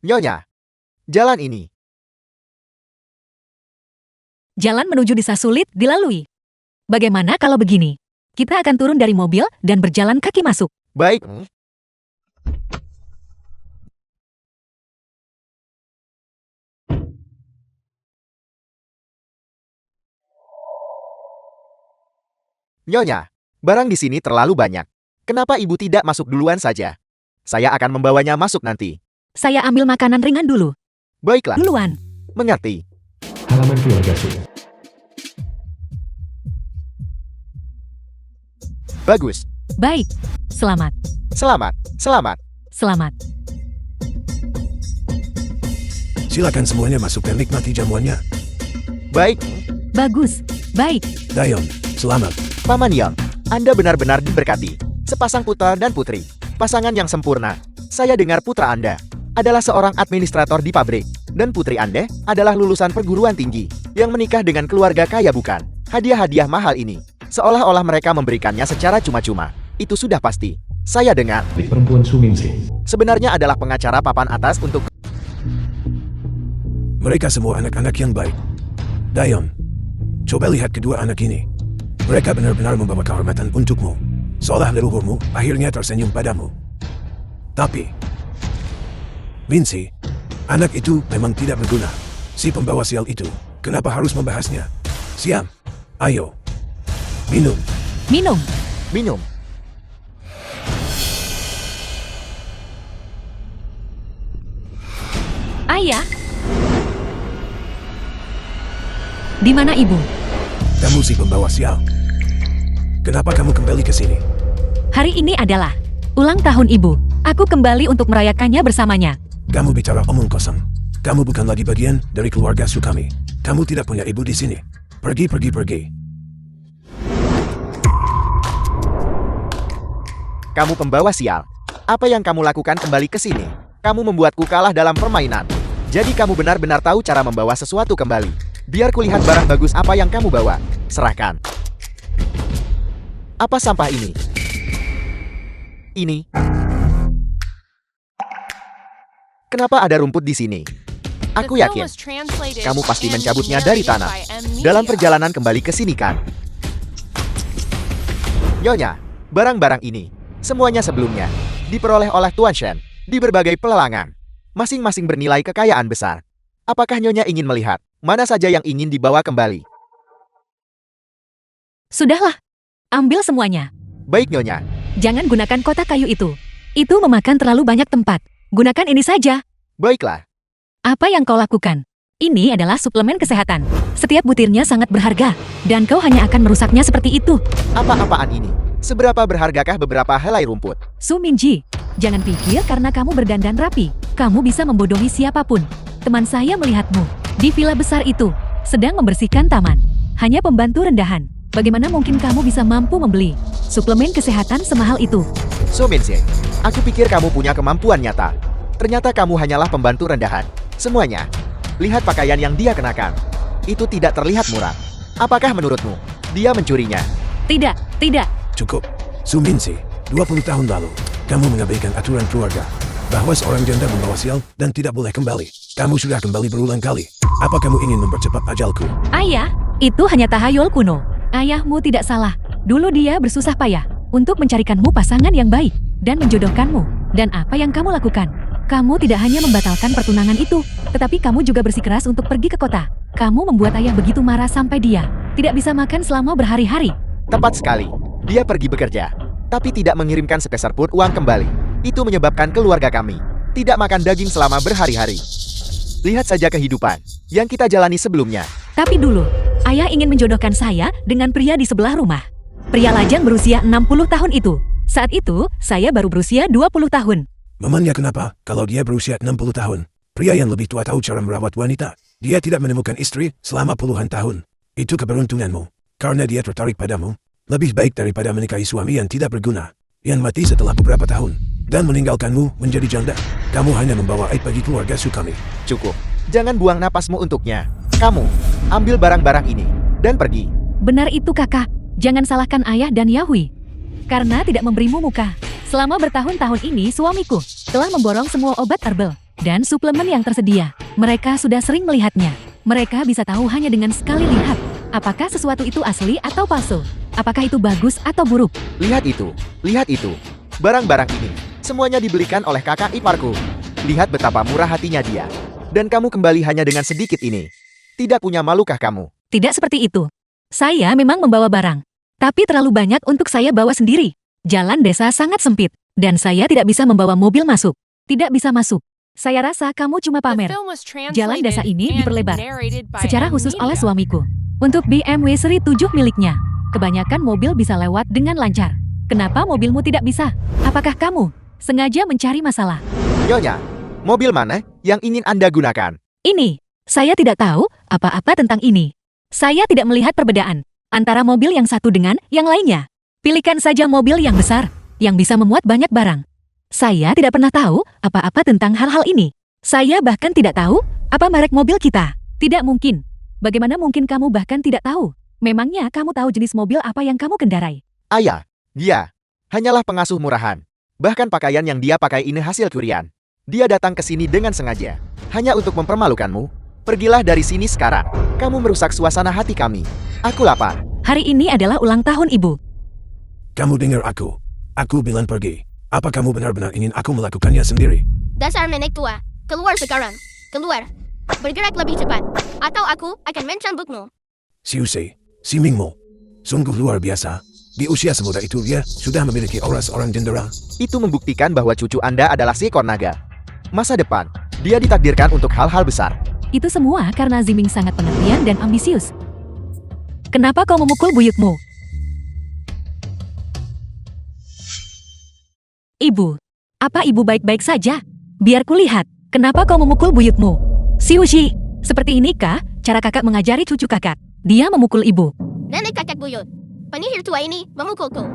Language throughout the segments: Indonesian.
Nyonya, jalan ini. Jalan menuju desa sulit dilalui. Bagaimana kalau begini? Kita akan turun dari mobil dan berjalan kaki masuk. Baik. Nyonya, barang di sini terlalu banyak. Kenapa ibu tidak masuk duluan saja? Saya akan membawanya masuk nanti. Saya ambil makanan ringan dulu. Baiklah. Duluan. Mengerti. Halaman keluarga Su. Bagus. Baik. Selamat. Selamat. Selamat. Selamat. Silakan semuanya masuk dan nikmati jamuannya. Baik. Bagus. Baik. Dayon, selamat. Paman Yang, Anda benar-benar diberkati. Sepasang putra dan putri. Pasangan yang sempurna. Saya dengar putra Anda adalah seorang administrator di pabrik. Dan putri Anda adalah lulusan perguruan tinggi. Yang menikah dengan keluarga kaya bukan? Hadiah-hadiah mahal ini. Seolah-olah mereka memberikannya secara cuma-cuma. Itu sudah pasti. Saya dengar. Perempuan Su Mingxi. Sebenarnya adalah pengacara papan atas untuk... Mereka semua anak-anak yang baik. Dayon, coba lihat kedua anak ini. Mereka benar-benar membawa kehormatan untukmu. Seolah leluhurmu akhirnya tersenyum padamu. Tapi, Mingxi, anak itu memang tidak berguna. Si pembawa sial itu, kenapa harus membahasnya? Siam, ayo. Minum. Minum. Minum. Ayah. Di mana ibu? Kamu si pembawa sial. Kenapa kamu kembali ke sini? Hari ini adalah ulang tahun ibu. Aku kembali untuk merayakannya bersamanya. Kamu bicara omong kosong. Kamu bukan lagi bagian dari keluarga Su kami. Kamu tidak punya ibu di sini. Pergi, pergi, pergi. Kamu pembawa sial. Apa yang kamu lakukan kembali ke sini? Kamu membuatku kalah dalam permainan. Jadi kamu benar-benar tahu cara membawa sesuatu kembali. Biar kulihat barang bagus apa yang kamu bawa. Serahkan. Apa sampah ini? Ini. Kenapa ada rumput di sini? Aku yakin kamu pasti mencabutnya dari tanah. Dalam perjalanan kembali ke sini kan? Nyonya, barang-barang ini, semuanya sebelumnya, diperoleh oleh Tuan Shen, di berbagai pelelangan. Masing-masing bernilai kekayaan besar. Apakah Nyonya ingin melihat, mana saja yang ingin dibawa kembali? Sudahlah. Ambil semuanya. Baik Nyonya. Jangan gunakan kotak kayu itu. Itu memakan terlalu banyak tempat. Gunakan ini saja. Baiklah. Apa yang kau lakukan? Ini adalah suplemen kesehatan. Setiap butirnya sangat berharga. Dan kau hanya akan merusaknya seperti itu. Apa-apaan ini? Seberapa berhargakah beberapa helai rumput? Su Minji, jangan pikir karena kamu berdandan rapi, kamu bisa membodohi siapapun. Teman saya melihatmu di villa besar itu, sedang membersihkan taman. Hanya pembantu rendahan. Bagaimana mungkin kamu bisa mampu membeli suplemen kesehatan semahal itu? So Minxie, aku pikir kamu punya kemampuan nyata. Ternyata kamu hanyalah pembantu rendahan. Semuanya. Lihat pakaian yang dia kenakan. Itu tidak terlihat murah. Apakah menurutmu, dia mencurinya? Tidak, tidak. Cukup. Su Mingxi, 20 tahun lalu, kamu mengabaikan aturan keluarga. Bahwa seorang janda membawa sial dan tidak boleh kembali. Kamu sudah kembali berulang kali. Apa kamu ingin mempercepat ajalku? Ayah, itu hanya tahayul kuno. Ayahmu tidak salah. Dulu dia bersusah payah untuk mencarikanmu pasangan yang baik dan menjodohkanmu. Dan apa yang kamu lakukan? Kamu tidak hanya membatalkan pertunangan itu, tetapi kamu juga bersikeras untuk pergi ke kota. Kamu membuat ayah begitu marah sampai dia tidak bisa makan selama berhari-hari. Tepat sekali. Dia pergi bekerja, tapi tidak mengirimkan sepeser pun uang kembali. Itu menyebabkan keluarga kami tidak makan daging selama berhari-hari. Lihat saja kehidupan yang kita jalani sebelumnya. Tapi dulu, ayah ingin menjodohkan saya dengan pria di sebelah rumah. Pria lajang berusia 60 tahun itu. Saat itu, saya baru berusia 20 tahun. Memangnya kenapa kalau dia berusia 60 tahun? Pria yang lebih tua tahu cara merawat wanita. Dia tidak menemukan istri selama puluhan tahun. Itu keberuntunganmu. Karena dia tertarik padamu. Lebih baik daripada menikahi suami yang tidak berguna, yang mati setelah beberapa tahun, dan meninggalkanmu menjadi janda. Kamu hanya membawa aib bagi keluarga Su kami. Cukup. Jangan buang napasmu untuknya. Kamu, ambil barang-barang ini, dan pergi. Benar itu kakak. Jangan salahkan ayah dan Yahui. Karena tidak memberimu muka. Selama bertahun-tahun ini suamiku telah memborong semua obat herbal dan suplemen yang tersedia. Mereka sudah sering melihatnya. Mereka bisa tahu hanya dengan sekali lihat. Apakah sesuatu itu asli atau palsu? Apakah itu bagus atau buruk? Lihat itu, lihat itu. Barang-barang ini, semuanya dibelikan oleh kakak iparku. Lihat betapa murah hatinya dia. Dan kamu kembali hanya dengan sedikit ini. Tidak punya malukah kamu? Tidak seperti itu. Saya memang membawa barang. Tapi terlalu banyak untuk saya bawa sendiri. Jalan desa sangat sempit. Dan saya tidak bisa membawa mobil masuk. Tidak bisa masuk. Saya rasa kamu cuma pamer. Jalan desa ini diperlebar secara khusus oleh suamiku. Untuk BMW seri 7 miliknya. Kebanyakan mobil bisa lewat dengan lancar. Kenapa mobilmu tidak bisa? Apakah kamu sengaja mencari masalah? Nyonya, mobil mana yang ingin Anda gunakan? Ini, saya tidak tahu apa-apa tentang ini. Saya tidak melihat perbedaan antara mobil yang satu dengan yang lainnya. Pilihkan saja mobil yang besar, yang bisa memuat banyak barang. Saya tidak pernah tahu apa-apa tentang hal-hal ini. Saya bahkan tidak tahu apa merek mobil kita. Tidak mungkin. Bagaimana mungkin kamu bahkan tidak tahu? Memangnya kamu tahu jenis mobil apa yang kamu kendarai? Ayah, dia hanyalah pengasuh murahan. Bahkan pakaian yang dia pakai ini hasil curian. Dia datang ke sini dengan sengaja, hanya untuk mempermalukanmu. Pergilah dari sini sekarang. Kamu merusak suasana hati kami. Aku lapar. Hari ini adalah ulang tahun ibu. Kamu dengar aku. Aku bilang pergi. Apa kamu benar-benar ingin aku melakukannya sendiri? Dasar nenek tua. Keluar sekarang. Keluar. Bergerak lebih cepat. Atau aku akan mencambukmu. Si Mingmo. Sungguh luar biasa. Di usia semuda itu dia sudah memiliki aura seorang jendera. Itu membuktikan bahwa cucu Anda adalah seekor naga. Masa depan, dia ditakdirkan untuk hal-hal besar. Itu semua karena Ziming sangat pengertian dan ambisius. Kenapa kau memukul buyutmu? Ibu, apa ibu baik-baik saja? Biar kulihat, kenapa kau memukul buyutmu? Siushi, seperti inikah cara kakak mengajari cucu kakak? Dia memukul ibu. Nenek kakek buyut. Penyihir tua ini memukulku.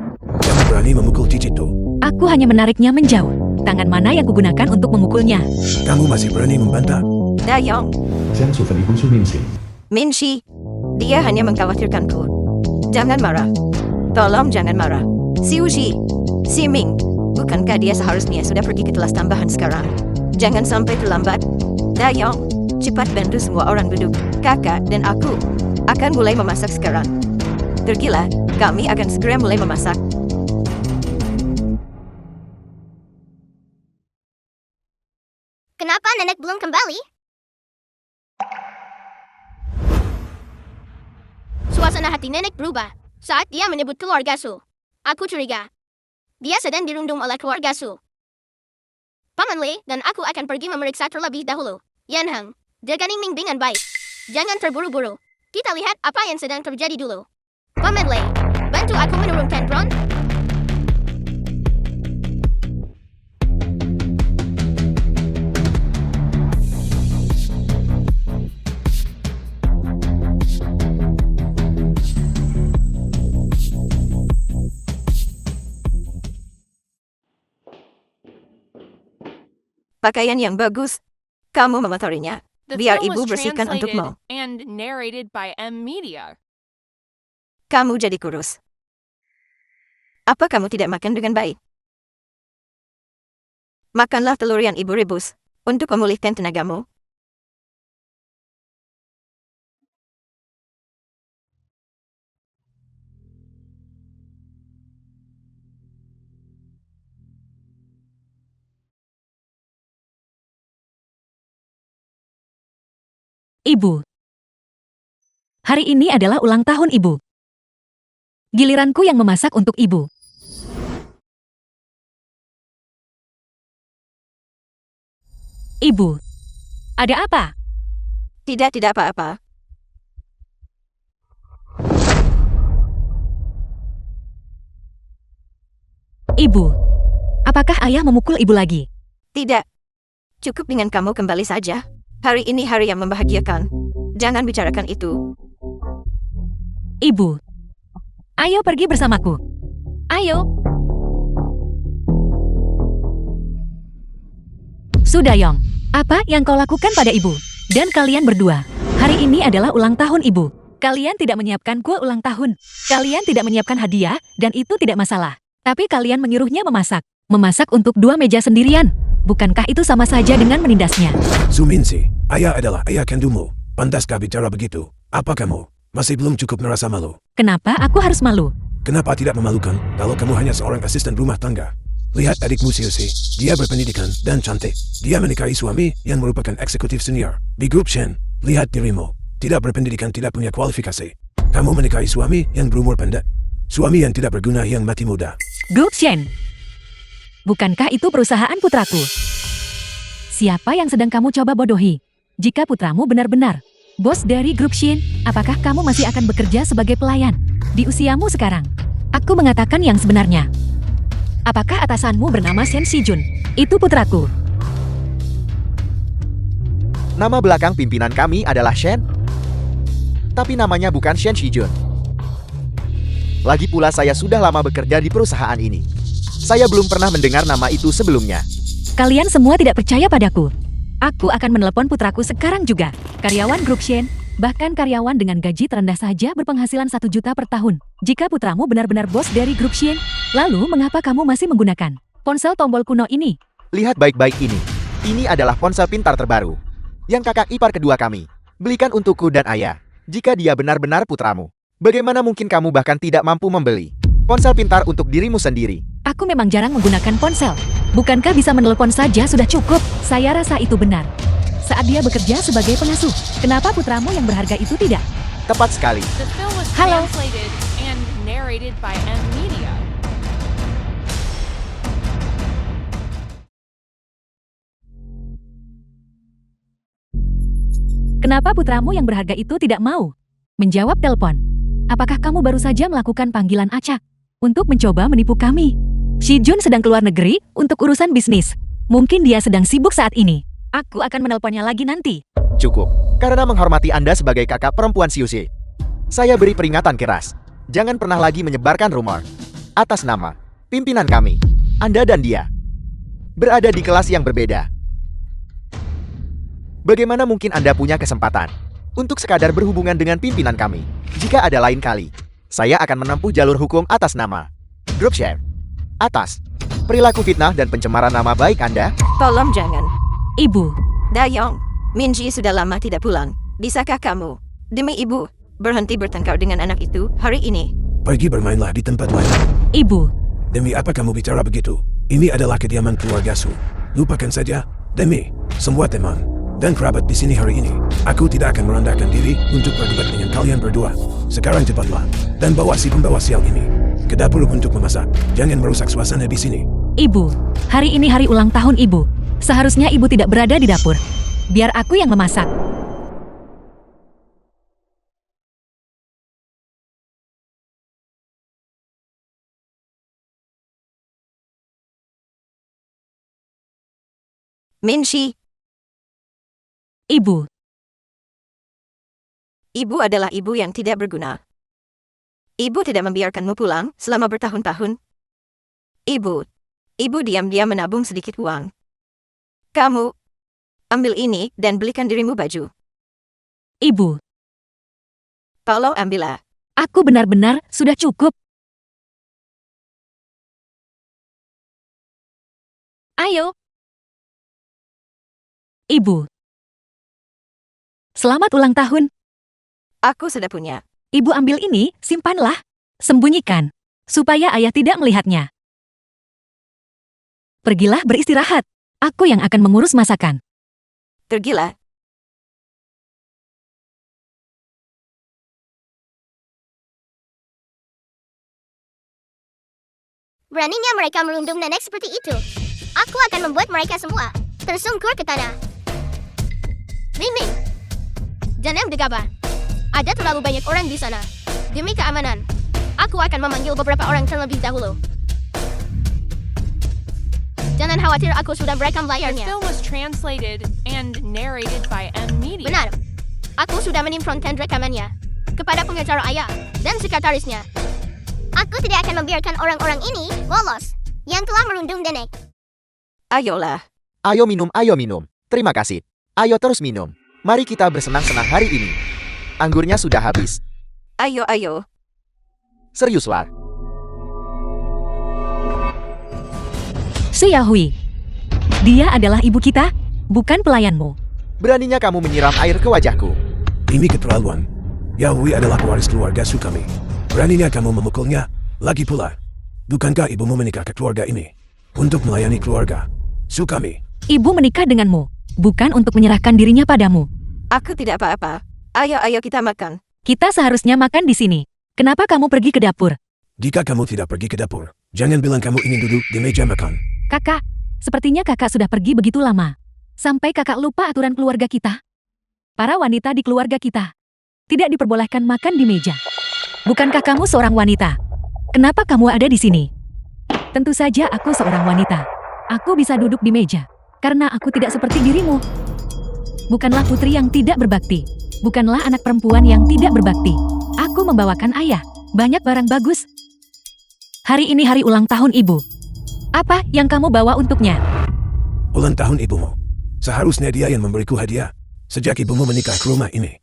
Jangan berani memukul cicit itu. Aku hanya menariknya menjauh. Tangan mana yang kugunakan untuk memukulnya? Kamu masih berani membantah? Dayong, Jiang Sufan Ibu Su Minxin. Minshi, dia hanya mengkhawatirkanku. Jangan marah. Tolong jangan marah. Si Ming, bukankah dia seharusnya sudah pergi ke kelas tambahan sekarang? Jangan sampai terlambat. Dayong, cepat bantu semua orang duduk. Kakak dan aku akan mulai memasak sekarang. Pergilah, kami akan segera mulai memasak. Kenapa nenek belum kembali? Suasana hati nenek berubah saat dia menyebut keluarga Su. Aku curiga. Dia sedang dirundung oleh keluarga Su. Paman Lei dan aku akan pergi memeriksa terlebih dahulu. Yan Heng, jaga Ning dengan baik. Jangan terburu-buru. Kita lihat apa yang sedang terjadi dulu. Paman Lei, bantu aku menurunkan drone. Pakaian yang bagus. Kamu memotorinya. The Biar film ibu was bersihkan translated untukmu. and narrated by M Media. Kamu jadi kurus. Apa kamu tidak makan dengan baik? Makanlah telur yang ibu rebus untuk memulihkan tenagamu. Ibu. Hari ini adalah ulang tahun ibu. Giliranku yang memasak untuk ibu. Ibu. Ada apa? Tidak apa-apa. Ibu. Apakah ayah memukul ibu lagi? Tidak. Cukup dengan kamu kembali saja. Hari ini hari yang membahagiakan. Jangan bicarakan itu. Ibu. Ayo pergi bersamaku. Ayo. Sudayong, apa yang kau lakukan pada ibu? Dan kalian berdua. Hari ini adalah ulang tahun ibu. Kalian tidak menyiapkan kue ulang tahun. Kalian tidak menyiapkan hadiah, dan itu tidak masalah. Tapi kalian menyuruhnya memasak. Memasak untuk 2 meja sendirian. Bukankah itu sama saja dengan menindasnya? Su Minsi, ayah adalah ayah kandungmu. Pantaskah bicara begitu? Apa kamu masih belum cukup merasa malu? Kenapa aku harus malu? Kenapa tidak memalukan kalau kamu hanya seorang asisten rumah tangga? Lihat adikmu Siusi, dia berpendidikan dan cantik. Dia menikahi suami yang merupakan eksekutif senior di grup Shen. Lihat dirimu, tidak berpendidikan, tidak punya kualifikasi. Kamu menikahi suami yang berumur pendek. Suami yang tidak berguna yang mati muda. Grup Shen. Bukankah itu perusahaan putraku? Siapa yang sedang kamu coba bodohi? Jika putramu benar-benar bos dari grup Shin, apakah kamu masih akan bekerja sebagai pelayan di usiamu sekarang? Aku mengatakan yang sebenarnya. Apakah atasanmu bernama Shen Shijun? Itu putraku. Nama belakang pimpinan kami adalah Shen. Tapi namanya bukan Shen Shijun. Lagi pula saya sudah lama bekerja di perusahaan ini. Saya belum pernah mendengar nama itu sebelumnya. Kalian semua tidak percaya padaku. Aku akan menelepon putraku sekarang juga. Karyawan grup Shen, bahkan karyawan dengan gaji terendah saja berpenghasilan 1 juta per tahun. Jika putramu benar-benar bos dari grup Shen, lalu mengapa kamu masih menggunakan ponsel tombol kuno ini? Lihat baik-baik ini. Ini adalah ponsel pintar terbaru yang kakak ipar kedua kami belikan untukku dan ayah. Jika dia benar-benar putramu, bagaimana mungkin kamu bahkan tidak mampu membeli ponsel pintar untuk dirimu sendiri? Aku memang jarang menggunakan ponsel. Bukankah bisa menelepon saja sudah cukup? Saya rasa itu benar. Saat dia bekerja sebagai pengasuh, kenapa putramu yang berharga itu tidak? Tepat sekali. The film was Hello. translated and narrated by M Media. Kenapa putramu yang berharga itu tidak mau menjawab telepon? Apakah kamu baru saja melakukan panggilan acak untuk mencoba menipu kami? Shijun sedang keluar negeri untuk urusan bisnis. Mungkin dia sedang sibuk saat ini. Aku akan menelponnya lagi nanti. Cukup. Karena menghormati Anda sebagai kakak perempuan Siusi, saya beri peringatan keras. Jangan pernah lagi menyebarkan rumor atas nama pimpinan kami. Anda dan dia berada di kelas yang berbeda. Bagaimana mungkin Anda punya kesempatan untuk sekadar berhubungan dengan pimpinan kami? Jika ada lain kali, saya akan menempuh jalur hukum atas nama grup Shen. Atas perilaku fitnah dan pencemaran nama baik Anda. Tolong jangan. Ibu, Dayong, Minji sudah lama tidak pulang. Bisakah kamu, demi ibu, berhenti bertengkar dengan anak itu hari ini? Pergi bermainlah di tempat lain. ibu, Demi apa kamu bicara begitu? Ini adalah kediaman keluarga Su. Lupakan saja. Demi semua teman dan kerabat di sini hari ini, aku tidak akan merendahkan diri untuk berdebat dengan kalian berdua. Sekarang cepatlah dan bawa si pembawa sial ini ke dapur untuk memasak. Jangan merusak suasana di sini. ibu. Hari ini hari ulang tahun ibu. Seharusnya ibu tidak berada di dapur. Biar aku yang memasak. Minji, Ibu, ibu adalah ibu yang tidak berguna. Ibu tidak membiarkanmu pulang selama bertahun-tahun. Ibu diam-diam menabung sedikit uang. Kamu, ambil ini dan belikan dirimu baju. ibu. Tolong ambillah. Aku benar-benar sudah cukup. Ayo. Ibu. Selamat ulang tahun. Aku sudah punya. Ibu ambil ini, simpanlah. Sembunyikan. Supaya ayah tidak melihatnya. Pergilah beristirahat. Aku yang akan mengurus masakan. Tergila. Beraninya mereka merundung nenek seperti itu. Aku akan membuat mereka semua tersungkur ke tanah. Miming, jangan gegabah. Ada terlalu banyak orang di sana. Demi keamanan, aku akan memanggil beberapa orang terlebih dahulu. Jangan khawatir, aku sudah merekam The layarnya. film was translated and narrated by M Media. Benar, aku sudah menyimpankan rekamannya kepada pengacara ayah dan sekretarisnya. Aku tidak akan membiarkan orang-orang ini lolos yang telah merundung nenek. Ayolah. Ayo minum, ayo minum. Terima kasih. Ayo terus minum. Mari kita bersenang-senang hari ini. Anggurnya sudah habis. Ayo. Serius, War. Xiaohui. Dia adalah ibu kita, bukan pelayanmu. Beraninya kamu menyiram air ke wajahku. Ini keterlaluan. Yahui adalah pewaris keluarga Su kami. Beraninya kamu memukulnya. Lagi pula, bukankah ibumu menikah ke keluarga ini untuk melayani keluarga Su kami? Ibu menikah denganmu, bukan untuk menyerahkan dirinya padamu. Aku tidak apa-apa. Ayo kita makan. Kita seharusnya makan di sini. Kenapa kamu pergi ke dapur? Jika kamu tidak pergi ke dapur, jangan bilang kamu ingin duduk di meja makan. Kakak, sepertinya kakak sudah pergi begitu lama. Sampai kakak lupa aturan keluarga kita. Para wanita di keluarga kita tidak diperbolehkan makan di meja. Bukankah kamu seorang wanita? Kenapa kamu ada di sini? Tentu saja aku seorang wanita. Aku bisa duduk di meja, karena aku tidak seperti dirimu. Bukanlah putri yang tidak berbakti. Bukanlah anak perempuan yang tidak berbakti. Aku membawakan ayah banyak barang bagus. Hari ini hari ulang tahun ibu. Apa yang kamu bawa untuknya? Ulang tahun ibumu. Seharusnya dia yang memberiku hadiah. Sejak ibumu menikah ke rumah ini,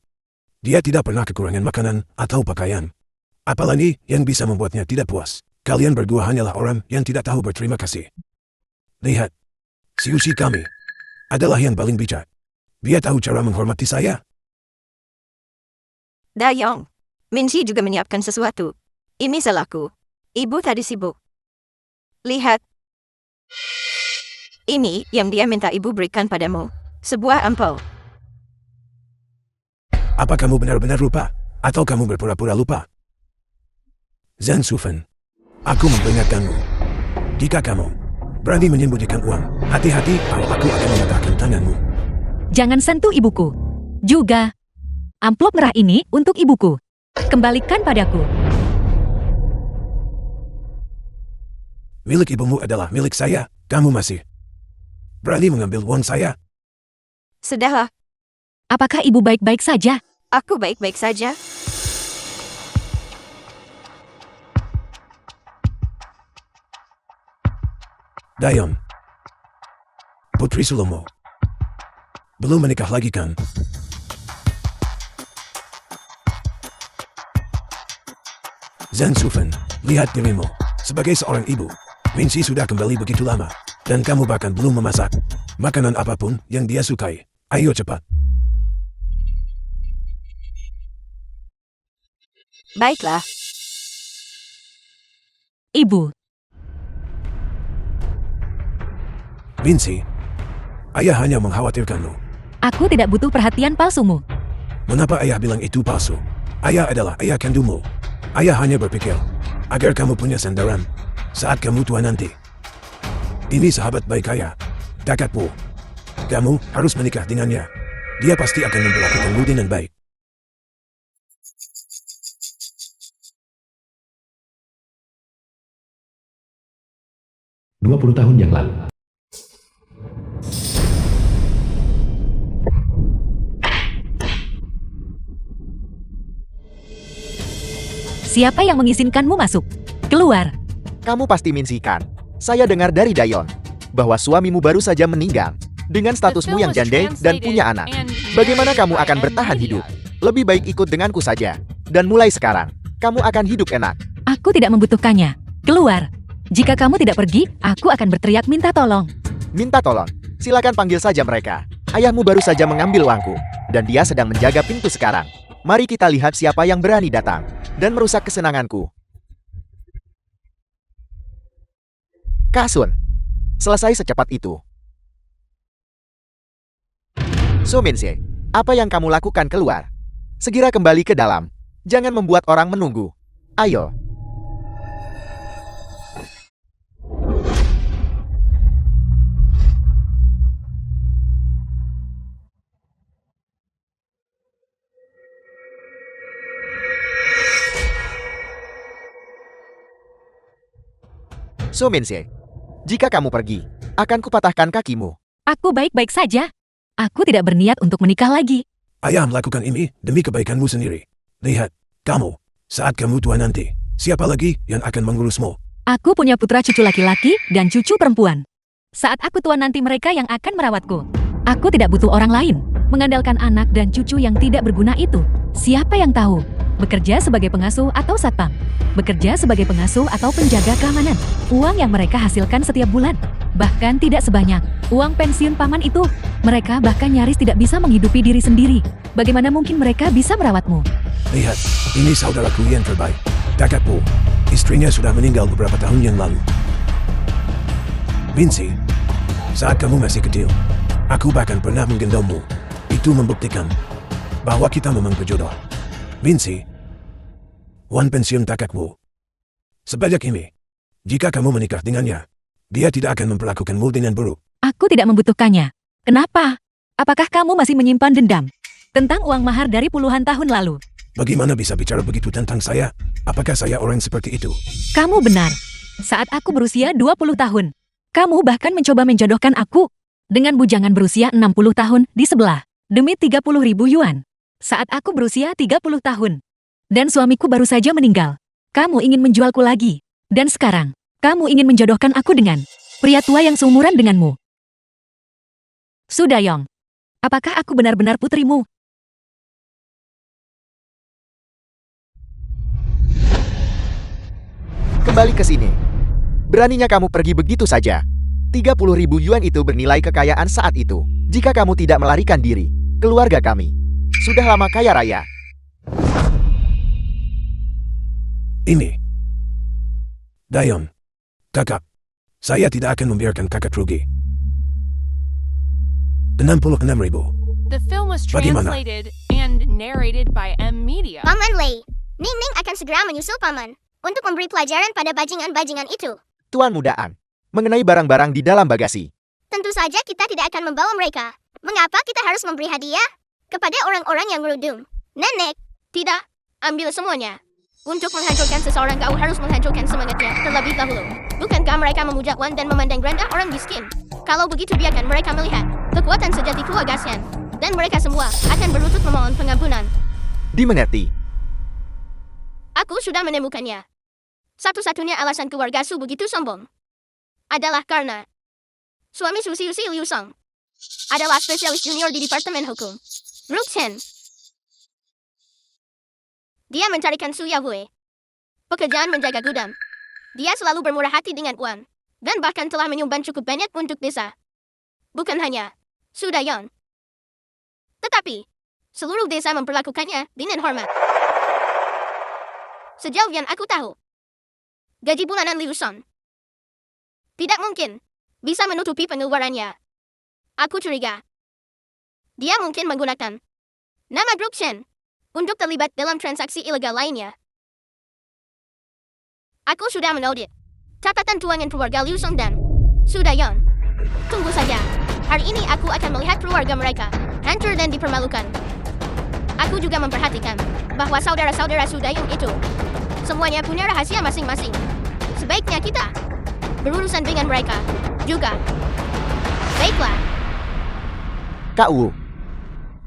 dia tidak pernah kekurangan makanan atau pakaian. Apalagi yang bisa membuatnya tidak puas. Kalian berdua hanyalah orang yang tidak tahu berterima kasih. Lihat, si Ushi kami adalah yang paling bijak. Dia tahu cara menghormati saya. Dayong, Minci juga menyiapkan sesuatu. Ini salahku. Ibu tadi sibuk. Lihat. Ini yang dia minta ibu berikan padamu. Sebuah ampau. Apa kamu benar-benar lupa? Atau kamu berpura-pura lupa? Zhang Sufen, aku memperingatkanmu. Jika kamu berani menyembunyikan uang, hati-hati kalau aku akan mematahkan tanganmu. Jangan sentuh ibuku. Juga, amplop merah ini untuk ibuku. Kembalikan padaku. Milik ibumu adalah milik saya. Kamu masih berani mengambil uang saya? Sudahlah, Apakah ibu baik-baik saja? aku baik-baik saja. Dayon, Putri Sulomo, belum menikah lagi kan? Zhang Sufen, lihat dirimu. Sebagai seorang ibu, Minci sudah kembali begitu lama, dan kamu bahkan belum memasak makanan apapun yang dia sukai. Ayo cepat. Baiklah. Ibu, Minci, ayah hanya mengkhawatirkanmu. aku tidak butuh perhatian palsumu. Mengapa ayah bilang itu palsu? Ayah adalah ayah kandungmu. Ayah hanya berpikir agar kamu punya sandaran saat kamu tua nanti. Ini sahabat baik ayah. Dekatmu. Kamu harus menikah dengannya. Dia pasti akan memperlakukanmu dengan baik. Dua 20 tahun yang lalu. Siapa yang mengizinkanmu masuk? Keluar. Kamu pasti Minci kan? Saya dengar dari Dayon bahwa suamimu baru saja meninggal. Dengan statusmu yang janda dan punya anak, bagaimana kamu akan bertahan hidup? Lebih baik ikut denganku saja. Dan mulai sekarang, kamu akan hidup enak. Aku tidak membutuhkannya. Keluar. Jika kamu tidak pergi, aku akan berteriak minta tolong. Minta tolong. Silakan panggil saja mereka. Ayahmu baru saja mengambil uangku, dan dia sedang menjaga pintu sekarang. Mari kita lihat siapa yang berani datang dan merusak kesenanganku. Kasun, selesai secepat itu. So Minci, apa yang kamu lakukan keluar? Segera kembali ke dalam. Jangan membuat orang menunggu. Ayo. So Minci, jika kamu pergi, akan kupatahkan kakimu. Aku baik-baik saja. Aku tidak berniat untuk menikah lagi. Ayah melakukan ini demi kebaikanmu sendiri. Lihat, kamu, saat kamu tua nanti, siapa lagi yang akan mengurusmu? Aku punya putra cucu laki-laki dan cucu perempuan. Saat aku tua nanti mereka yang akan merawatku. Aku tidak butuh orang lain. Mengandalkan anak dan cucu yang tidak berguna itu. Siapa yang tahu? bekerja sebagai pengasuh atau satpam, bekerja sebagai pengasuh atau penjaga keamanan. Uang yang mereka hasilkan setiap bulan, bahkan tidak sebanyak uang pensiun paman itu. Mereka bahkan nyaris tidak bisa menghidupi diri sendiri. Bagaimana mungkin mereka bisa merawatmu? Lihat, ini saudaraku yang terbaik. Kakakku, istrinya sudah meninggal beberapa tahun yang lalu. Vinci, saat kamu masih kecil, aku bahkan pernah menggendongmu. Itu membuktikan bahwa kita memang berjodoh. Vinci, uang pensiun kakakmu. Sebanyak ini, jika kamu menikah dengannya, dia tidak akan memperlakukanmu dengan buruk. Aku tidak membutuhkannya. Kenapa? Apakah kamu masih menyimpan dendam tentang uang mahar dari puluhan tahun lalu? Bagaimana bisa bicara begitu tentang saya? Apakah saya orang seperti itu? Kamu benar. Saat aku berusia 20 tahun, kamu bahkan mencoba menjodohkan aku dengan bujangan berusia 60 tahun di sebelah demi 30.000 yuan. Saat aku berusia 30 tahun dan suamiku baru saja meninggal, kamu ingin menjualku lagi. Dan sekarang, kamu ingin menjodohkan aku dengan pria tua yang seumuran denganmu. Sudayong, apakah aku benar-benar putrimu? Kembali ke sini. Beraninya kamu pergi begitu saja. 30.000 yuan itu bernilai kekayaan saat itu. Jika kamu tidak melarikan diri, keluarga kami sudah lama kaya raya. Ini. Dayon, kakak, saya tidak akan membiarkan kakak rugi. 66.000. The film was Bagaimana? translated and narrated by M Media. Paman Lei, Ning Ning akan segera menyusul paman untuk memberi pelajaran pada bajingan-bajingan itu. Tuan Mudaan, mengenai barang-barang di dalam bagasi. Tentu saja kita tidak akan membawa mereka. Mengapa kita harus memberi hadiah kepada orang-orang yang merudum? Nenek, tidak. Ambil semuanya. Untuk menghancurkan seseorang kau harus menghancurkan semangatnya terlebih dahulu. Bukankah mereka memuja Wan dan memandang rendah orang miskin? Kalau begitu biarkan mereka melihat kekuatan sejati keluarga Xian. Dan mereka semua akan berlutut memohon pengampunan. Dimengerti. Aku sudah menemukannya. Satu-satunya alasan keluarga Su begitu sombong adalah karena suami Su Siu Liu Song adalah spesialis junior di Departemen Hukum. Ruk Chen. Dia mencarikan Su Yahui pekerjaan menjaga gudang. Dia selalu bermurah hati dengan Wan dan bahkan telah menyumbang cukup banyak untuk desa. Bukan hanya Su Dayon, tetapi seluruh desa memperlakukannya dengan hormat. Sejauh yang aku tahu, gaji bulanan Liu Song tidak mungkin bisa menutupi pengeluarannya. Aku curiga dia mungkin menggunakan nama Brooke Chen untuk terlibat dalam transaksi ilegal lainnya. Aku sudah menaudit catatan keuangan keluarga Liu Song dan Su Dayon. Tunggu saja. Hari ini aku akan melihat keluarga mereka hancur dan dipermalukan. Aku juga memperhatikan bahwa saudara-saudara Su Dayon itu semuanya punya rahasia masing-masing. Sebaiknya kita berurusan dengan mereka juga. Baiklah. Kak Wu.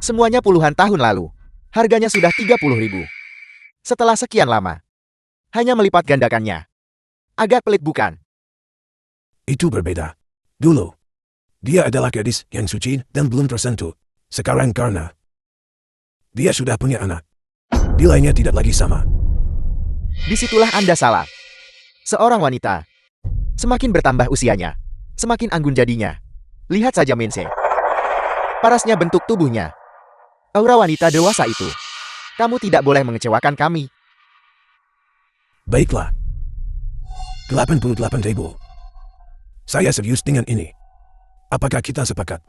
Semuanya puluhan tahun lalu. Harganya sudah 30.000. Setelah sekian lama, hanya melipat gandakannya. Agak pelit bukan? Itu berbeda. Dulu, dia adalah gadis yang suci dan belum tersentuh. Sekarang karena dia sudah punya anak, nilainya tidak lagi sama. Disitulah Anda salah. Seorang wanita, semakin bertambah usianya, semakin anggun jadinya. Lihat saja Minse. Parasnya bentuk tubuhnya. Aura wanita dewasa itu. Kamu tidak boleh mengecewakan kami. Baiklah. 88.000. Saya serius dengan ini. Apakah kita sepakat?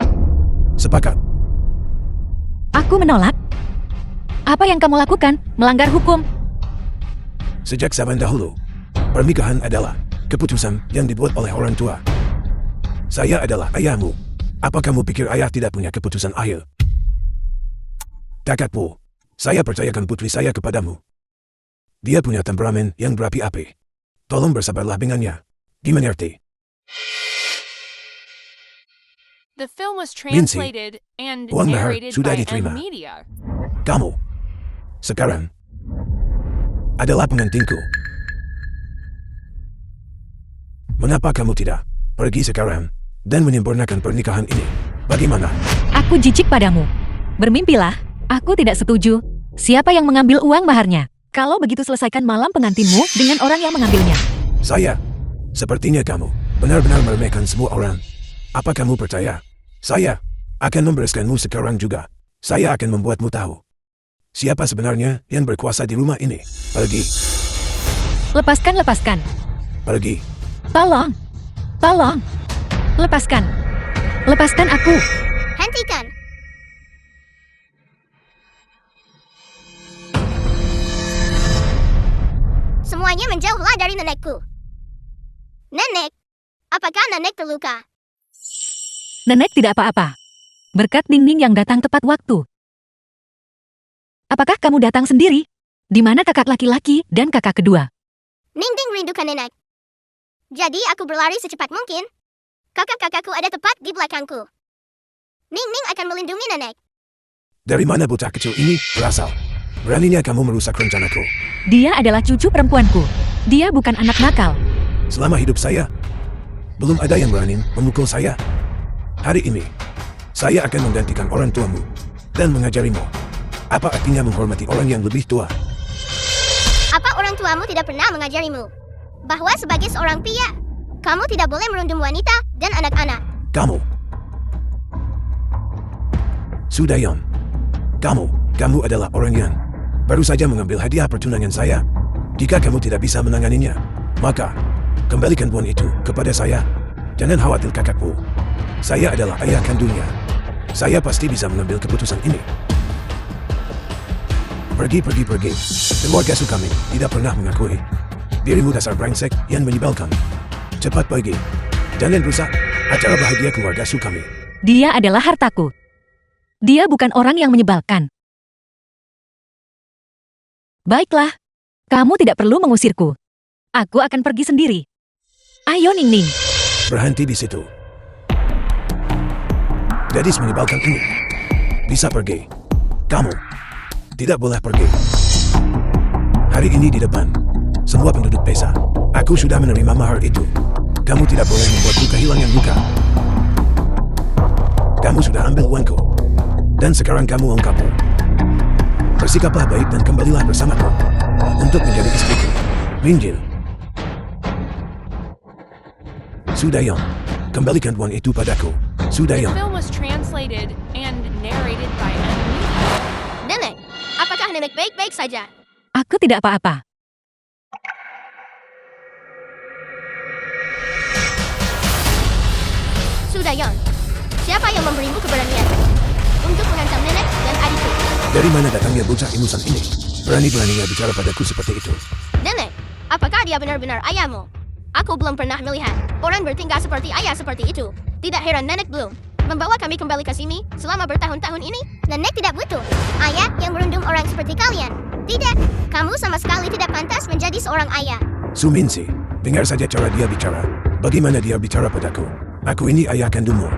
Sepakat. Aku menolak. Apa yang kamu lakukan? Melanggar hukum. Sejak zaman dahulu, pernikahan adalah keputusan yang dibuat oleh orang tua. Saya adalah ayahmu. Apa kamu pikir ayah tidak punya keputusan akhir? Kakakmu, saya percayakan putri saya kepadamu. Dia punya temperamen yang berapi-api. Tolong bersabarlah dengannya. Dimengerti? The film was Lindsay, translated and uang mahar narrated sudah by diterima. M Media. Kamu, sekarang, adalah pengantinku. Mengapa kamu tidak pergi sekarang dan menyempurnakan pernikahan ini? Bagaimana? Aku jijik padamu. Bermimpilah. Aku tidak setuju Siapa yang mengambil uang maharnya? Kalau begitu selesaikan malam pengantinmu dengan orang yang mengambilnya. Saya. Sepertinya kamu benar-benar meremehkan semua orang. Apa kamu percaya? Saya akan membereskanmu sekarang juga. Saya akan membuatmu tahu siapa sebenarnya yang berkuasa di rumah ini. Pergi. Lepaskan, lepaskan. Pergi. Tolong. Tolong. Lepaskan. Lepaskan aku. Hentikan. Semuanya menjauhlah dari nenekku. Nenek, apakah nenek terluka? Nenek tidak apa-apa. Berkat Ningning yang datang tepat waktu. Apakah kamu datang sendiri? Di mana kakak laki-laki dan kakak kedua? Ningning rindukan nenek. Jadi aku berlari secepat mungkin. Kakak-kakakku ada tepat di belakangku. Ningning akan melindungi nenek. Dari mana bocah kecil ini berasal? Beraninya kamu merusak rencanaku. Dia adalah cucu perempuanku. Dia bukan anak nakal. Selama hidup saya, belum ada yang berani memukul saya. Hari ini, saya akan menggantikan orang tuamu dan mengajarimu apa artinya menghormati orang yang lebih tua. Apa orang tuamu tidak pernah mengajarimu? Bahwa sebagai seorang pria, kamu tidak boleh merundung wanita dan anak-anak. Kamu. Sudayon. Kamu adalah orang yang baru saja mengambil hadiah pertunangan saya. Jika kamu tidak bisa menanganinya, maka kembalikan uang itu kepada saya. Jangan khawatir kakakku. Saya adalah ayah kandungnya. Saya pasti bisa mengambil keputusan ini. Pergi. Keluarga kami tidak pernah mengakui dirimu dasar brengsek yang menyebalkan. Cepat pergi. Jangan rusak acara bahagia keluarga kami. Dia adalah hartaku. Dia bukan orang yang menyebalkan. Baiklah. Kamu tidak perlu mengusirku. Aku akan pergi sendiri. Ayo, Ningning. Berhenti di situ. Gadis menyebalkan ini bisa pergi. Kamu tidak boleh pergi. Hari ini di depan semua penduduk desa, aku sudah menerima mahar itu. Kamu tidak boleh membuatku kehilangan luka. Kamu sudah ambil uangku, dan sekarang kamu kabur. Bersikaplah baik dan kembalilah bersamaku untuk menjadi istriku. Rinjil. Sudayon, kembalikan uang itu padaku. This Sudayon. film was translated and narrated by M. Nenek, apakah nenek baik-baik saja? Aku tidak apa-apa. Sudayon, siapa yang memberimu keberanian untuk mengancam nenek dan adikku? Dari mana datangnya bocah ingusan ini? Berani-beraninya bicara padaku seperti itu. Nenek, apakah dia benar-benar ayahmu? Aku belum pernah melihat orang bertingkah seperti ayah seperti itu. Tidak heran nenek belum membawa kami kembali ke sini selama bertahun-tahun ini. Nenek tidak butuh ayah yang merundung orang seperti kalian. Tidak, kamu sama sekali tidak pantas menjadi seorang ayah. Suminsi, dengar saja cara dia bicara. Bagaimana dia bicara padaku? Aku ini ayah kandungmu.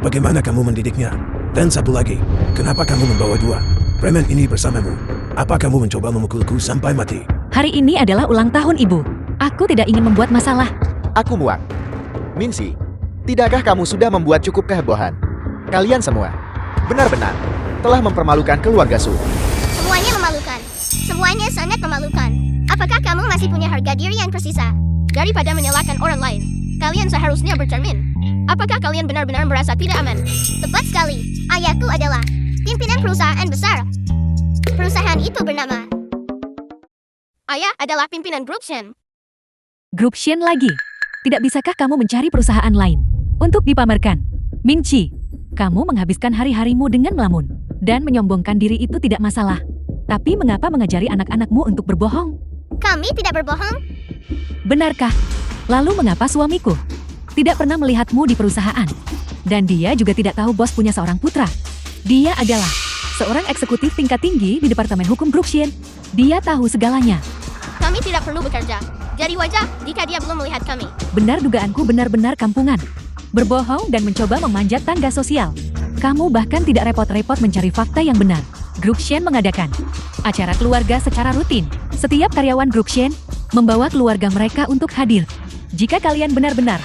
Bagaimana kamu mendidiknya? Dan satu lagi, kenapa kamu membawa dua preman ini bersamamu? Apa kamu mencoba memukulku sampai mati? Hari ini adalah ulang tahun ibu. Aku tidak ingin membuat masalah. Aku muak. Minsi, tidakkah kamu sudah membuat cukup kehebohan? Kalian semua benar-benar telah mempermalukan keluarga Su. Semuanya memalukan. Semuanya sangat memalukan. Apakah kamu masih punya harga diri yang tersisa? Daripada menyalahkan orang lain, kalian seharusnya bercermin. Apakah kalian benar-benar merasa tidak aman? Tepat sekali. Ayahku adalah pimpinan perusahaan besar. Perusahaan itu bernama... Ayah adalah pimpinan Grup Shen. Grup Shen lagi. Tidak bisakah kamu mencari perusahaan lain untuk dipamerkan? Mingchi, kamu menghabiskan hari-harimu dengan melamun dan menyombongkan diri itu tidak masalah. Tapi mengapa mengajari anak-anakmu untuk berbohong? Kami tidak berbohong. Benarkah? Lalu mengapa suamiku tidak pernah melihatmu di perusahaan? Dan dia juga tidak tahu bos punya seorang putra. Dia adalah seorang eksekutif tingkat tinggi di Departemen Hukum Grup Shen. Dia tahu segalanya. Kami tidak perlu bekerja. Jadi wajar jika dia belum melihat kami. Benar dugaanku benar-benar kampungan. Berbohong dan mencoba memanjat tangga sosial. Kamu bahkan tidak repot-repot mencari fakta yang benar. Grup Shen mengadakan acara keluarga secara rutin. Setiap karyawan Grup Shen membawa keluarga mereka untuk hadir. Jika kalian benar-benar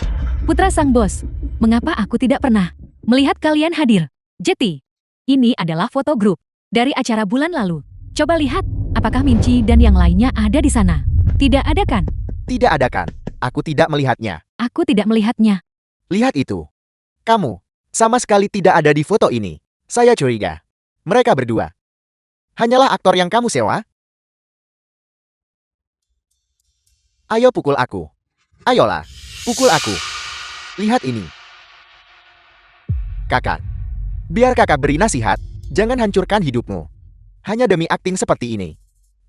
putra sang bos, mengapa aku tidak pernah melihat kalian hadir? Jeti, ini adalah foto grup dari acara bulan lalu. Coba lihat, apakah Minci dan yang lainnya ada di sana? Tidak ada kan? Tidak ada kan? Aku tidak melihatnya. Aku tidak melihatnya. Lihat itu. Kamu, sama sekali tidak ada di foto ini. Saya curiga. Mereka berdua. Hanyalah aktor yang kamu sewa? Ayo pukul aku. Ayolah, pukul aku. Lihat ini. Kakak. Biar kakak beri nasihat, jangan hancurkan hidupmu. Hanya demi akting seperti ini.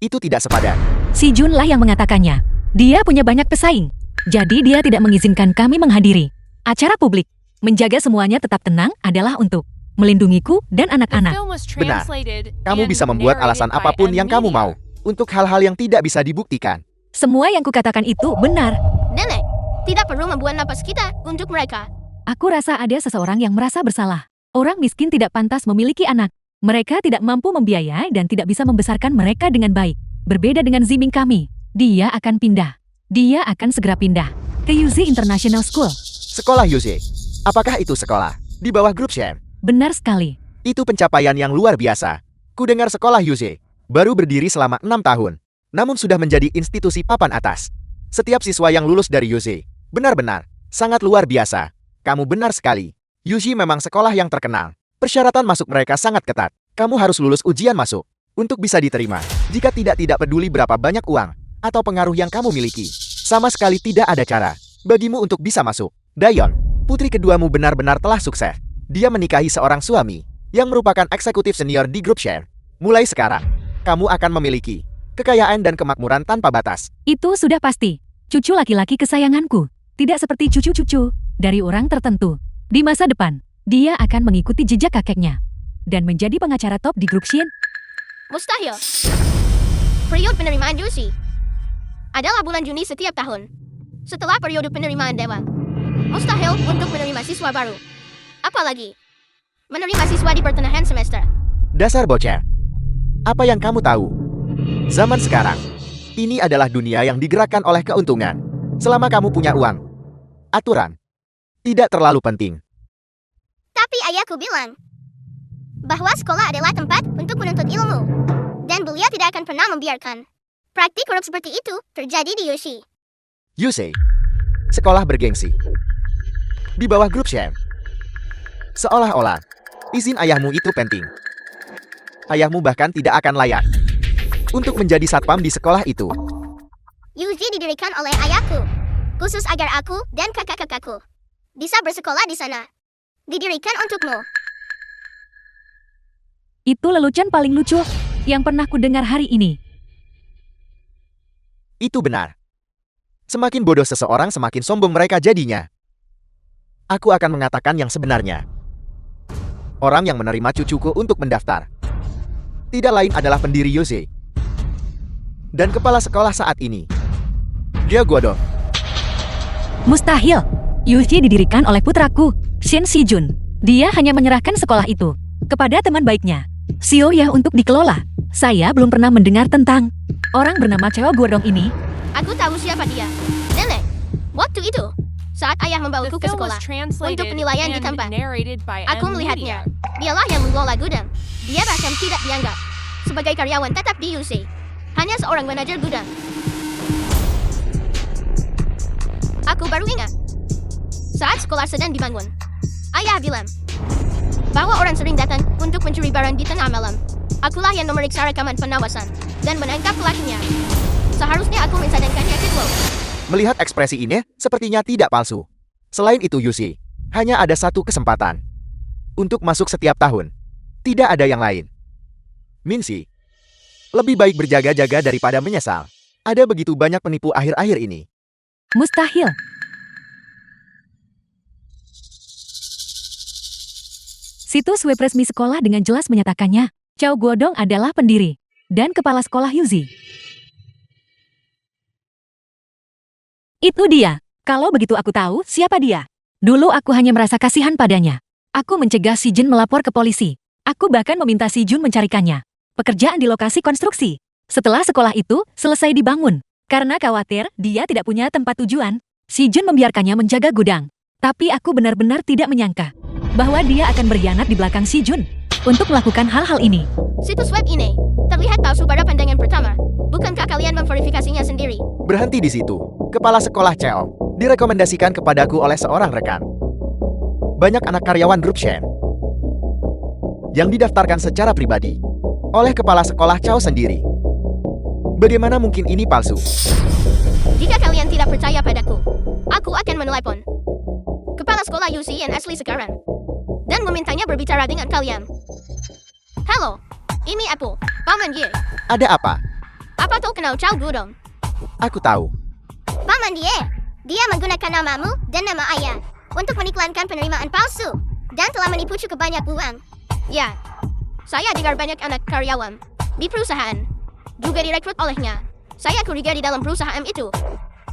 Itu tidak sepadan. Si Jun lah yang mengatakannya. Dia punya banyak pesaing. Jadi dia tidak mengizinkan kami menghadiri acara publik. Menjaga semuanya tetap tenang adalah untuk melindungiku dan The anak-anak. film was Benar. translated Kamu and bisa membuat alasan narrated by apapun yang kamu Media. mau. Untuk hal-hal yang tidak bisa dibuktikan. Semua yang kukatakan itu benar. Nenek, tidak perlu membuat napas kita untuk mereka. Aku rasa ada seseorang yang merasa bersalah. Orang miskin tidak pantas memiliki anak. Mereka tidak mampu membiayai dan tidak bisa membesarkan mereka dengan baik. Berbeda dengan Ziming kami. Dia akan pindah. Dia akan segera pindah ke UZ International School. Sekolah Yuze. Apakah itu sekolah? Di bawah grup share. Benar sekali. Itu pencapaian yang luar biasa. Ku dengar sekolah Yuze baru berdiri selama 6 tahun. Namun sudah menjadi institusi papan atas. Setiap siswa yang lulus dari Yuze benar-benar sangat luar biasa. Kamu benar sekali. Yuji memang sekolah yang terkenal. Persyaratan masuk mereka sangat ketat. Kamu harus lulus ujian masuk untuk bisa diterima. Jika tidak peduli berapa banyak uang atau pengaruh yang kamu miliki. Sama sekali tidak ada cara bagimu untuk bisa masuk. Dayon, putri keduamu benar-benar telah sukses. Dia menikahi seorang suami yang merupakan eksekutif senior di grup share. Mulai sekarang, kamu akan memiliki kekayaan dan kemakmuran tanpa batas. Itu sudah pasti. Cucu laki-laki kesayanganku. Tidak seperti cucu-cucu dari orang tertentu. Di masa depan, dia akan mengikuti jejak kakeknya. Dan menjadi pengacara top di grup Shin. Mustahil. Periode penerimaan Yusi adalah bulan Juni setiap tahun. Setelah periode penerimaan Dewa. Mustahil untuk menerima siswa baru. Apalagi menerima siswa di pertengahan semester. Dasar bocah. Apa yang kamu tahu? Zaman sekarang, ini adalah dunia yang digerakkan oleh keuntungan. Selama kamu punya uang, aturan tidak terlalu penting. Tapi ayahku bilang bahwa sekolah adalah tempat untuk menuntut ilmu. Dan beliau tidak akan pernah membiarkan praktik korup seperti itu terjadi di Yoshi. Yusei, sekolah bergengsi. Di bawah grup share. Seolah-olah, izin ayahmu itu penting. Ayahmu bahkan tidak akan layak untuk menjadi satpam di sekolah itu. Yuji didirikan oleh ayahku, khusus agar aku dan kakak-kakakku bisa bersekolah di sana. Didirikan untukmu. Itu lelucon paling lucu yang pernah kudengar hari ini. Itu benar. Semakin bodoh seseorang, semakin sombong mereka jadinya. Aku akan mengatakan yang sebenarnya. Orang yang menerima cucuku untuk mendaftar tidak lain adalah pendiri Yose dan kepala sekolah saat ini. Dia Godong. Mustahil. Yuji didirikan oleh putraku, Shin Si-jun. Dia hanya menyerahkan sekolah itu kepada teman baiknya, Seo ya, untuk dikelola. Saya belum pernah mendengar tentang orang bernama Cheo Guodong ini. Aku tahu siapa dia. Nenek, waktu itu saat ayah The membawaku ke film was sekolah translated untuk penilaian di and tempat, narrated by aku melihatnya. Dialah yang mengelola gudang. Dia bahkan tidak dianggap sebagai karyawan tetap di UC. Hanya seorang manajer gudang. Aku baru ingat. Saat sekolah sedang dibangun, ayah bilang bahwa orang sering datang untuk mencuri barang di tengah malam. Akulah yang memeriksa rekaman pengawasan dan menangkap pelakunya. Seharusnya aku mensadangkannya ke Glow. Melihat ekspresi ini, sepertinya tidak palsu. Selain itu Yusi, hanya ada satu kesempatan untuk masuk setiap tahun. Tidak ada yang lain. Minsi, lebih baik berjaga-jaga daripada menyesal. Ada begitu banyak penipu akhir-akhir ini. Mustahil. Situs web resmi sekolah dengan jelas menyatakannya, Cheo Guodong adalah pendiri dan kepala sekolah Yuzi. Itu dia. Kalau begitu aku tahu siapa dia. Dulu aku hanya merasa kasihan padanya. Aku mencegah Si Jun melapor ke polisi. Aku bahkan meminta Si Jun mencarikannya pekerjaan di lokasi konstruksi. Setelah sekolah itu selesai dibangun, karena khawatir dia tidak punya tempat tujuan, Si Jun membiarkannya menjaga gudang. Tapi aku benar-benar tidak menyangka bahwa dia akan berkhianat di belakang Si Jun untuk melakukan hal-hal ini. Situs web ini terlihat palsu pada pandangan pertama. Bukankah kalian memverifikasinya sendiri? Berhenti di situ. Kepala sekolah Cheo direkomendasikan kepadaku oleh seorang rekan. Banyak anak karyawan grup Shen yang didaftarkan secara pribadi oleh kepala sekolah Chao sendiri. Bagaimana mungkin ini palsu? Jika kalian tidak percaya padaku, aku akan menelepon kepala sekolah UCN asli sekarang dan memintanya berbicara dengan kalian. Halo, ini Apple, Paman Ye. Ada apa? Apa kau kenal Chao Gudong? Aku tahu. Paman Ye, dia menggunakan namamu dan nama ayah untuk mengiklankan penerimaan palsu dan telah menipu cukup banyak uang. Ya, saya dengar banyak anak karyawan di perusahaan juga direkrut olehnya. Saya curiga di dalam perusahaan itu.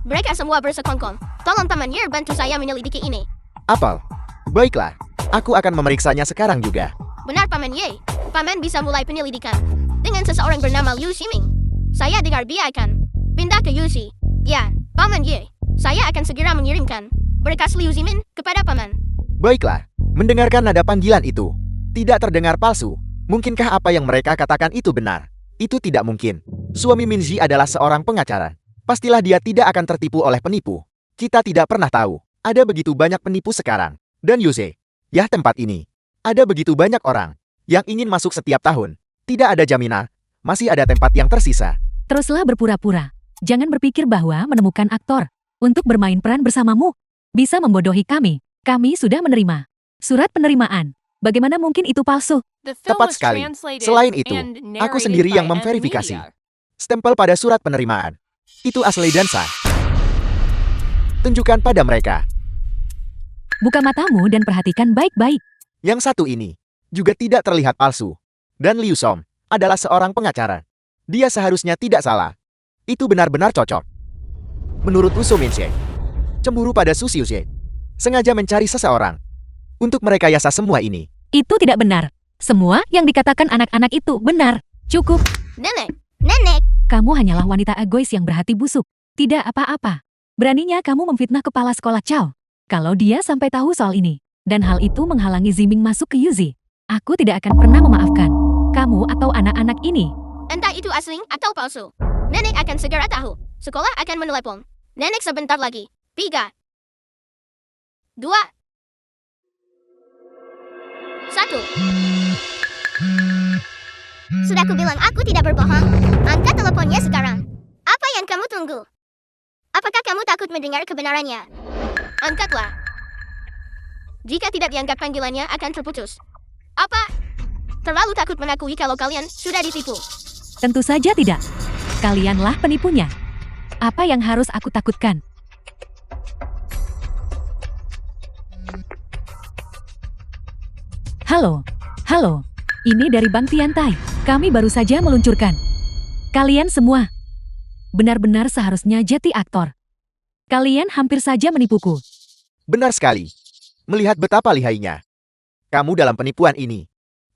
Mereka semua bersekongkol. Tolong Paman Ye bantu saya menyelidiki ini. Apel, baiklah. Aku akan memeriksanya sekarang juga. Benar Paman Ye, Paman bisa mulai penyelidikan dengan seseorang bernama Liu Ximing. Saya dengar dia akan pindah ke UC. Ya, Paman Ye, saya akan segera mengirimkan berkas Liu Ximing kepada Paman. Baiklah, mendengarkan nada panggilan itu tidak terdengar palsu. Mungkinkah apa yang mereka katakan itu benar? Itu tidak mungkin. Suami Minji adalah seorang pengacara. Pastilah dia tidak akan tertipu oleh penipu. Kita tidak pernah tahu. Ada begitu banyak penipu sekarang. Dan Yuze, ya tempat ini. Ada begitu banyak orang yang ingin masuk setiap tahun. Tidak ada jaminan. Masih ada tempat yang tersisa. Teruslah berpura-pura. Jangan berpikir bahwa menemukan aktor untuk bermain peran bersamamu bisa membodohi kami. Kami sudah menerima surat penerimaan. Bagaimana mungkin itu palsu? The film Tepat was sekali. translated Selain itu, and aku narrated sendiri by yang M memverifikasi. Media. Stempel pada surat penerimaan. Itu asli dan sah. Tunjukkan pada mereka. Buka matamu dan perhatikan baik-baik. Yang satu ini juga tidak terlihat palsu. Dan Liu Som adalah seorang pengacara. Dia seharusnya tidak salah. Itu benar-benar cocok. Menurut Uso Minxie, cemburu pada Su Xiuxie, sengaja mencari seseorang untuk merekayasa semua ini. Itu tidak benar. Semua yang dikatakan anak-anak itu benar. Cukup. Nenek, Kamu hanyalah wanita egois yang berhati busuk. Tidak apa-apa. Beraninya kamu memfitnah kepala sekolah Chao. Kalau dia sampai tahu soal ini, dan hal itu menghalangi Ziming masuk ke Yuzi, aku tidak akan pernah memaafkan kamu atau anak-anak ini. entah itu asli atau palsu. Nenek akan segera tahu. Sekolah akan menelepon. Nenek sebentar lagi. 3, 2, 1. Sudah kubilang aku tidak berbohong. Angkat teleponnya sekarang. Apa yang kamu tunggu? Apakah kamu takut mendengar kebenarannya? Angkatlah. Jika tidak dianggap panggilannya akan terputus. Apa? Terlalu takut mengakui kalau kalian sudah ditipu. Tentu saja tidak. Kalianlah penipunya. Apa yang harus aku takutkan? Halo, halo. Ini dari Bang Tiantai. Kami baru saja meluncurkan. Kalian semua benar-benar seharusnya jadi aktor. Kalian hampir saja menipuku. Benar sekali. Melihat betapa lihainya kamu dalam penipuan ini.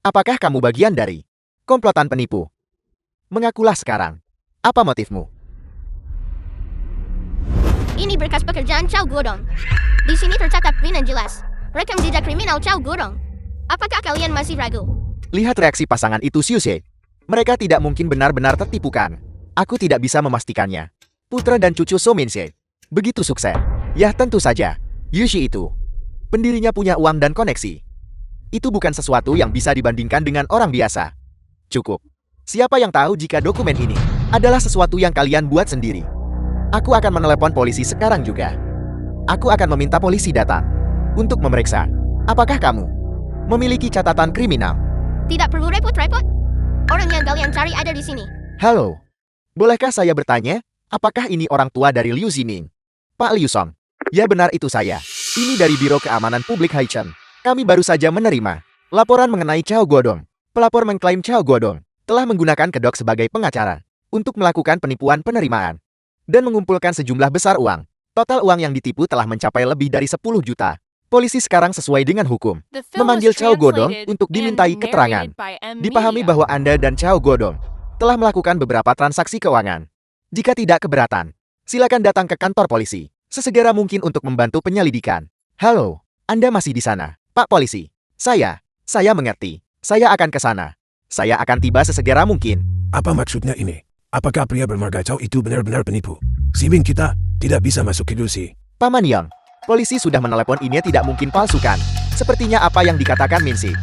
Apakah kamu bagian dari komplotan penipu? Mengakulah sekarang. Apa motifmu? Ini berkas pekerjaan Chao Guodong. Di sini tercatat dengan jelas. Rekam jejak kriminal Chao Guodong. Apakah kalian masih ragu? Lihat reaksi pasangan itu Xiuxie. Mereka tidak mungkin benar-benar tertipukan. Aku tidak bisa memastikannya. Putra dan cucu So Minxie begitu sukses. Ya tentu saja. Yushi itu pendirinya punya uang dan koneksi. Itu bukan sesuatu yang bisa dibandingkan dengan orang biasa. Cukup. Siapa yang tahu jika dokumen ini adalah sesuatu yang kalian buat sendiri? Aku akan menelepon polisi sekarang juga. Aku akan meminta polisi datang untuk memeriksa. Apakah kamu memiliki catatan kriminal? Tidak perlu repot-repot. Orang yang kalian cari ada di sini. Halo. Bolehkah saya bertanya, apakah ini orang tua dari Liu Ziming? Pak Liu Song. Ya benar itu saya. Ini dari Biro Keamanan Publik Haichen. Kami baru saja menerima laporan mengenai Chao Guodong. Pelapor mengklaim Chao Guodong telah menggunakan kedok sebagai pengacara untuk melakukan penipuan penerimaan dan mengumpulkan sejumlah besar uang. Total uang yang ditipu telah mencapai lebih dari 10 juta. Polisi sekarang sesuai dengan hukum The film memanggil was Chao Guodong translated untuk dimintai and keterangan. narrated by M Dipahami Media. bahwa Anda dan Chao Guodong telah melakukan beberapa transaksi keuangan. Jika tidak keberatan, silakan datang ke kantor polisi sesegera mungkin untuk membantu penyelidikan. Halo, Anda masih di sana, Pak Polisi? Saya mengerti. Saya akan ke sana. Saya akan tiba sesegera mungkin. Apa maksudnya ini? Apakah pria bermarga Cao itu benar-benar penipu? Si Ming kita tidak bisa masuk ke Dusi. Paman Yang, polisi sudah menelepon, ini tidak mungkin palsukan. Sepertinya apa yang dikatakan Minsi.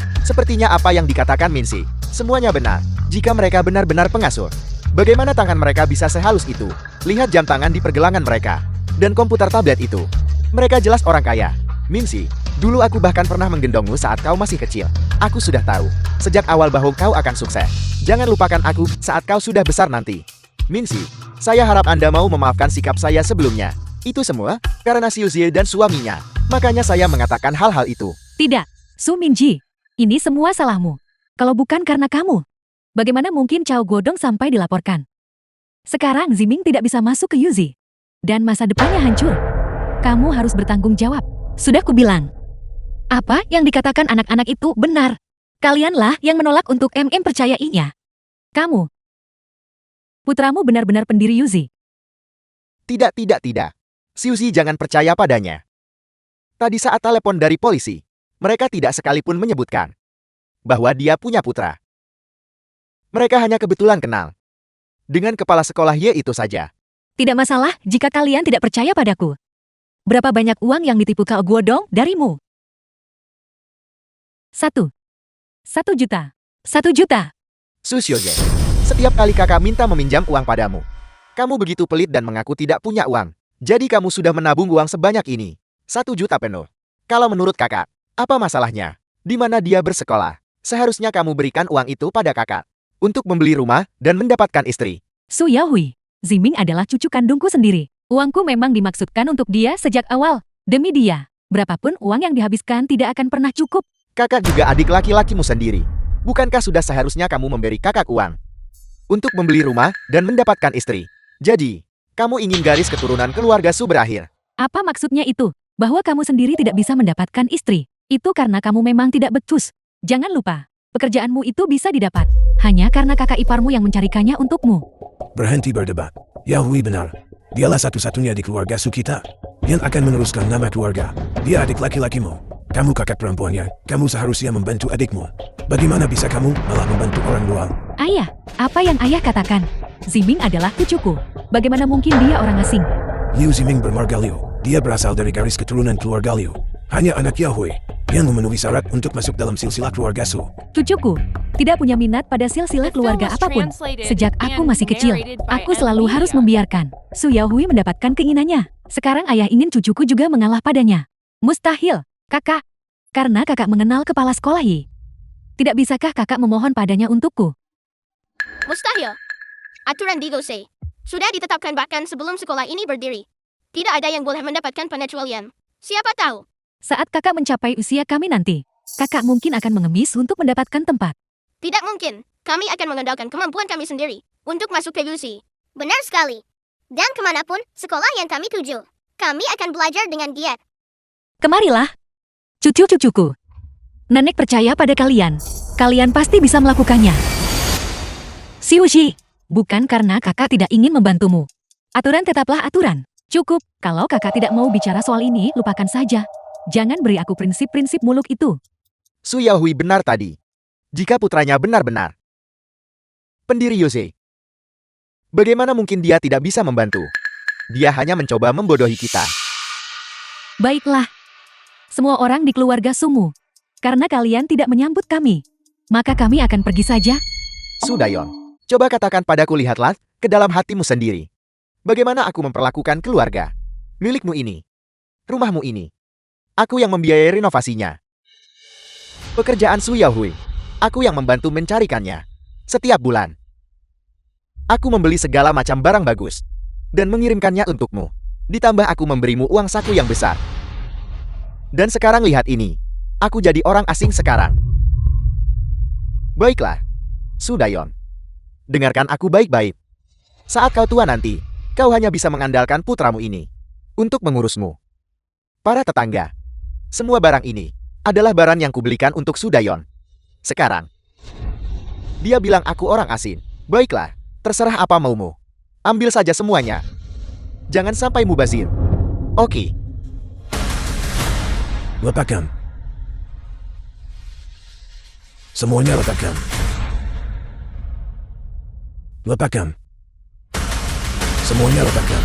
Semuanya benar. Jika mereka benar-benar pengasuh, bagaimana tangan mereka bisa sehalus itu? Lihat jam tangan di pergelangan mereka. Dan komputer tablet itu. Mereka jelas orang kaya. Minsi, dulu aku bahkan pernah menggendongmu saat kau masih kecil. Aku sudah tahu, sejak awal bahwa kau akan sukses. Jangan lupakan aku saat kau sudah besar nanti. Minsi, saya harap Anda mau memaafkan sikap saya sebelumnya. Itu semua karena Xiuzie dan suaminya. Makanya saya mengatakan hal-hal itu. Tidak, Su Minji. Ini semua salahmu. Kalau bukan karena kamu, bagaimana mungkin Cao Godong sampai dilaporkan? Sekarang Ziming tidak bisa masuk ke Yuzi. Dan masa depannya hancur. Kamu harus bertanggung jawab. Sudah kubilang. Apa yang dikatakan anak-anak itu benar. Kalianlah yang menolak untuk percayainya. Kamu. Putramu benar-benar pendiri Yuzi. Tidak. Xiuzie jangan percaya padanya. Tadi saat telepon dari polisi, mereka tidak sekalipun menyebutkan bahwa dia punya putra. Mereka hanya kebetulan kenal dengan kepala sekolah Ye itu saja. Tidak masalah jika kalian tidak percaya padaku. Berapa banyak uang yang ditipu Cao Godong darimu? 1 juta. 1 juta. Su Xiuzie, setiap kali kakak minta meminjam uang padamu, kamu begitu pelit dan mengaku tidak punya uang. Jadi kamu sudah menabung uang sebanyak ini. 1 juta penuh. Kalau menurut kakak, apa masalahnya? Di mana dia bersekolah? Seharusnya kamu berikan uang itu pada kakak untuk membeli rumah dan mendapatkan istri. Su Yahui, Ziming adalah cucu kandungku sendiri. Uangku memang dimaksudkan untuk dia sejak awal. Demi dia, berapapun uang yang dihabiskan tidak akan pernah cukup. Kakak juga adik laki-lakimu sendiri. Bukankah sudah seharusnya kamu memberi kakak uang untuk membeli rumah dan mendapatkan istri? Jadi, kamu ingin garis keturunan keluarga Su berakhir. Apa maksudnya itu? Bahwa kamu sendiri tidak bisa mendapatkan istri. Itu karena kamu memang tidak becus. Jangan lupa, pekerjaanmu itu bisa didapat hanya karena kakak iparmu yang mencarikannya untukmu. Berhenti berdebat. Yahui benar. Dialah satu-satunya di keluarga Su kita yang akan meneruskan nama keluarga. Dia adik laki-lakimu. Kamu kakak perempuannya. Kamu seharusnya membantu adikmu. Bagaimana bisa kamu malah membantu orang luar? Ayah, apa yang ayah katakan? Ziming adalah cucuku. Bagaimana mungkin dia orang asing? Liu Ziming bermarga Liu. Dia berasal dari garis keturunan keluarga Liu. Hanya anak Yahui yang memenuhi syarat untuk masuk dalam silsilah keluarga Su. Cucuku tidak punya minat pada silsilah keluarga apapun. Sejak aku masih kecil, aku selalu harus membiarkan Su Yahui mendapatkan keinginannya. Sekarang ayah ingin cucuku juga mengalah padanya. Mustahil, kakak. Karena kakak mengenal kepala sekolah Yi. Tidak bisakah kakak memohon padanya untukku? Mustahil. Aturan di Gosei sudah ditetapkan bahkan sebelum sekolah ini berdiri. Tidak ada yang boleh mendapatkan pengecualian. Siapa tahu? Saat kakak mencapai usia kami nanti, kakak mungkin akan mengemis untuk mendapatkan tempat. Tidak mungkin. Kami akan mengandalkan kemampuan kami sendiri untuk masuk ke UC. Benar sekali. Dan kemanapun sekolah yang kami tuju, kami akan belajar dengan giat. Kemarilah, cucu-cucuku. Nenek percaya pada kalian. Kalian pasti bisa melakukannya. Xiuzie, bukan karena kakak tidak ingin membantumu. Aturan tetaplah aturan. Cukup, kalau kakak tidak mau bicara soal ini, lupakan saja. Jangan beri aku prinsip-prinsip muluk itu. Su Yahui benar tadi. Jika putranya benar-benar pendiri Yose, bagaimana mungkin dia tidak bisa membantu? Dia hanya mencoba membodohi kita. Baiklah. Semua orang di keluarga Sumu. Karena kalian tidak menyambut kami, maka kami akan pergi saja. Su Dayon, coba katakan padaku, lihatlah ke dalam hatimu sendiri. Bagaimana aku memperlakukan keluarga milikmu ini, rumahmu ini. Aku yang membiayai renovasinya. Pekerjaan Su Yahui, aku yang membantu mencarikannya. Setiap bulan, aku membeli segala macam barang bagus dan mengirimkannya untukmu. Ditambah aku memberimu uang saku yang besar. Dan sekarang lihat ini, aku jadi orang asing sekarang. Baiklah, Su Dayon, dengarkan aku baik-baik. Saat kau tua nanti, kau hanya bisa mengandalkan putramu ini untuk mengurusmu. Para tetangga, semua barang ini adalah barang yang kubelikan untuk Su Dayon. Sekarang, dia bilang aku orang asing. Baiklah, terserah apa maumu. Ambil saja semuanya. Jangan sampai mubazir. Oke. Letakkan. Semuanya letakkan. Lepaskan. Semuanya lepaskan.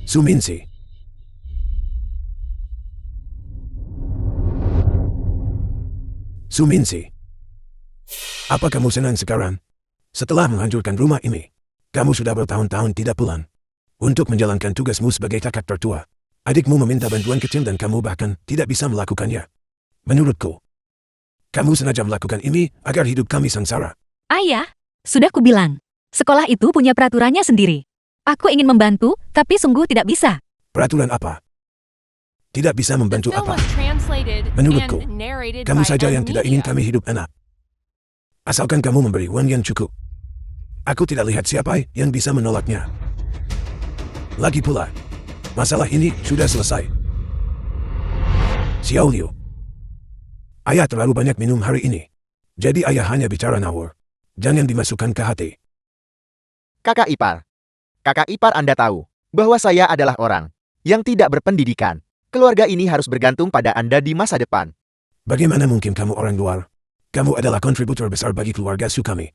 Su Minsi. Su Minsi. Apa kamu senang sekarang? Setelah menghancurkan rumah ini, kamu sudah bertahun-tahun tidak pulang. Untuk menjalankan tugasmu sebagai kakak tertua, adikmu meminta bantuan kecil dan kamu bahkan tidak bisa melakukannya. Menurutku, kamu sengaja melakukan ini agar hidup kami sengsara. Ayah, sudah kubilang. Sekolah itu punya peraturannya sendiri. Aku ingin membantu, tapi sungguh tidak bisa. Peraturan apa? Tidak bisa The membantu film apa? was translated Menurutku, and narrated kamu by saja yang M tidak ingin Media. kami hidup enak. Asalkan kamu memberi uang yang cukup. Aku tidak lihat siapa yang bisa menolaknya. Lagi pula, masalah ini sudah selesai. Xiao Liu. Ayah terlalu banyak minum hari ini. Jadi ayah hanya bicara ngawur. Jangan dimasukkan ke hati. Kakak ipar. Kakak ipar Anda tahu bahwa saya adalah orang yang tidak berpendidikan. Keluarga ini harus bergantung pada Anda di masa depan. Bagaimana mungkin kamu orang luar? Kamu adalah kontributor besar bagi keluarga Su kami.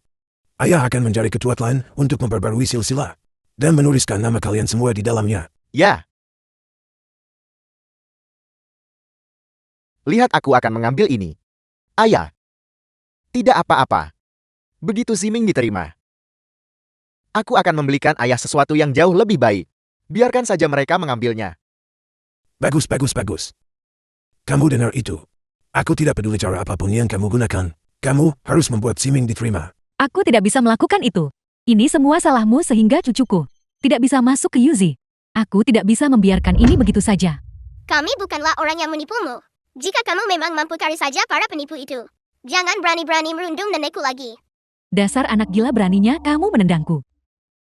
Ayah akan mencari ketua klan untuk memperbarui silsilah dan menuliskan nama kalian semua di dalamnya. Ya. Lihat, aku akan mengambil ini. Ayah. Tidak apa-apa. Begitu Ziming diterima, aku akan membelikan ayah sesuatu yang jauh lebih baik. Biarkan saja mereka mengambilnya. Bagus, bagus, bagus. Kamu dengar itu? Aku tidak peduli cara apapun yang kamu gunakan. Kamu harus membuat Ziming diterima. Aku tidak bisa melakukan itu. Ini semua salahmu sehingga cucuku tidak bisa masuk ke Yuzi. Aku tidak bisa membiarkan ini begitu saja. Kami bukanlah orang yang menipumu. Jika kamu memang mampu cari saja para penipu itu. Jangan berani-berani merundung nenekku lagi. Dasar anak gila, beraninya kamu menendangku.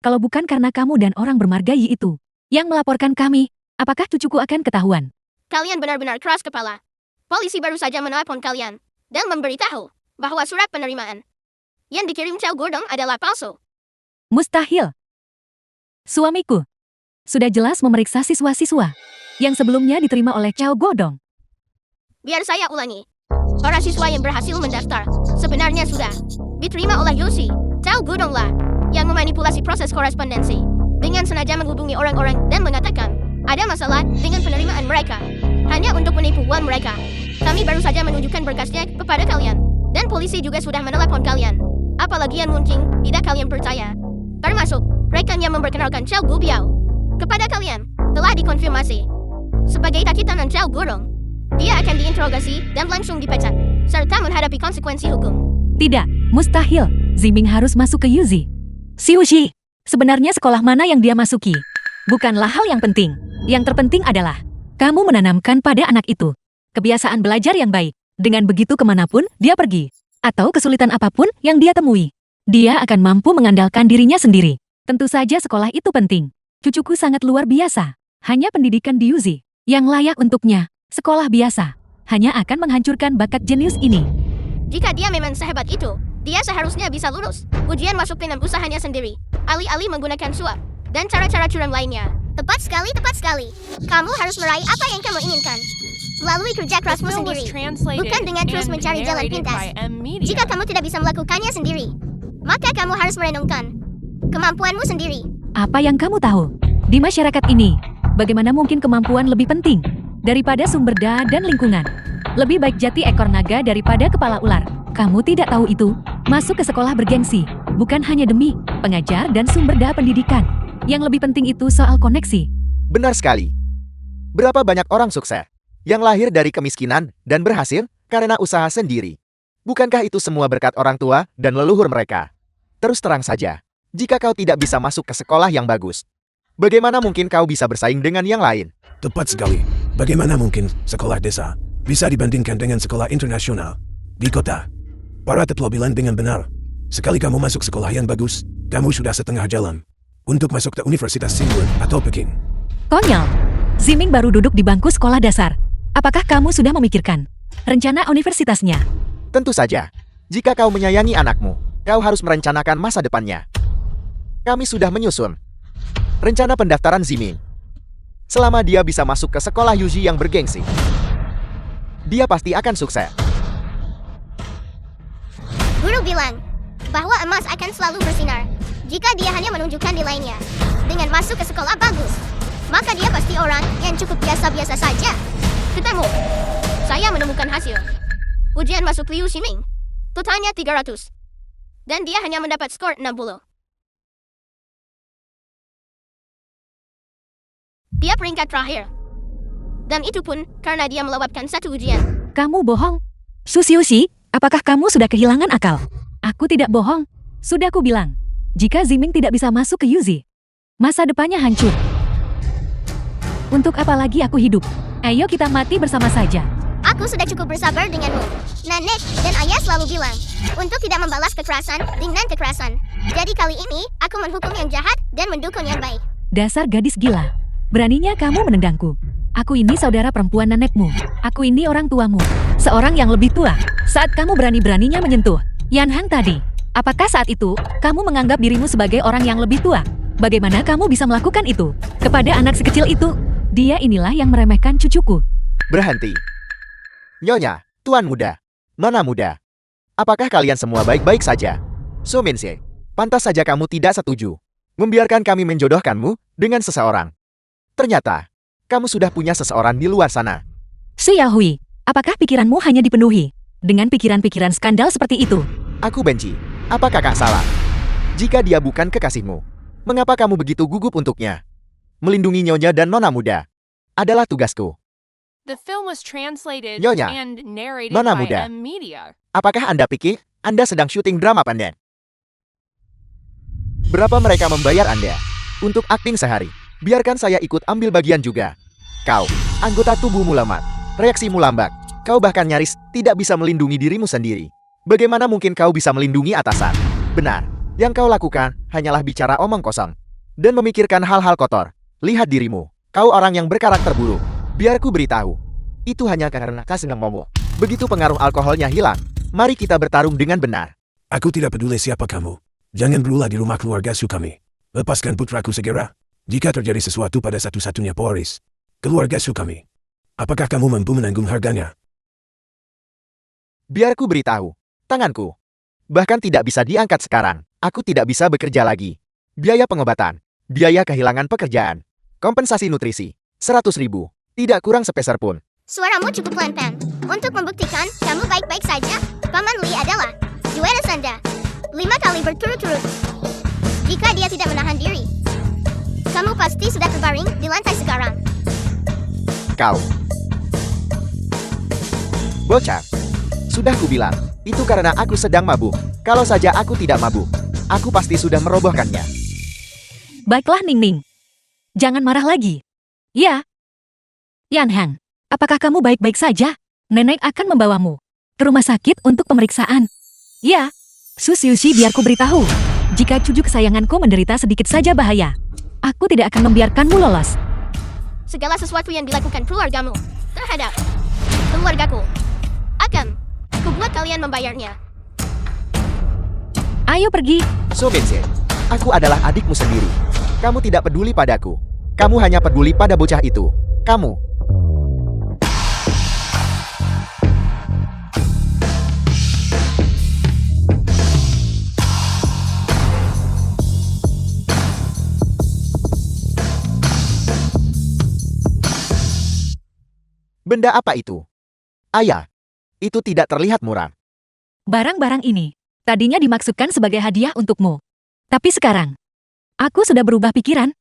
Kalau bukan karena kamu dan orang bermargai itu yang melaporkan kami, apakah cucuku akan ketahuan? Kalian benar-benar keras kepala. Polisi baru saja menelpon kalian dan memberitahu bahwa surat penerimaan yang dikirim Chow Gordong adalah palsu. Mustahil. Suamiku sudah jelas memeriksa siswa-siswa yang sebelumnya diterima oleh Chow Godong. Biar saya ulangi. Para siswa yang berhasil mendaftar sebenarnya sudah diterima oleh Yoshi. Chow Gordong lah yang memanipulasi proses korespondensi dengan sengaja menghubungi orang-orang dan mengatakan ada masalah dengan penerimaan mereka hanya untuk menipu uang mereka. Kami baru saja menunjukkan berkasnya kepada kalian dan polisi juga sudah menelepon kalian. Apalagi yang mungkin tidak kalian percaya. Termasuk rekan yang memperkenalkan Chow Gubiao kepada kalian telah dikonfirmasi sebagai kakitanan Chow Gordong. Dia akan diinterogasi dan langsung dipecat serta menghadapi konsekuensi hukum. Tidak, mustahil. Ziming harus masuk ke Yuzi. Xiuxi, sebenarnya sekolah mana yang dia masuki? Bukanlah hal yang penting. Yang terpenting adalah kamu menanamkan pada anak itu kebiasaan belajar yang baik. Dengan begitu kemanapun dia pergi, atau kesulitan apapun yang dia temui, dia akan mampu mengandalkan dirinya sendiri. Tentu saja sekolah itu penting. Cucuku sangat luar biasa. Hanya pendidikan di Yuzi yang layak untuknya. Sekolah biasa hanya akan menghancurkan bakat jenius ini. Jika dia memang sehebat itu, dia seharusnya bisa lulus ujian masuk dengan usahanya sendiri, alih-alih menggunakan suap dan cara-cara curang lainnya. Tepat sekali, tepat sekali. Kamu harus meraih apa yang kamu inginkan melalui kerja The kerasmu film was sendiri, translated bukan dengan terus and mencari jalan narrated pintas. by M Media. Jika kamu tidak bisa melakukannya sendiri, maka kamu harus merenungkan kemampuanmu sendiri. Apa yang kamu tahu? Di masyarakat ini, bagaimana mungkin kemampuan lebih penting daripada sumber daya dan lingkungan? Lebih baik jati ekor naga daripada kepala ular. Kamu tidak tahu itu? Masuk ke sekolah bergengsi, bukan hanya demi pengajar dan sumber daya pendidikan. Yang lebih penting itu soal koneksi. Benar sekali. Berapa banyak orang sukses yang lahir dari kemiskinan dan berhasil karena usaha sendiri? Bukankah itu semua berkat orang tua dan leluhur mereka? Terus terang saja, jika kau tidak bisa masuk ke sekolah yang bagus, bagaimana mungkin kau bisa bersaing dengan yang lain? Tepat sekali. Bagaimana mungkin sekolah desa bisa dibandingkan dengan sekolah internasional di kota? Para tetua bilang dengan benar. Sekali kamu masuk sekolah yang bagus, kamu sudah setengah jalan untuk masuk ke Universitas Tsinghua atau Peking. Konyol. Ziming baru duduk di bangku sekolah dasar. Apakah kamu sudah memikirkan rencana universitasnya? Tentu saja, jika kau menyayangi anakmu, kau harus merencanakan masa depannya. Kami sudah menyusun rencana pendaftaran Ziming. Selama dia bisa masuk ke sekolah Yuji yang bergengsi, dia pasti akan sukses. Guru bilang bahwa emas akan selalu bersinar jika dia hanya menunjukkan nilainya. Dengan masuk ke sekolah bagus, maka dia pasti orang yang cukup biasa-biasa saja. Ketemu. Saya menemukan hasil. Ujian masuk Liu Ximing. Totalnya 300. Dan dia hanya mendapat skor 60. Dia peringkat terakhir. Dan itu pun karena dia melewatkan satu ujian. Kamu bohong. Susiushi, apakah kamu sudah kehilangan akal? Aku tidak bohong. Sudah aku bilang, jika Ziming tidak bisa masuk ke Yuzi, masa depannya hancur. Untuk apa lagi aku hidup? Ayo kita mati bersama saja. Aku sudah cukup bersabar denganmu. Nenek dan ayah selalu bilang untuk tidak membalas kekerasan dengan kekerasan. Jadi kali ini aku menghukum yang jahat dan mendukung yang baik. Dasar gadis gila. Beraninya kamu menendangku. Aku ini saudara perempuan nenekmu. Aku ini orang tuamu. Seorang yang lebih tua. Saat kamu berani-beraninya menyentuh Yan Hang tadi, apakah saat itu kamu menganggap dirimu sebagai orang yang lebih tua? Bagaimana kamu bisa melakukan itu kepada anak sekecil itu? Dia inilah yang meremehkan cucuku. Berhenti. Nyonya, Tuan Muda, Nona Muda. Apakah kalian semua baik-baik saja? Su Minse, pantas saja kamu tidak setuju membiarkan kami menjodohkanmu dengan seseorang. Ternyata, kamu sudah punya seseorang di luar sana. Su Yahui, apakah pikiranmu hanya dipenuhi dengan pikiran-pikiran skandal seperti itu? Aku benci. Apa kakak salah? Jika dia bukan kekasihmu, mengapa kamu begitu gugup untuknya? Melindungi Nyonya dan Nona Muda adalah tugasku. The film was translated Nyonya, and narrated Nona by Muda. M Media. Apakah Anda pikir Anda sedang syuting drama pendek? Berapa mereka membayar Anda untuk akting sehari? Biarkan saya ikut ambil bagian juga. Kau, anggota tubuhmu lemah, reaksimu lambat. Kau bahkan nyaris tidak bisa melindungi dirimu sendiri. Bagaimana mungkin kau bisa melindungi atasan? Benar, yang kau lakukan hanyalah bicara omong kosong dan memikirkan hal-hal kotor. Lihat dirimu, kau orang yang berkarakter buruk. Biar ku beritahu, itu hanya karena kau sedang ngomong. Begitu pengaruh alkoholnya hilang, mari kita bertarung dengan benar. Aku tidak peduli siapa kamu. Jangan berulah di rumah keluarga Su kami. Lepaskan putraku segera. Jika terjadi sesuatu pada satu-satunya pewaris keluarga Su kami, apakah kamu mampu menanggung harganya? Biar ku beritahu, tanganku bahkan tidak bisa diangkat sekarang. Aku tidak bisa bekerja lagi. Biaya pengobatan, biaya kehilangan pekerjaan, kompensasi nutrisi, 100.000, tidak kurang sepeser pun. Suaramu cukup pelan-pelan. Untuk membuktikan kamu baik-baik saja, Paman Li adalah juara Sanda 5 kali berturut-turut. Jika dia tidak menahan diri, kamu pasti sudah terbaring di lantai sekarang. Kau bocah, sudah kubilang, itu karena aku sedang mabuk. Kalau saja aku tidak mabuk, aku pasti sudah merobohkannya. Baiklah Ning Ning. Jangan marah lagi. Ya. Yan Hang, apakah kamu baik-baik saja? Nenek akan membawamu ke rumah sakit untuk pemeriksaan. Ya. Susiushi, biar ku beritahu. Jika cucu kesayanganku menderita sedikit saja bahaya, aku tidak akan membiarkanmu lolos. Segala sesuatu yang dilakukan keluargamu terhadap keluargaku akan kubuat kalian membayarnya. Ayo pergi. So Bense, aku adalah adikmu sendiri. Kamu tidak peduli padaku. Kamu hanya peduli pada bocah itu. Kamu. Benda apa itu? Ayah, itu tidak terlihat murah. Barang-barang ini tadinya dimaksudkan sebagai hadiah untukmu. Tapi sekarang, aku sudah berubah pikiran.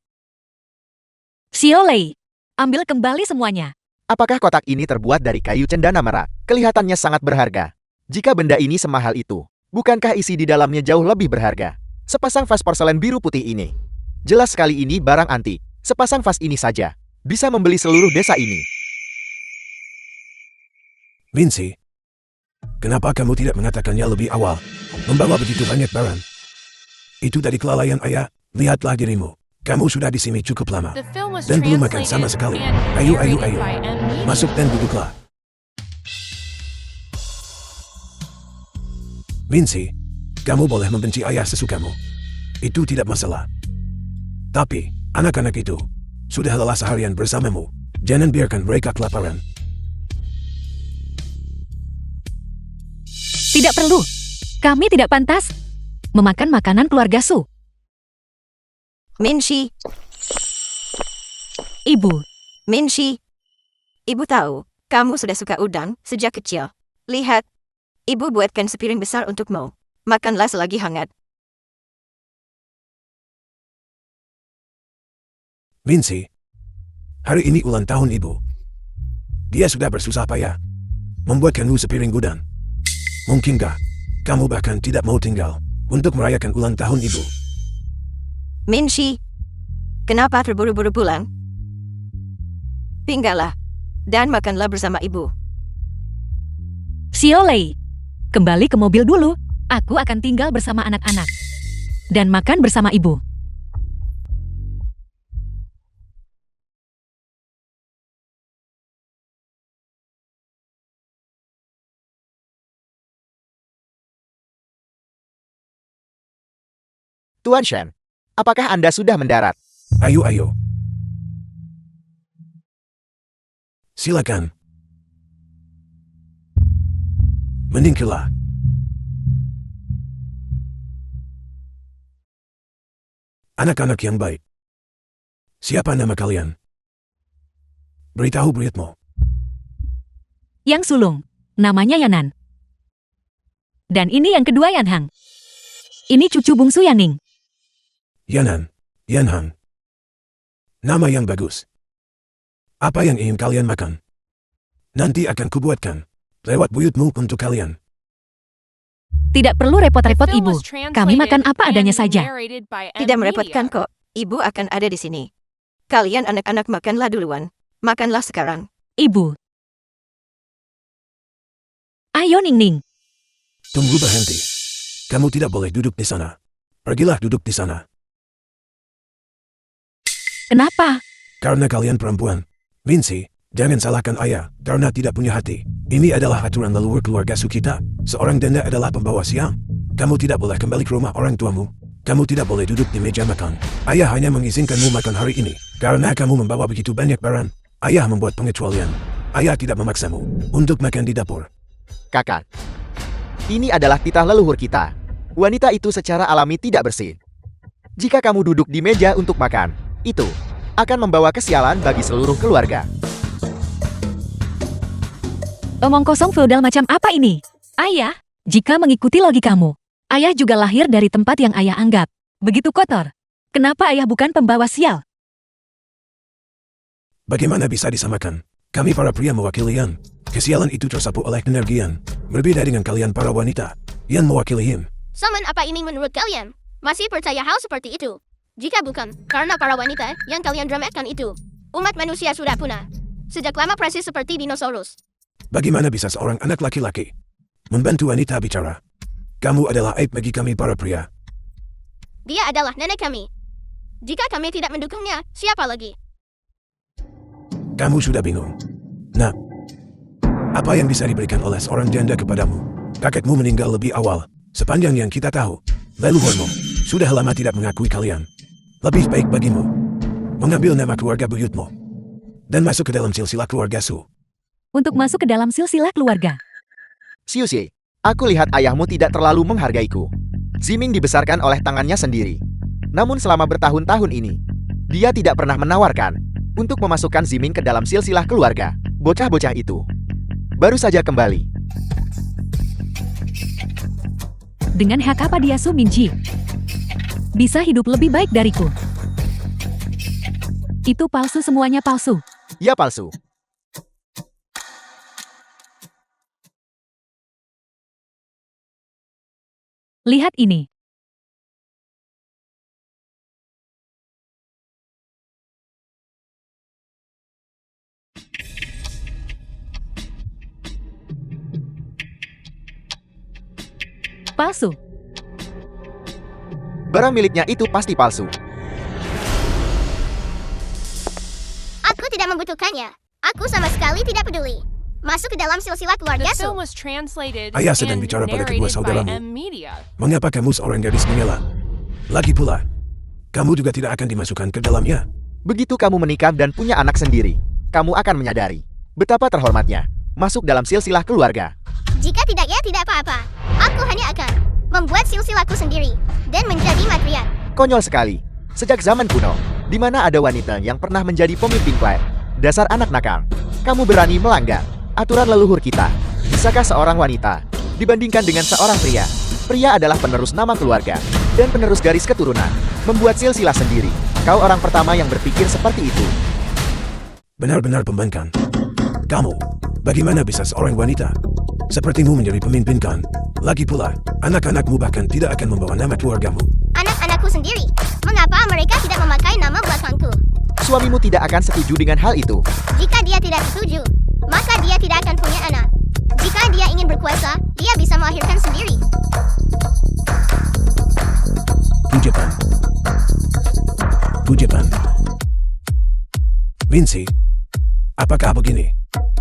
Xiao Lei, ambil kembali semuanya. Apakah kotak ini terbuat dari kayu cendana merah? Kelihatannya sangat berharga. Jika benda ini semahal itu, bukankah isi di dalamnya jauh lebih berharga? Sepasang vas porselen biru putih ini. Jelas sekali ini barang antik. Sepasang vas ini saja bisa membeli seluruh desa ini. Minsi, kenapa kamu tidak mengatakannya lebih awal? Membawa begitu banyak barang. Itu dari kelalaian ayah. Lihatlah dirimu. Kamu sudah di sini cukup lama. The film was Dan belum makan translated sama sekali. and Ayo, narrated ayo. by M Media. Masuk dan duduklah. Minsi, kamu boleh membenci ayah sesukamu. Itu tidak masalah. Tapi, anak-anak itu sudah lelah seharian bersamamu. Jangan biarkan mereka kelaparan. Tidak perlu. Kami tidak pantas memakan makanan keluarga Su. Minshi, Ibu, Minshi. Ibu tahu, kamu sudah suka udang sejak kecil. Lihat, ibu buatkan sepiring besar untukmu. Makanlah selagi hangat. Minsi, hari ini ulang tahun ibu. Dia sudah bersusah payah membuatkanmu sepiring udang. Mungkinkah kamu bahkan tidak mau tinggal untuk merayakan ulang tahun ibu? Minshi, kenapa terburu-buru pulang? Tinggallah dan makanlah bersama ibu. Xiaolei, kembali ke mobil dulu. Aku akan tinggal bersama anak-anak dan makan bersama ibu. Tuan Shen, apakah Anda sudah mendarat? Ayo, ayo. Silakan. Meninggallah. Anak-anak yang baik. Siapa nama kalian? Beritahu beritmu. Yang sulung, namanya Yanan. Dan ini yang kedua Yanhang. Ini cucu bungsu Yaning. Yanan, Yanhang. Nama yang bagus. Apa yang ingin kalian makan? Nanti akan kubuatkan lewat buyutmu untuk kalian. Tidak perlu The repot-repot film ibu. was translated Kami makan apa adanya and saja. narrated by Tidak M merepotkan Media. kok. Ibu akan ada di sini. Kalian anak-anak makanlah duluan. Makanlah sekarang. Ibu. Ayo Ning-Ning. Tunggu, berhenti. Kamu tidak boleh duduk di sana. Pergilah duduk di sana. Kenapa? Karena kalian perempuan. Minsi, jangan salahkan ayah karena tidak punya hati. Ini adalah aturan leluhur keluarga Su kita. Seorang janda adalah pembawa siang. Kamu tidak boleh kembali ke rumah orang tuamu. Kamu tidak boleh duduk di meja makan. Ayah hanya mengizinkanmu makan hari ini karena kamu membawa begitu banyak barang. Ayah membuat pengecualian. Ayah tidak memaksamu untuk makan di dapur. Kakak, ini adalah titah leluhur kita. Wanita itu secara alami tidak bersih. Jika kamu duduk di meja untuk makan, itu akan membawa kesialan bagi seluruh keluarga. Omong kosong feodal macam apa ini? Ayah, jika mengikuti logikamu, ayah juga lahir dari tempat yang ayah anggap begitu kotor. Kenapa ayah bukan pembawa sial? Bagaimana bisa disamakan? Kami para pria mewakili Yan. Kesialan itu tersapu oleh energi Yan. Berbeda dengan kalian para wanita. Yan mewakili Yin. Saman apa ini menurut kalian? Masih percaya hal seperti itu? Jika bukan, karena para wanita yang kalian dramakan itu, umat manusia sudah punah. Sejak lama persis seperti dinosaurus. Bagaimana bisa seorang anak laki-laki membantu wanita bicara? Kamu adalah aib bagi kami para pria. Dia adalah nenek kami. Jika kami tidak mendukungnya, siapa lagi? Kamu sudah bingung. Nah, apa yang bisa diberikan oleh seorang janda kepadamu? Kakekmu meninggal lebih awal. Sepanjang yang kita tahu, leluhurmu sudah lama tidak mengakui kalian. Lebih baik bagimu mengambil nama keluarga buyutmu dan masuk ke dalam silsilah keluarga Su. Untuk masuk ke dalam silsilah keluarga. Xiuxie, aku lihat ayahmu tidak terlalu menghargaiku. Ziming dibesarkan oleh tangannya sendiri. Namun selama bertahun-tahun ini, dia tidak pernah menawarkan untuk memasukkan Ziming ke dalam silsilah keluarga. Bocah-bocah itu baru saja kembali. Dengan hak apa dia Su Minji bisa hidup lebih baik dariku? Itu palsu, semuanya palsu. Ya palsu. Lihat ini. Palsu. Barang miliknya itu pasti palsu. Aku tidak membutuhkannya. Aku sama sekali tidak peduli. Masuk ke dalam silsilah keluarga The Su. film was translated Ayah sedang and bicara pada kedua narrated by saudaramu. M Media. Mengapa kamu seorang gadis mengelak? Lagi pula, kamu juga tidak akan dimasukkan ke dalamnya. Begitu kamu menikah dan punya anak sendiri, kamu akan menyadari betapa terhormatnya masuk dalam silsilah keluarga. Jika tidak ya tidak apa-apa. Aku hanya akan membuat silsilaku sendiri, dan menjadi matriark. Konyol sekali. Sejak zaman kuno, di mana ada wanita yang pernah menjadi pemimpin klan. Dasar anak nakal. Kamu berani melanggar aturan leluhur kita. Bisakah seorang wanita dibandingkan dengan seorang pria? Pria adalah penerus nama keluarga dan penerus garis keturunan. Membuat silsilah sendiri. Kau orang pertama yang berpikir seperti itu. Benar-benar pembangkang. Kamu, bagaimana bisa seorang wanita sepertimu menjadi pemimpin kan? Lagi pula, anak-anakmu bahkan tidak akan membawa nama keluargamu. Anak-anakku sendiri, mengapa mereka tidak memakai nama belakangku? Suamimu tidak akan setuju dengan hal itu. Jika dia tidak setuju, maka dia tidak akan punya anak. Jika dia ingin berkuasa, dia bisa melahirkan sendiri. Pujipan. Pujipan. Mincy, apakah begini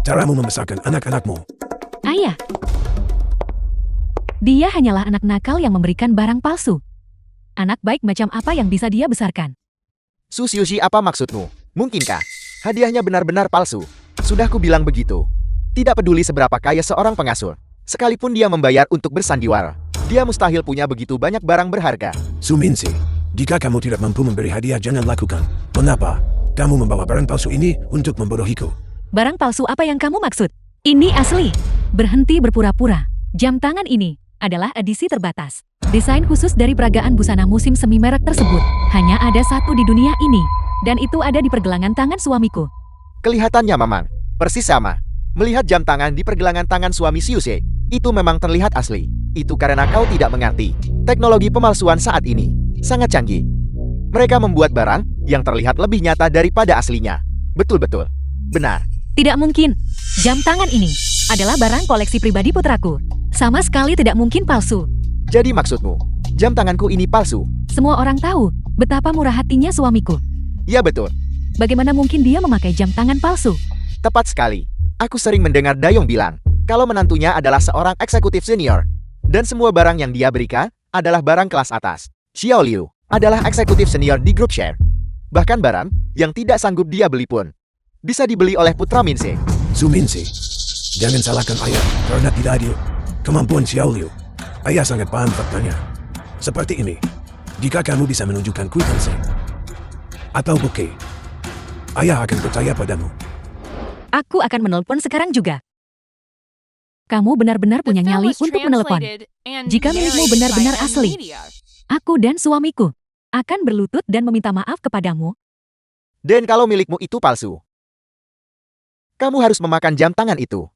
caramu membesarkan anak-anakmu? Ayah. Dia hanyalah anak nakal yang memberikan barang palsu. Anak baik macam apa yang bisa dia besarkan? Susyushi, apa maksudmu? Mungkinkah hadiahnya benar-benar palsu? Sudah ku bilang begitu. Tidak peduli seberapa kaya seorang pengasuh, sekalipun dia membayar untuk bersandiwara, dia mustahil punya begitu banyak barang berharga. Suminsi, jika kamu tidak mampu memberi hadiah jangan lakukan. Kenapa? Kamu membawa barang palsu ini untuk membodohiku. Barang palsu apa yang kamu maksud? Ini asli. Berhenti berpura-pura. Jam tangan ini adalah edisi terbatas. Desain khusus dari peragaan busana musim semi merek tersebut. Hanya ada satu di dunia ini. Dan itu ada di pergelangan tangan suamiku. Kelihatannya Mamang, persis sama. Melihat jam tangan di pergelangan tangan suami Siuse, itu memang terlihat asli. Itu karena kau tidak mengerti. Teknologi pemalsuan saat ini sangat canggih. Mereka membuat barang yang terlihat lebih nyata daripada aslinya. Betul-betul. Benar. Tidak mungkin. Jam tangan ini adalah barang koleksi pribadi putraku. Sama sekali tidak mungkin palsu. Jadi maksudmu, jam tanganku ini palsu? Semua orang tahu betapa murah hatinya suamiku. Ya betul. Bagaimana mungkin dia memakai jam tangan palsu? Tepat sekali. Aku sering mendengar Dayong bilang, kalau menantunya adalah seorang eksekutif senior. Dan semua barang yang dia berikan adalah barang kelas atas. Xiao Liu adalah eksekutif senior di grup share. Bahkan barang yang tidak sanggup dia beli pun bisa dibeli oleh putra Minse. Suminsi, jangan salahkan ayah karena tidak adil kemampuan Xiao Liu. Ayah sangat paham faktanya. Seperti ini, jika kamu bisa menunjukkan kwitansi atau bukti, ayah akan percaya padamu. Aku akan menelpon sekarang juga. Kamu benar-benar The punya film nyali was untuk menelpon. translated and Jika milikmu narrated benar-benar by asli, Media. aku dan suamiku akan berlutut dan meminta maaf kepadamu. Dan kalau milikmu itu palsu, kamu harus memakan jam tangan itu.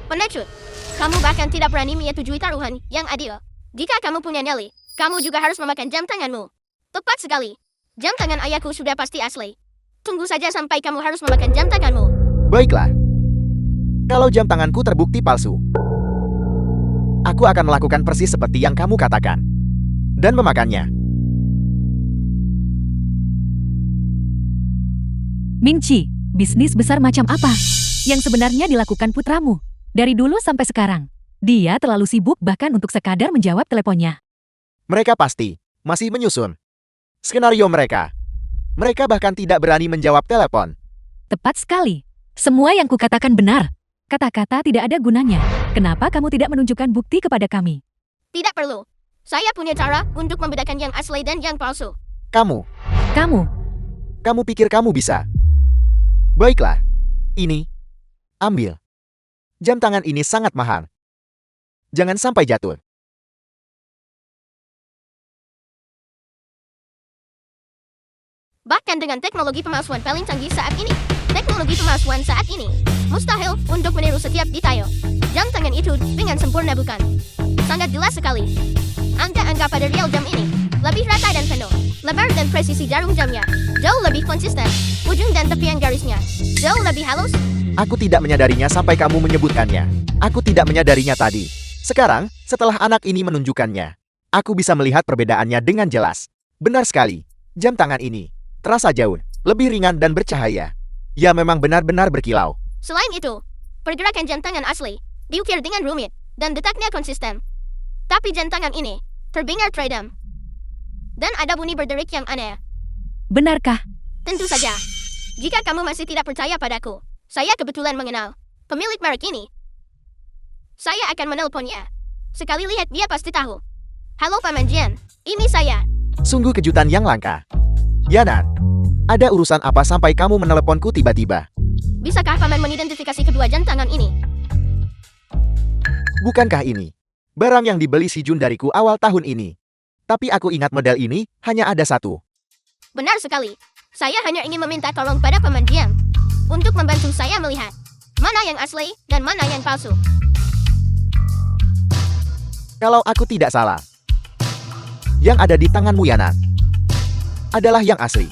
Pengecut, kamu bahkan tidak berani menyetujui taruhan yang adil. Jika kamu punya nyali, kamu juga harus memakan jam tanganmu. Tepat sekali. Jam tangan ayahku sudah pasti asli. Tunggu saja sampai kamu harus memakan jam tanganmu. Baiklah. Kalau jam tanganku terbukti palsu, aku akan melakukan persis seperti yang kamu katakan. Dan memakannya. Mingchi, bisnis besar macam apa yang sebenarnya dilakukan putramu? Dari dulu sampai sekarang, dia terlalu sibuk bahkan untuk sekadar menjawab teleponnya. Mereka pasti masih menyusun skenario mereka. Mereka bahkan tidak berani menjawab telepon. Tepat sekali. Semua yang kukatakan benar. Kata-kata tidak ada gunanya. Kenapa kamu tidak menunjukkan bukti kepada kami? Tidak perlu. Saya punya cara untuk membedakan yang asli dan yang palsu. Kamu Kamu, pikir kamu bisa? Baiklah. Ini. Ambil. Jam tangan ini sangat mahal. Jangan sampai jatuh. Bahkan dengan teknologi pemalsuan paling canggih saat ini, teknologi pemalsuan saat ini mustahil untuk meniru setiap detail. Jam tangan itu dengan sempurna bukan? Sangat jelas sekali. Angka-angka pada real jam ini lebih rata dan penuh. Lebar dan presisi jarum jamnya jauh lebih konsisten. Ujung dan tepian garisnya jauh lebih halus. Aku tidak menyadarinya sampai kamu menyebutkannya. Aku tidak menyadarinya tadi. Sekarang, setelah anak ini menunjukkannya, aku bisa melihat perbedaannya dengan jelas. Benar sekali. Jam tangan ini terasa jauh lebih ringan dan bercahaya. Ya memang benar-benar berkilau. Selain itu, pergerakan jam tangan asli diukir dengan rumit dan detaknya konsisten. Tapi jam tangan ini terdengar teredam. Dan ada bunyi berderik yang aneh. benarkah? Tentu saja. Jika kamu masih tidak percaya padaku, saya kebetulan mengenal pemilik merek ini. Saya akan menelponnya. Sekali lihat dia pasti tahu. Halo Paman Jian, ini saya. Sungguh kejutan yang langka. Yanan, ada urusan apa sampai kamu meneleponku tiba-tiba? Bisakah Paman mengidentifikasi kedua jam tangan ini? Bukankah ini barang yang dibeli si Jun dariku awal tahun ini? Tapi aku ingat model ini hanya ada satu. Benar sekali. Saya hanya ingin meminta tolong pada Paman Jian untuk membantu saya melihat mana yang asli dan mana yang palsu. Kalau aku tidak salah, yang ada di tanganmu Yanan adalah yang asli.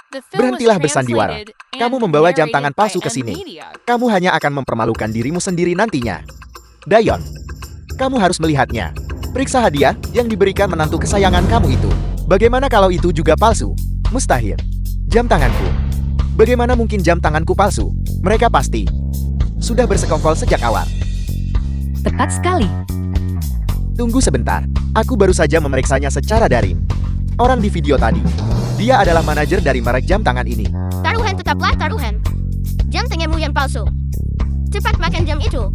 The film was Berhentilah bersandiwara. translated and Kamu membawa jam tangan narrated palsu by ke sini. M-Media. Kamu hanya akan mempermalukan dirimu sendiri nantinya. Dayon, kamu harus melihatnya. Periksa hadiah yang diberikan menantu kesayangan kamu itu. Bagaimana kalau itu juga palsu? Mustahil. Jam tanganku. Bagaimana mungkin jam tanganku palsu? Mereka pasti sudah bersekongkol sejak awal. Tepat sekali. Tunggu sebentar. Aku baru saja memeriksanya secara daring. Orang di video tadi, dia adalah manajer dari merek jam tangan ini. Taruhan tetaplah taruhan. Jam tanganmu yang palsu. Cepat makan jam itu.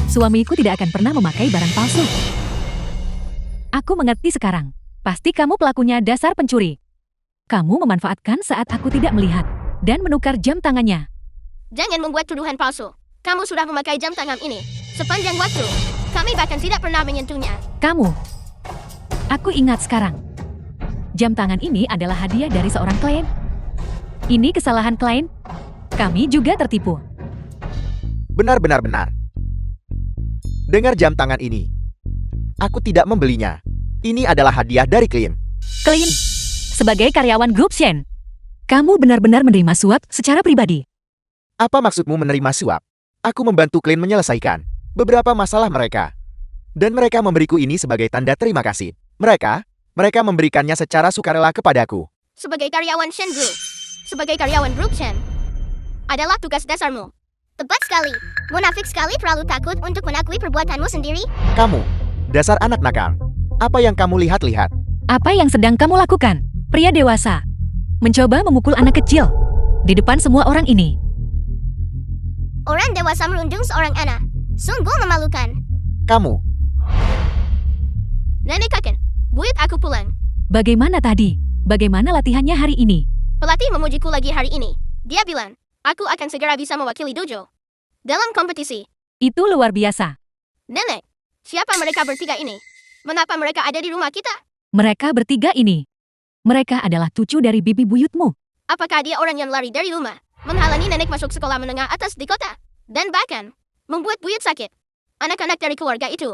Suamiku tidak akan pernah memakai barang palsu. Aku mengerti sekarang. Pasti kamu pelakunya, dasar pencuri. Kamu memanfaatkan saat aku tidak melihat dan menukar jam tangannya. Jangan membuat tuduhan palsu. Kamu sudah memakai jam tangan ini sepanjang waktu. Kami bahkan tidak pernah menyentuhnya. Kamu. Aku ingat sekarang. Jam tangan ini adalah hadiah dari seorang klien. Ini kesalahan klien. Kami juga tertipu. Benar-benar benar. Dengar jam tangan ini. Aku tidak membelinya. Ini adalah hadiah dari klien. Klien. Sebagai karyawan grup Shen, kamu benar-benar menerima suap secara pribadi. Apa maksudmu menerima suap? Aku membantu klien menyelesaikan beberapa masalah mereka. Dan mereka memberiku ini sebagai tanda terima kasih. Mereka memberikannya secara sukarela kepadaku. Sebagai karyawan Shen Group, sebagai karyawan grup Shen, adalah tugas dasarmu. Tepat sekali. Munafik sekali, terlalu takut untuk mengakui perbuatanmu sendiri. Kamu, dasar anak nakal. Apa yang kamu lihat-lihat? Apa yang sedang kamu lakukan? Pria dewasa. Mencoba memukul anak kecil. Di depan semua orang ini. Orang dewasa merundung seorang anak. Sungguh memalukan. Kamu, Nenek kakek, buyut aku pulang. Bagaimana tadi? Bagaimana latihannya hari ini? Pelatih memujiku lagi hari ini. Dia bilang, aku akan segera bisa mewakili dojo dalam kompetisi. Itu luar biasa. Nenek, siapa mereka bertiga ini? Mengapa mereka ada di rumah kita? Mereka bertiga ini. Mereka adalah cucu dari bibi buyutmu. Apakah dia orang yang lari dari rumah, menghalangi nenek masuk sekolah menengah atas di kota, dan bahkan membuat buyut sakit? Anak-anak dari keluarga itu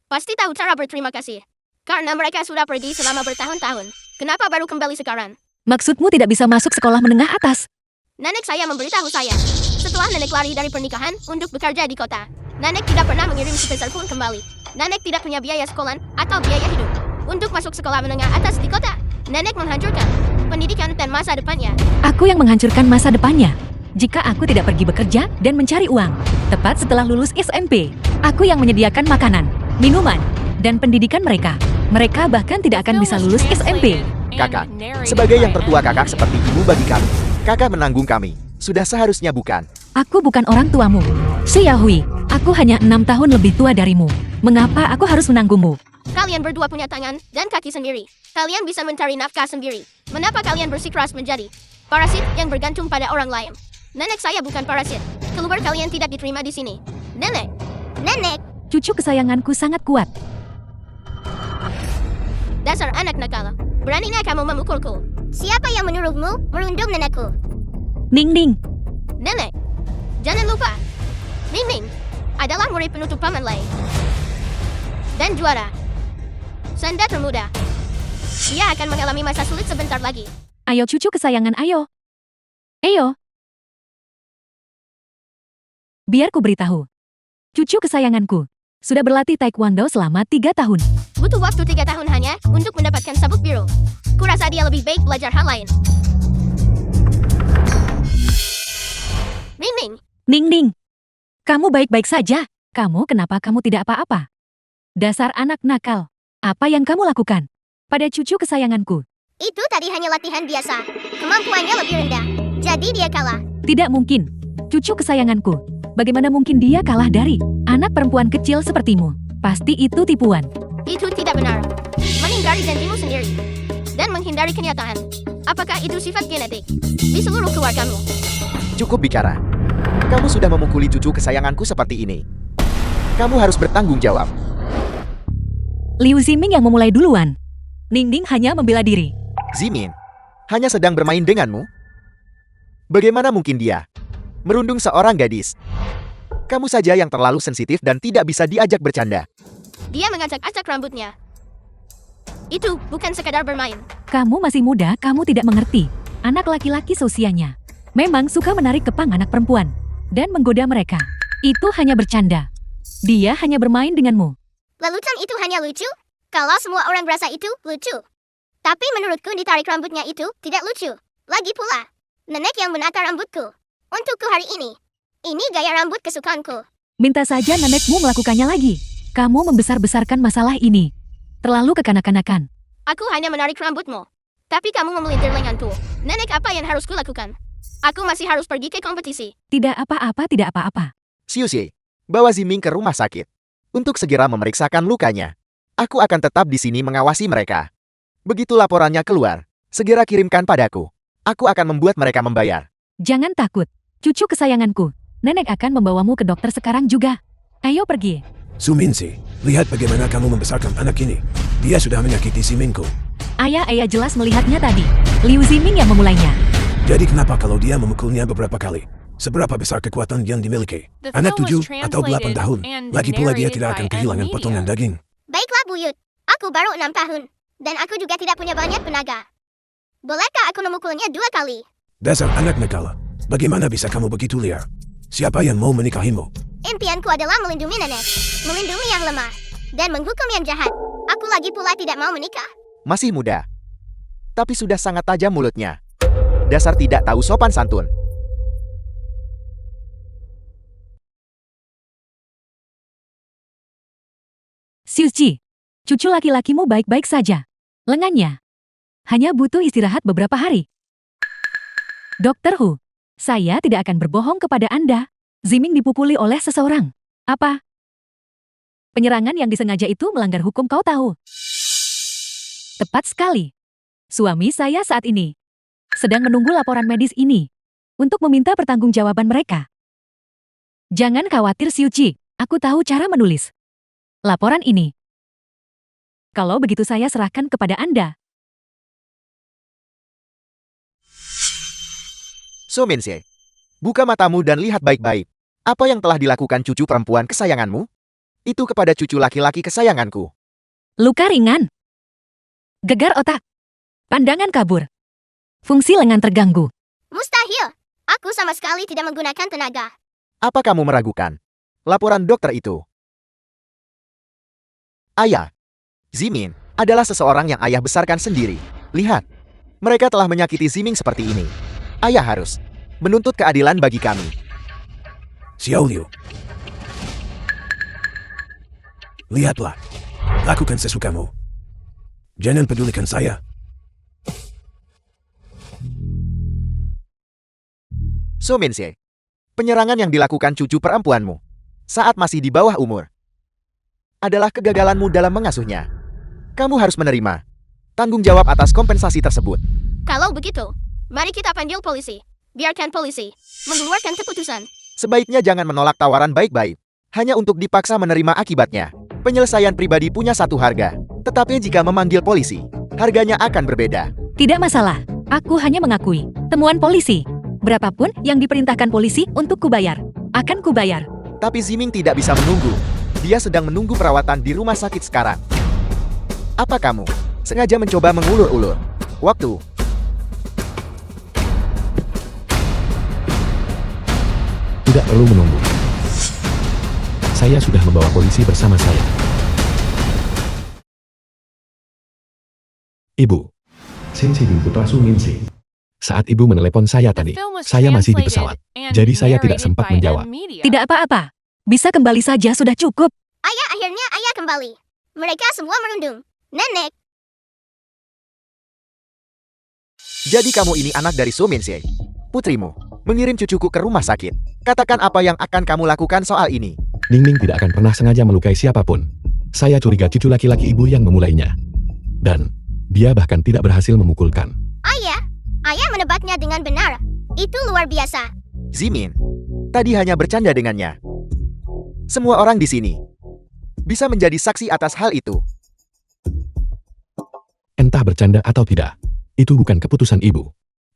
pasti tahu cara berterima kasih, karena mereka sudah pergi selama bertahun-tahun. Kenapa baru kembali sekarang? Maksudmu tidak bisa masuk sekolah menengah atas? Nenek saya memberitahu saya, setelah nenek lari dari pernikahan untuk bekerja di kota, nenek tidak pernah mengirim sepeser pun kembali. Nenek tidak punya biaya sekolah atau biaya hidup untuk masuk sekolah menengah atas di kota. Nenek menghancurkan pendidikan dan masa depannya. Aku yang menghancurkan masa depannya. Jika aku tidak pergi bekerja dan mencari uang, tepat setelah lulus SMP, aku yang menyediakan makanan, minuman, dan pendidikan mereka. Mereka bahkan tidak akan bisa lulus SMP. kakak. Sebagai yang tertua kakak seperti ibu bagi kami. Kakak menanggung kami. Sudah seharusnya bukan? Aku bukan orang tuamu. Xiaohui, aku hanya 6 tahun lebih tua darimu. Mengapa aku harus menanggungmu? Kalian berdua punya tangan dan kaki sendiri. Kalian bisa mencari nafkah sendiri. Mengapa kalian bersikeras menjadi parasit yang bergantung pada orang lain? Nenek saya bukan parasit. Keluar kalian tidak diterima di sini. Nenek. Nenek. Cucu kesayanganku sangat kuat. Dasar anak nakal. Beraninya kamu memukulku. Siapa yang menyuruhmu merundung nenekku? Ning Ning, Nenek. Jangan lupa. Ning Ning adalah murid penutup Paman Lei. Dan juara. Sanda termuda. Dia akan mengalami masa sulit sebentar lagi. ayo cucu kesayangan ayo. Ayo. Biar ku beritahu. Cucu kesayanganku sudah berlatih taekwondo selama 3 tahun. Butuh waktu 3 tahun hanya untuk mendapatkan sabuk biru. Kurasa dia lebih baik belajar hal lain. Ning Ning. Ning Ning, kamu baik-baik saja. Kamu kenapa kamu tidak apa-apa? Dasar anak nakal. Apa yang kamu lakukan pada cucu kesayanganku? Itu tadi hanya latihan biasa. Kemampuannya lebih rendah. Jadi dia kalah. Tidak mungkin. Cucu kesayanganku. Bagaimana mungkin dia kalah dari anak perempuan kecil sepertimu? Pasti itu tipuan. Itu tidak benar. Menghindari janjimu sendiri. Dan menghindari kenyataan. Apakah itu sifat genetik? Di seluruh keluargamu. Cukup bicara. Kamu sudah memukuli cucu kesayanganku seperti ini. Kamu harus bertanggung jawab. Liu Ziming yang memulai duluan. Ningning hanya membela diri. Zimin, hanya sedang bermain denganmu? Bagaimana mungkin dia merundung seorang gadis? Kamu saja yang terlalu sensitif dan tidak bisa diajak bercanda. Dia mengacak-acak rambutnya. Itu bukan sekadar bermain. Kamu masih muda, kamu tidak mengerti. Anak laki-laki seusianya memang suka menarik kepang anak perempuan dan menggoda mereka. Itu hanya bercanda. Dia hanya bermain denganmu. Lelucon itu hanya lucu? Kalau semua orang berasa itu lucu. Tapi menurutku ditarik rambutnya itu tidak lucu. Lagi pula, nenek yang menata rambutku. Untukku hari ini. Ini gaya rambut kesukaanku. Minta saja nenekmu melakukannya lagi. Kamu membesar-besarkan masalah ini. Terlalu kekanak-kanakan. Aku hanya menarik rambutmu. Tapi kamu memelintir lenganku. Nenek, apa yang harus kulakukan? Aku masih harus pergi ke kompetisi. Tidak apa-apa, tidak apa-apa. Xiuxie, bawa Ziming ke rumah sakit untuk segera memeriksakan lukanya. Aku akan tetap di sini mengawasi mereka. Begitu laporannya keluar, segera kirimkan padaku. Aku akan membuat mereka membayar. Jangan takut. Cucu kesayanganku. Nenek akan membawamu ke dokter sekarang juga. Ayo pergi. Su Minsi, lihat bagaimana kamu membesarkan anak ini. Dia sudah menyakiti Zimingku. Ayah jelas melihatnya tadi. Liu Ziming yang memulainya. Jadi kenapa kalau dia memukulnya beberapa kali? Seberapa besar kekuatan yang dimiliki? The Anak film was 7 atau 8 tahun. translated and Lagi pula dia narrated tidak by akan kehilangan Media. potongan daging. Baiklah Buyut, aku baru 6 tahun. Dan aku juga tidak punya banyak tenaga. Bolehkah aku memukulnya 2 kali? Dasar anak negala. Bagaimana bisa kamu begitu liar? Siapa yang mau menikahimu? Impianku adalah melindungi nenek. Melindungi yang lemah. Dan menghukum yang jahat. Aku lagi pula tidak mau menikah. Masih muda, tapi sudah sangat tajam mulutnya. Dasar tidak tahu sopan santun. Xiuqi, cucu laki-lakimu baik-baik saja. Lengannya hanya butuh istirahat beberapa hari. Dokter Hu, saya tidak akan berbohong kepada Anda. Ziming dipukuli oleh seseorang. Apa? Penyerangan yang disengaja itu melanggar hukum, kau tahu? Tepat sekali. Suami saya saat ini sedang menunggu laporan medis ini untuk meminta pertanggungjawaban mereka. Jangan khawatir Xiuqi, aku tahu cara menulis laporan ini. Kalau begitu saya serahkan kepada Anda. So Minse, buka matamu dan lihat baik-baik. Apa yang telah dilakukan cucu perempuan kesayanganmu? Itu kepada cucu laki-laki kesayanganku. Luka ringan. Gegar otak. Pandangan kabur. Fungsi lengan terganggu. Mustahil. Aku sama sekali tidak menggunakan tenaga. Apa kamu meragukan laporan dokter itu? Ayah, Zimin adalah seseorang yang ayah besarkan sendiri. Lihat, mereka telah menyakiti Ziming seperti ini. Ayah harus menuntut keadilan bagi kami. Xiao Liu. Lihatlah. Lakukan sesukamu. Jangan pedulikan saya. So Minse, penyerangan yang dilakukan cucu perempuanmu saat masih di bawah umur adalah kegagalanmu dalam mengasuhnya. Kamu harus menerima tanggung jawab atas kompensasi tersebut. Kalau begitu, mari kita panggil polisi. Biarkan polisi mengeluarkan keputusan. Sebaiknya jangan menolak tawaran baik-baik hanya untuk dipaksa menerima akibatnya. Penyelesaian pribadi punya satu harga, tetapi jika memanggil polisi, harganya akan berbeda. Tidak masalah. Aku hanya mengakui temuan polisi. Berapapun yang diperintahkan polisi untuk kubayar, akan kubayar. Tapi Ziming tidak bisa menunggu. Dia sedang menunggu perawatan di rumah sakit sekarang. Apa kamu sengaja mencoba mengulur-ulur waktu? Tidak perlu menunggu. Saya sudah membawa polisi bersama saya. Ibu. Sensei Putra Su Minsi. Saat ibu menelepon saya The tadi, film was saya masih di translated pesawat. and Jadi saya tidak narrated sempat by menjawab. Media. Tidak apa-apa. Bisa kembali saja sudah cukup. Akhirnya ayah kembali. Mereka semua merundung. Nenek, Jadi kamu ini anak dari So Minse, putrimu, mengirim cucuku ke rumah sakit. Katakan apa yang akan kamu lakukan soal ini. Ningning tidak akan pernah sengaja melukai siapapun. Saya curiga cucu laki-laki ibu yang memulainya. Dan dia bahkan tidak berhasil memukulkan. Ayah menebaknya dengan benar. Itu luar biasa. Zimin, tadi hanya bercanda dengannya. Semua orang di sini bisa menjadi saksi atas hal itu. Entah bercanda atau tidak, itu bukan keputusan ibu.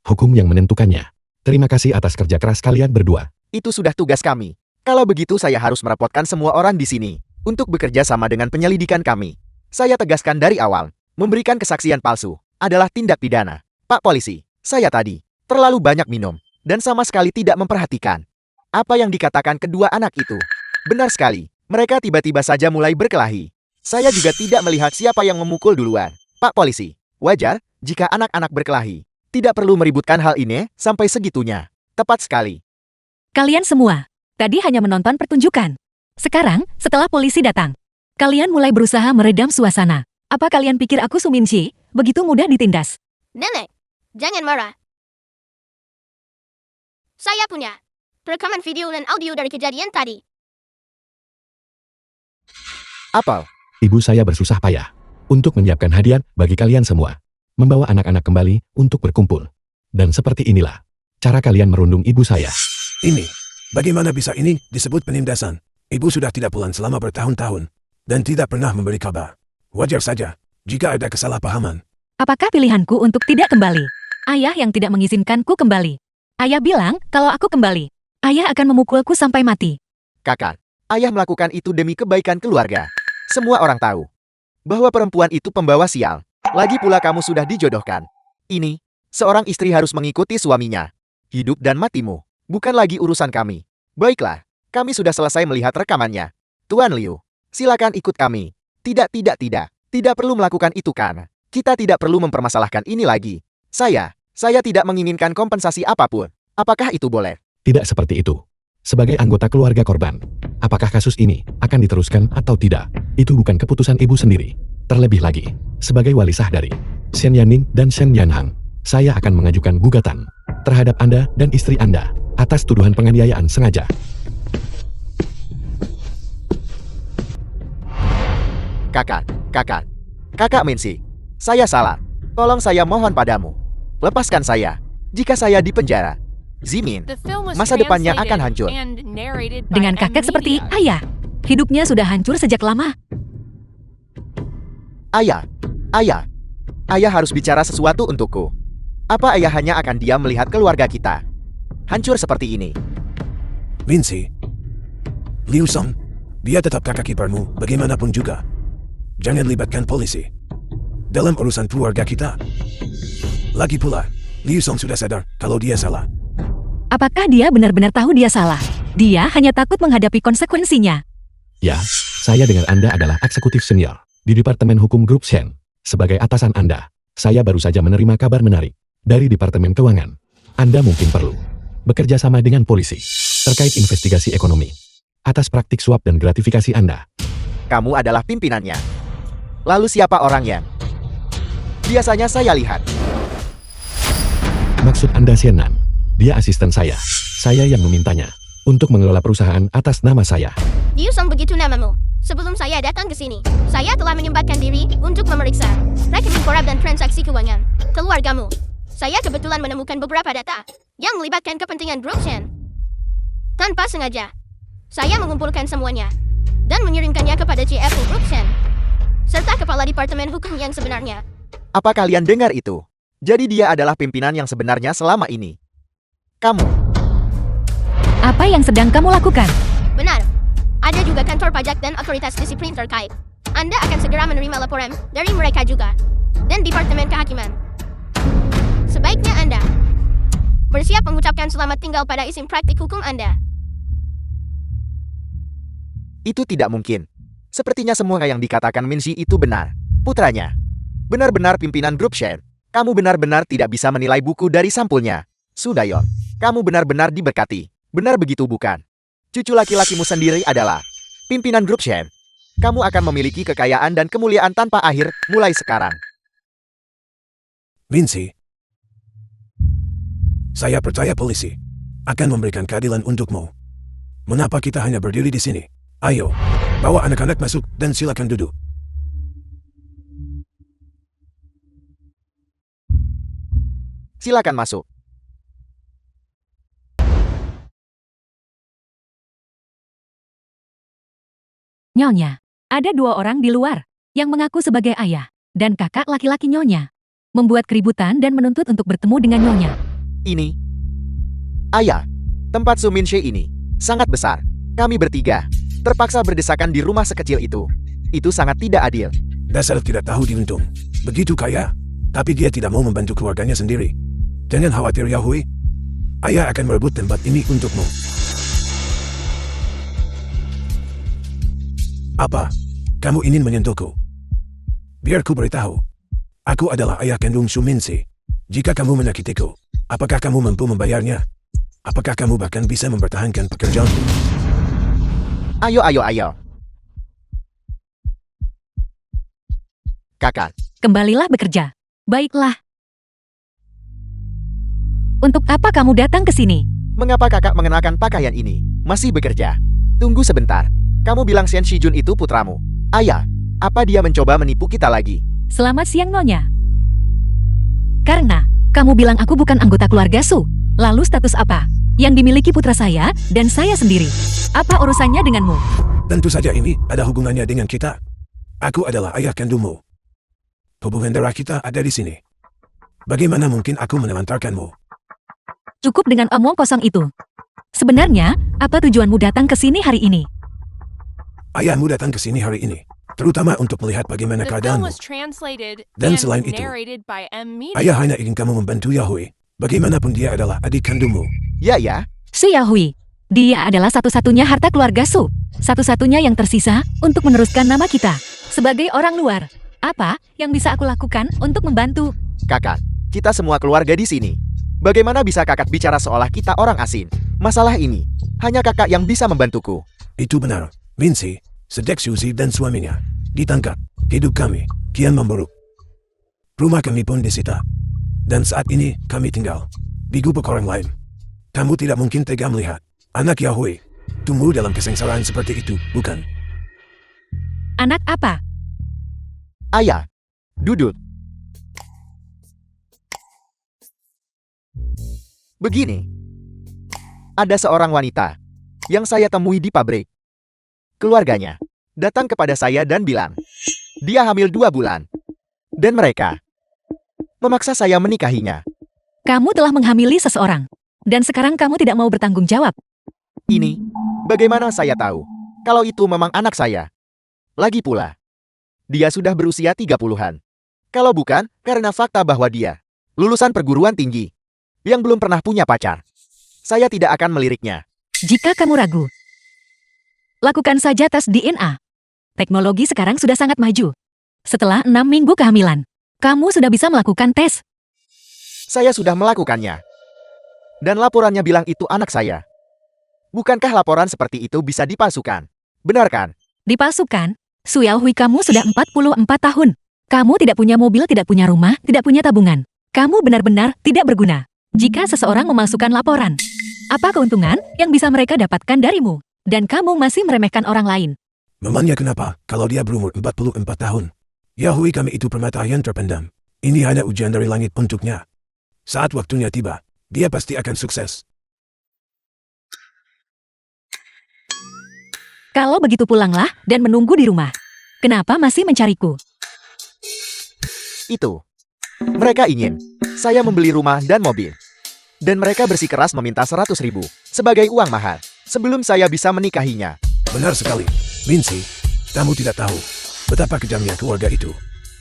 Hukum yang menentukannya. Terima kasih atas kerja keras kalian berdua. Itu sudah tugas kami. Kalau begitu saya harus merepotkan semua orang di sini untuk bekerja sama dengan penyelidikan kami. Saya tegaskan dari awal, memberikan kesaksian palsu adalah tindak pidana. Pak Polisi, saya tadi terlalu banyak minum dan sama sekali tidak memperhatikan apa yang dikatakan kedua anak itu. Benar sekali, mereka tiba-tiba saja mulai berkelahi. Saya juga tidak melihat siapa yang memukul duluan. Pak Polisi, wajar jika anak-anak berkelahi. Tidak perlu meributkan hal ini sampai segitunya. Tepat sekali. Kalian semua, tadi hanya menonton pertunjukan. Sekarang, setelah polisi datang, kalian mulai berusaha meredam suasana. Apa kalian pikir aku Suminji, begitu mudah ditindas? Nenek, jangan marah. Saya punya rekaman video dan audio dari kejadian tadi. Apel, Ibu saya bersusah payah untuk menyiapkan hadiah bagi kalian semua. Membawa anak-anak kembali untuk berkumpul. Dan seperti inilah cara kalian merundung ibu saya. Ini, bagaimana bisa ini disebut penindasan? Ibu sudah tidak pulang selama bertahun-tahun dan tidak pernah memberi kabar. Wajar saja jika ada kesalahpahaman. Apakah pilihanku untuk tidak kembali? Ayah yang tidak mengizinkanku kembali. Ayah bilang kalau aku kembali, ayah akan memukulku sampai mati. kakak, ayah melakukan itu demi kebaikan keluarga. Semua orang tahu bahwa perempuan itu pembawa sial. Lagi pula kamu sudah dijodohkan. Ini, seorang istri harus mengikuti suaminya. Hidup dan matimu, bukan lagi urusan kami. Baiklah, kami sudah selesai melihat rekamannya. Tuan Liu, silakan ikut kami. Tidak perlu melakukan itu kan. Kita tidak perlu mempermasalahkan ini lagi. Saya tidak menginginkan kompensasi apapun. Apakah itu boleh? Tidak seperti itu. Sebagai anggota keluarga korban, apakah kasus ini akan diteruskan atau tidak? Itu bukan keputusan ibu sendiri. Terlebih lagi, sebagai wali sah dari Shen Yanning dan Shen Yanhang, saya akan mengajukan gugatan terhadap Anda dan istri Anda atas tuduhan penganiayaan sengaja. Kakak Minsi, saya salah. Tolong saya mohon padamu. Lepaskan saya. Jika saya di penjara, Zimin, The film was masa depannya akan translated hancur. and narrated by Dengan M kakek seperti Media. ayah, hidupnya sudah hancur sejak lama. Ayah harus bicara sesuatu untukku. Apa ayah hanya akan diam melihat keluarga kita hancur seperti ini? Vinci, Liu Song, dia tetap kakak kiparmu bagaimanapun juga. Jangan libatkan polisi dalam urusan keluarga kita. Lagi pula, Liu Song sudah sadar kalau dia salah. Apakah dia benar-benar tahu dia salah? Dia hanya takut menghadapi konsekuensinya. Ya, saya dengan Anda adalah eksekutif senior di Departemen Hukum Grup Shen. Sebagai atasan Anda, saya baru saja menerima kabar menarik dari Departemen Keuangan. Anda mungkin perlu bekerja sama dengan polisi terkait investigasi ekonomi atas praktik suap dan gratifikasi Anda. Kamu adalah pimpinannya. Lalu siapa orangnya? Biasanya saya lihat. Maksud Anda Sienan? Dia asisten saya. Saya yang memintanya untuk mengelola perusahaan atas nama saya. Liu Song begitu namamu. Sebelum saya datang ke sini, saya telah menyempatkan diri untuk memeriksa rekening korab dan transaksi keuangan keluargamu. Saya kebetulan menemukan beberapa data yang melibatkan kepentingan Grup Shen. Tanpa sengaja, saya mengumpulkan semuanya dan mengirimkannya kepada CFO Grup Shen serta kepala Departemen Hukum yang sebenarnya. Apa kalian dengar itu? Jadi dia adalah pimpinan yang sebenarnya selama ini. Kamu, Apa yang sedang kamu lakukan? Benar. Ada juga kantor pajak dan otoritas disiplin terkait. Anda akan segera menerima laporan dari mereka juga. Dan Departemen Kehakiman. Sebaiknya Anda bersiap mengucapkan selamat tinggal pada isim praktik hukum Anda. itu tidak mungkin. Sepertinya semua yang dikatakan Minji itu benar. Putranya, benar-benar pimpinan Grup Shen. Kamu benar-benar tidak bisa menilai buku dari sampulnya. Sudayon, kamu benar-benar diberkati. Benar begitu bukan? Cucu laki-lakimu sendiri adalah pimpinan Grup Shen. Kamu akan memiliki kekayaan dan kemuliaan tanpa akhir mulai sekarang. Vinci, Saya percaya polisi akan memberikan keadilan untukmu. Mengapa kita hanya berdiri di sini? Ayo, bawa anak-anak masuk dan silakan duduk. Silakan masuk. Nyonya, ada dua orang di luar yang mengaku sebagai ayah dan kakak laki-laki Nyonya. Membuat keributan dan menuntut untuk bertemu dengan Nyonya. Ini. Ayah, tempat Suminshe ini sangat besar. Kami bertiga terpaksa berdesakan di rumah sekecil itu. Itu sangat tidak adil. Dasar tidak tahu diuntung. Begitu kaya, tapi dia tidak mau membantu keluarganya sendiri. Jangan khawatir Yahui. Ayah akan merebut tempat ini untukmu. Apa? Kamu ingin menyentuhku? Biar ku beritahu. Aku adalah ayah kandung Suminshe. Jika kamu menyakitiku, apakah kamu mampu membayarnya? Apakah kamu bahkan bisa mempertahankan pekerjaanmu? Ayo, ayo, ayo. Kakak, Kembalilah bekerja. Baiklah. Untuk apa kamu datang ke sini? mengapa kakak mengenakan pakaian ini? Masih bekerja. Tunggu sebentar. Kamu bilang Shen Shijun itu putramu. Ayah, apa dia mencoba menipu kita lagi? Selamat siang, Nyonya. Karena kamu bilang aku bukan anggota keluarga Su. Lalu status apa yang dimiliki putra saya dan saya sendiri? Apa urusannya denganmu? Tentu saja ini ada hubungannya dengan kita. Aku adalah ayah kandungmu. Hubungan darah kita ada di sini. Bagaimana mungkin aku menelantarkanmu? Cukup dengan omong kosong itu. Sebenarnya, apa tujuanmu datang ke sini hari ini? Ayahmu datang ke sini hari ini, terutama untuk melihat bagaimana The film keadaanmu. was translated Dan and selain itu, narrated by M. Media. Ayah hanya ingin kamu membantu Yahui. Bagaimanapun dia adalah adik kandungmu. Ya, ya. Su Yahui. Dia adalah satu-satunya harta keluarga Su. Satu-satunya yang tersisa untuk meneruskan nama kita. Sebagai orang luar, apa yang bisa aku lakukan untuk membantu? Kakak, kita semua keluarga di sini. Bagaimana bisa kakak bicara seolah kita orang asing? Masalah ini, hanya kakak yang bisa membantuku. Itu benar. Minsi, sejak Suzy dan suaminya ditangkap, hidup kami kian memburuk. Rumah kami pun disita. Dan saat ini kami tinggal di gubuk orang lain. Kamu tidak mungkin tega melihat anak Yahui tumbuh dalam kesengsaraan seperti itu, bukan? Anak apa? Ayah, duduk. Begini, ada seorang wanita yang saya temui di pabrik. Keluarganya datang kepada saya dan bilang, dia hamil 2 bulan. Dan mereka memaksa saya menikahinya. Kamu telah menghamili seseorang. Dan sekarang kamu tidak mau bertanggung jawab. Ini, bagaimana saya tahu kalau itu memang anak saya? Lagi pula, dia sudah berusia 30-an. Kalau bukan, karena fakta bahwa dia lulusan perguruan tinggi yang belum pernah punya pacar, saya tidak akan meliriknya. Jika kamu ragu, lakukan saja tes DNA. Teknologi sekarang sudah sangat maju. Setelah 6 minggu kehamilan, kamu sudah bisa melakukan tes. Saya sudah melakukannya. Dan laporannya bilang itu anak saya. Bukankah laporan seperti itu bisa dipalsukan? Benar kan? Dipalsukan? Su Yahui, kamu sudah 44 tahun. Kamu tidak punya mobil, tidak punya rumah, tidak punya tabungan. Kamu benar-benar tidak berguna. Jika seseorang memalsukan laporan, apa keuntungan yang bisa mereka dapatkan darimu? Dan kamu masih meremehkan orang lain. Memangnya kenapa kalau dia berumur 44 tahun? Yahui kami itu permata yang terpendam. Ini hanya ujian dari langit untuknya. Saat waktunya tiba, dia pasti akan sukses. Kalau begitu pulanglah dan menunggu di rumah. Kenapa masih mencariku? Itu. Mereka ingin saya membeli rumah dan mobil. Dan mereka bersikeras meminta 100.000 sebagai uang mahar sebelum saya bisa menikahinya. Benar sekali. Minsi, kamu tidak tahu betapa kejamnya keluarga itu.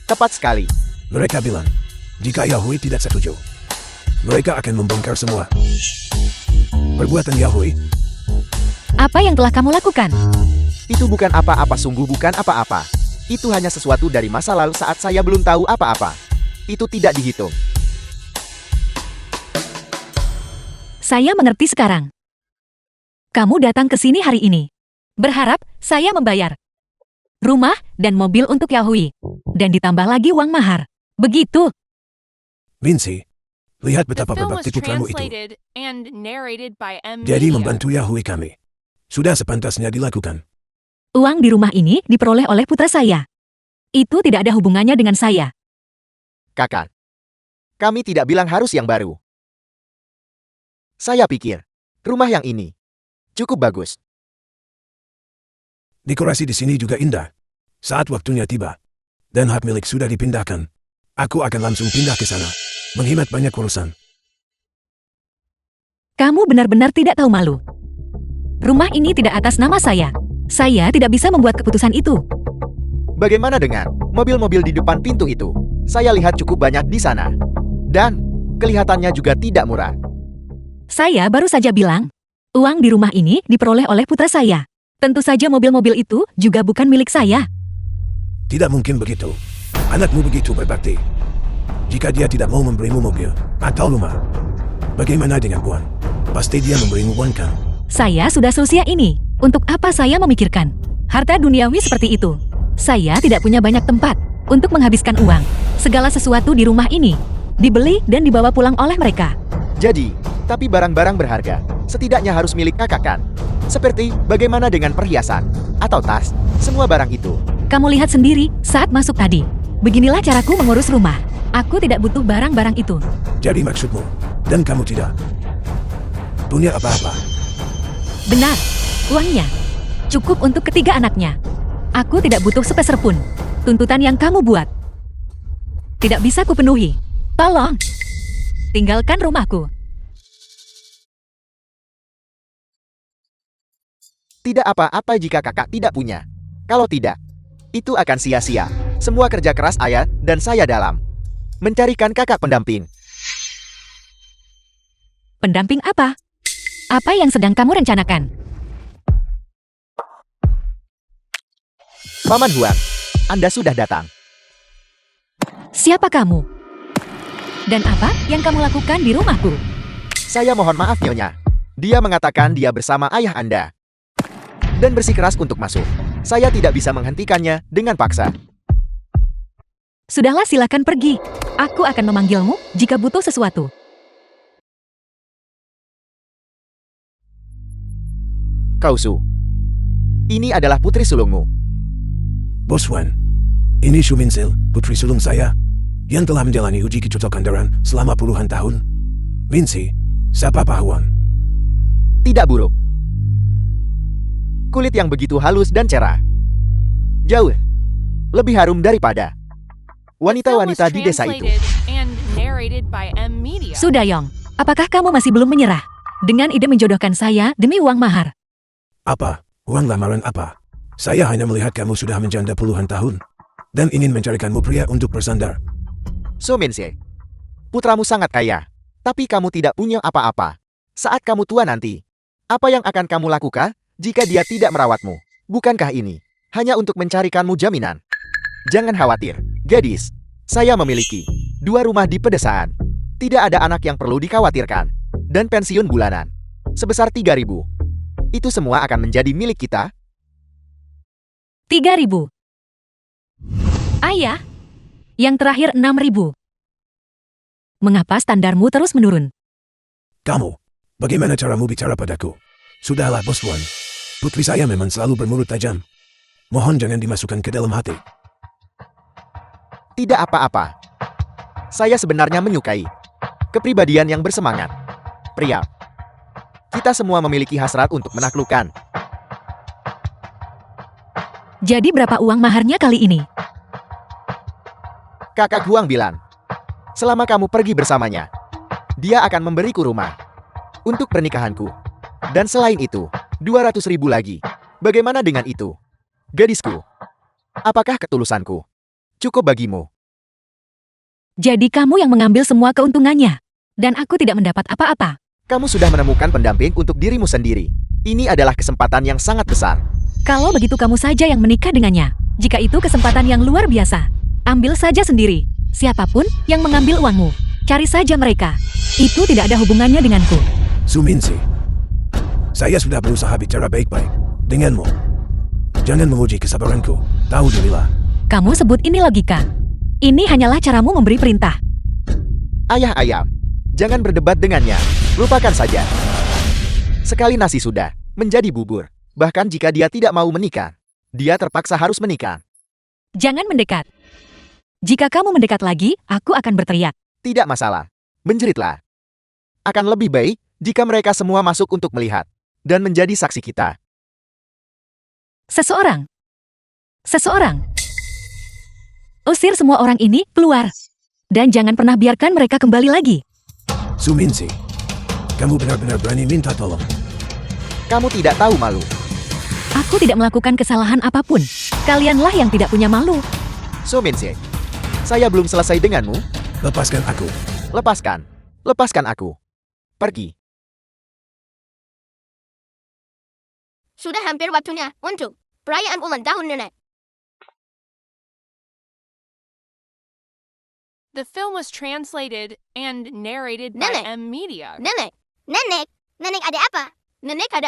Tepat sekali. Mereka bilang, jika Yahui tidak setuju, mereka akan membongkar semua. Perbuatan Yahui, Apa yang telah kamu lakukan? Itu bukan apa-apa, sungguh bukan apa-apa. Itu hanya sesuatu dari masa lalu saat saya belum tahu apa-apa. Itu tidak dihitung. Saya mengerti sekarang. Kamu datang ke sini hari ini. Berharap saya membayar rumah dan mobil untuk Yahui. Dan ditambah lagi uang mahar. Begitu. Minsi, Lihat The betapa film was berbakti putramu itu. translated and narrated by M. Jadi Media. membantu Yahui kami. Sudah sepantasnya dilakukan. Uang di rumah ini diperoleh oleh putra saya. Itu tidak ada hubungannya dengan saya. Kakak. Kami tidak bilang harus yang baru. Saya pikir, rumah yang ini cukup bagus. Dekorasi di sini juga indah. Saat waktunya tiba, dan hak milik sudah dipindahkan, aku akan langsung pindah ke sana. Menghemat banyak urusan. Kamu benar-benar tidak tahu malu. Rumah ini tidak atas nama saya. Saya tidak bisa membuat keputusan itu. Bagaimana dengan mobil-mobil di depan pintu itu? Saya lihat cukup banyak di sana. Dan kelihatannya juga tidak murah. Saya baru saja bilang, uang di rumah ini diperoleh oleh putra saya. Tentu saja mobil-mobil itu juga bukan milik saya. Tidak mungkin begitu. Anakmu begitu berbakti. Jika dia tidak mau memberimu mobil atau rumah, bagaimana dengan uang? Pasti dia memberimu uang kan? Saya sudah seusia ini. Untuk apa saya memikirkan harta duniawi seperti itu? Saya tidak punya banyak tempat untuk menghabiskan uang. Segala sesuatu di rumah ini dibeli dan dibawa pulang oleh mereka. Jadi, tapi barang-barang berharga setidaknya harus milik kakak kan? Seperti bagaimana dengan perhiasan atau tas? Semua barang itu. Kamu lihat sendiri saat masuk tadi. Beginilah caraku mengurus rumah. Aku tidak butuh barang-barang itu. Jadi maksudmu, dan kamu tidak punya apa-apa. Benar, uangnya cukup untuk ketiga anaknya. Aku tidak butuh sepeser pun. Tuntutan yang kamu buat tidak bisa kupenuhi. Tolong, tinggalkan rumahku. Tidak apa-apa jika kakak tidak punya. Kalau tidak, itu akan sia-sia. Semua kerja keras ayah dan saya dalam mencarikan kakak pendamping. Pendamping apa? Apa yang sedang kamu rencanakan? Paman Huang, Anda sudah datang. Siapa kamu? Dan apa yang kamu lakukan di rumahku? Saya mohon maaf Nyonya. Dia mengatakan dia bersama ayah Anda. Dan bersikeras untuk masuk. Saya tidak bisa menghentikannya dengan paksa. Sudahlah, silakan pergi. Aku akan memanggilmu jika butuh sesuatu. Kausu, ini adalah putri sulungmu. Bos Wan, ini Shu Minsil, putri sulung saya, yang telah menjalani uji kecocokan darah selama puluhan tahun. Minsi, siapa Pak Huang? Tidak buruk. Kulit yang begitu halus dan cerah. Jauh lebih harum daripada wanita-wanita di desa itu. And narrated by M. Media. Sudah, Yong. Apakah kamu masih belum menyerah dengan ide menjodohkan saya demi uang mahar? Apa? Uang lamaran apa? Saya hanya melihat kamu sudah menjanda puluhan tahun, dan ingin mencarikanmu pria untuk bersandar. So Minse, putramu sangat kaya, tapi kamu tidak punya apa-apa. Saat kamu tua nanti, apa yang akan kamu lakukan jika dia tidak merawatmu? Bukankah ini hanya untuk mencarikanmu jaminan? Jangan khawatir, gadis. Saya memiliki 2 rumah di pedesaan. Tidak ada anak yang perlu dikhawatirkan. Dan pensiun bulanan sebesar 3.000. Itu semua akan menjadi milik kita. 3.000. Ayah, yang terakhir 6.000. Mengapa standarmu terus menurun? Kamu, bagaimana caramu bicara padaku? Sudahlah, Bos Wan. Putri saya memang selalu bermulut tajam. Mohon jangan dimasukkan ke dalam hati. Tidak apa-apa. Saya sebenarnya menyukai kepribadian yang bersemangat. Pria. Kita semua memiliki hasrat untuk menaklukkan. Jadi berapa uang maharnya kali ini? Kakak Huang bilang, selama kamu pergi bersamanya, dia akan memberiku rumah untuk pernikahanku. Dan selain itu, 200.000 lagi. Bagaimana dengan itu? Gadisku, apakah ketulusanku cukup bagimu? Jadi kamu yang mengambil semua keuntungannya. Dan aku tidak mendapat apa-apa. Kamu sudah menemukan pendamping untuk dirimu sendiri. Ini adalah kesempatan yang sangat besar. Kalau begitu kamu saja yang menikah dengannya. Jika itu kesempatan yang luar biasa, ambil saja sendiri. Siapapun yang mengambil uangmu, cari saja mereka. Itu tidak ada hubungannya denganku. Suminsi, saya sudah berusaha bicara baik-baik denganmu. Jangan menguji kesabaranku. Tahu dirilah. Kamu sebut ini logika. Ini hanyalah caramu memberi perintah. Ayah ayam, Jangan berdebat dengannya. Lupakan saja. Sekali nasi sudah menjadi bubur. Bahkan jika dia tidak mau menikah, dia terpaksa harus menikah. Jangan mendekat. Jika kamu mendekat lagi, aku akan berteriak. Tidak masalah. Menjeritlah. Akan lebih baik jika mereka semua masuk untuk melihat dan menjadi saksi kita. Seseorang. Usir semua orang ini keluar. Dan jangan pernah biarkan mereka kembali lagi. Suminsi, kamu benar-benar berani minta tolong. Kamu tidak tahu malu. Aku tidak melakukan kesalahan apapun. Kalianlah yang tidak punya malu. Sominse, saya belum selesai denganmu. Lepaskan aku. Lepaskan aku. Pergi. Sudah hampir waktunya untuk perayaan ulang tahun nenek. The film was translated and narrated by Nenek. M Media. Nenek, ada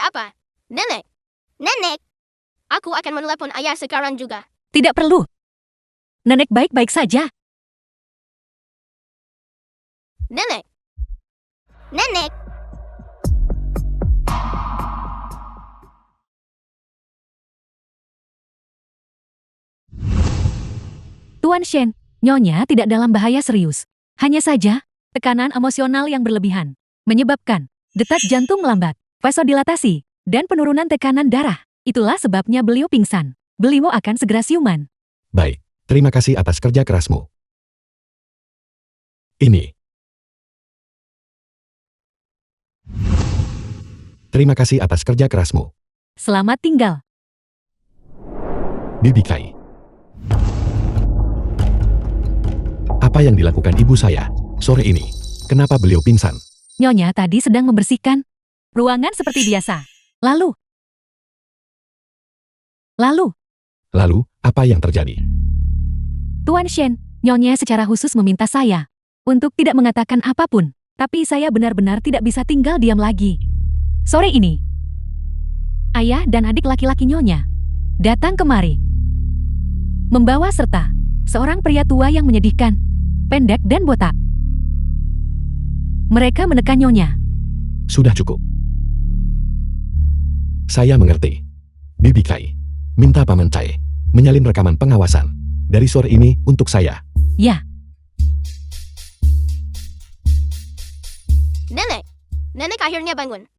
apa? Nenek, aku akan menelepon ayah sekarang juga. Tidak perlu. Nenek baik-baik saja. Nenek. Tuan Shen, Nyonya tidak dalam bahaya serius. Hanya saja, tekanan emosional yang berlebihan menyebabkan detak jantung melambat, vasodilatasi, dan penurunan tekanan darah. Itulah sebabnya beliau pingsan. Beliau akan segera siuman. Baik, terima kasih atas kerja kerasmu. Ini. Terima kasih atas kerja kerasmu. Selamat tinggal. Bibi Kai. Apa yang dilakukan ibu saya sore ini? Kenapa beliau pingsan? Nyonya tadi sedang membersihkan ruangan seperti biasa. Lalu, Lalu, apa yang terjadi? Tuan Shen, Nyonya secara khusus meminta saya untuk tidak mengatakan apapun. Tapi saya benar-benar tidak bisa tinggal diam lagi. Sore ini, ayah dan adik laki-laki Nyonya datang kemari. Membawa serta seorang pria tua yang menyedihkan, pendek dan botak. Mereka menekan Nyonya. Sudah cukup. Saya mengerti. Bibi Kai, minta Paman Cai menyalin rekaman pengawasan dari sore ini untuk saya. Ya, Nenek akhirnya bangun.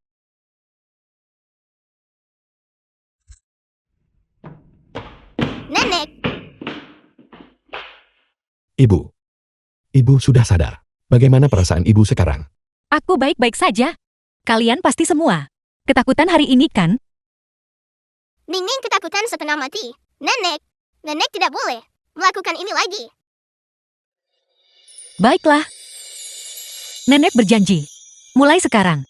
Nenek, Ibu sudah sadar. Bagaimana perasaan ibu sekarang? aku baik-baik saja. Kalian pasti semua ketakutan hari ini kan? Ningning ketakutan setengah mati. Nenek tidak boleh melakukan ini lagi. Baiklah. Nenek berjanji. Mulai sekarang,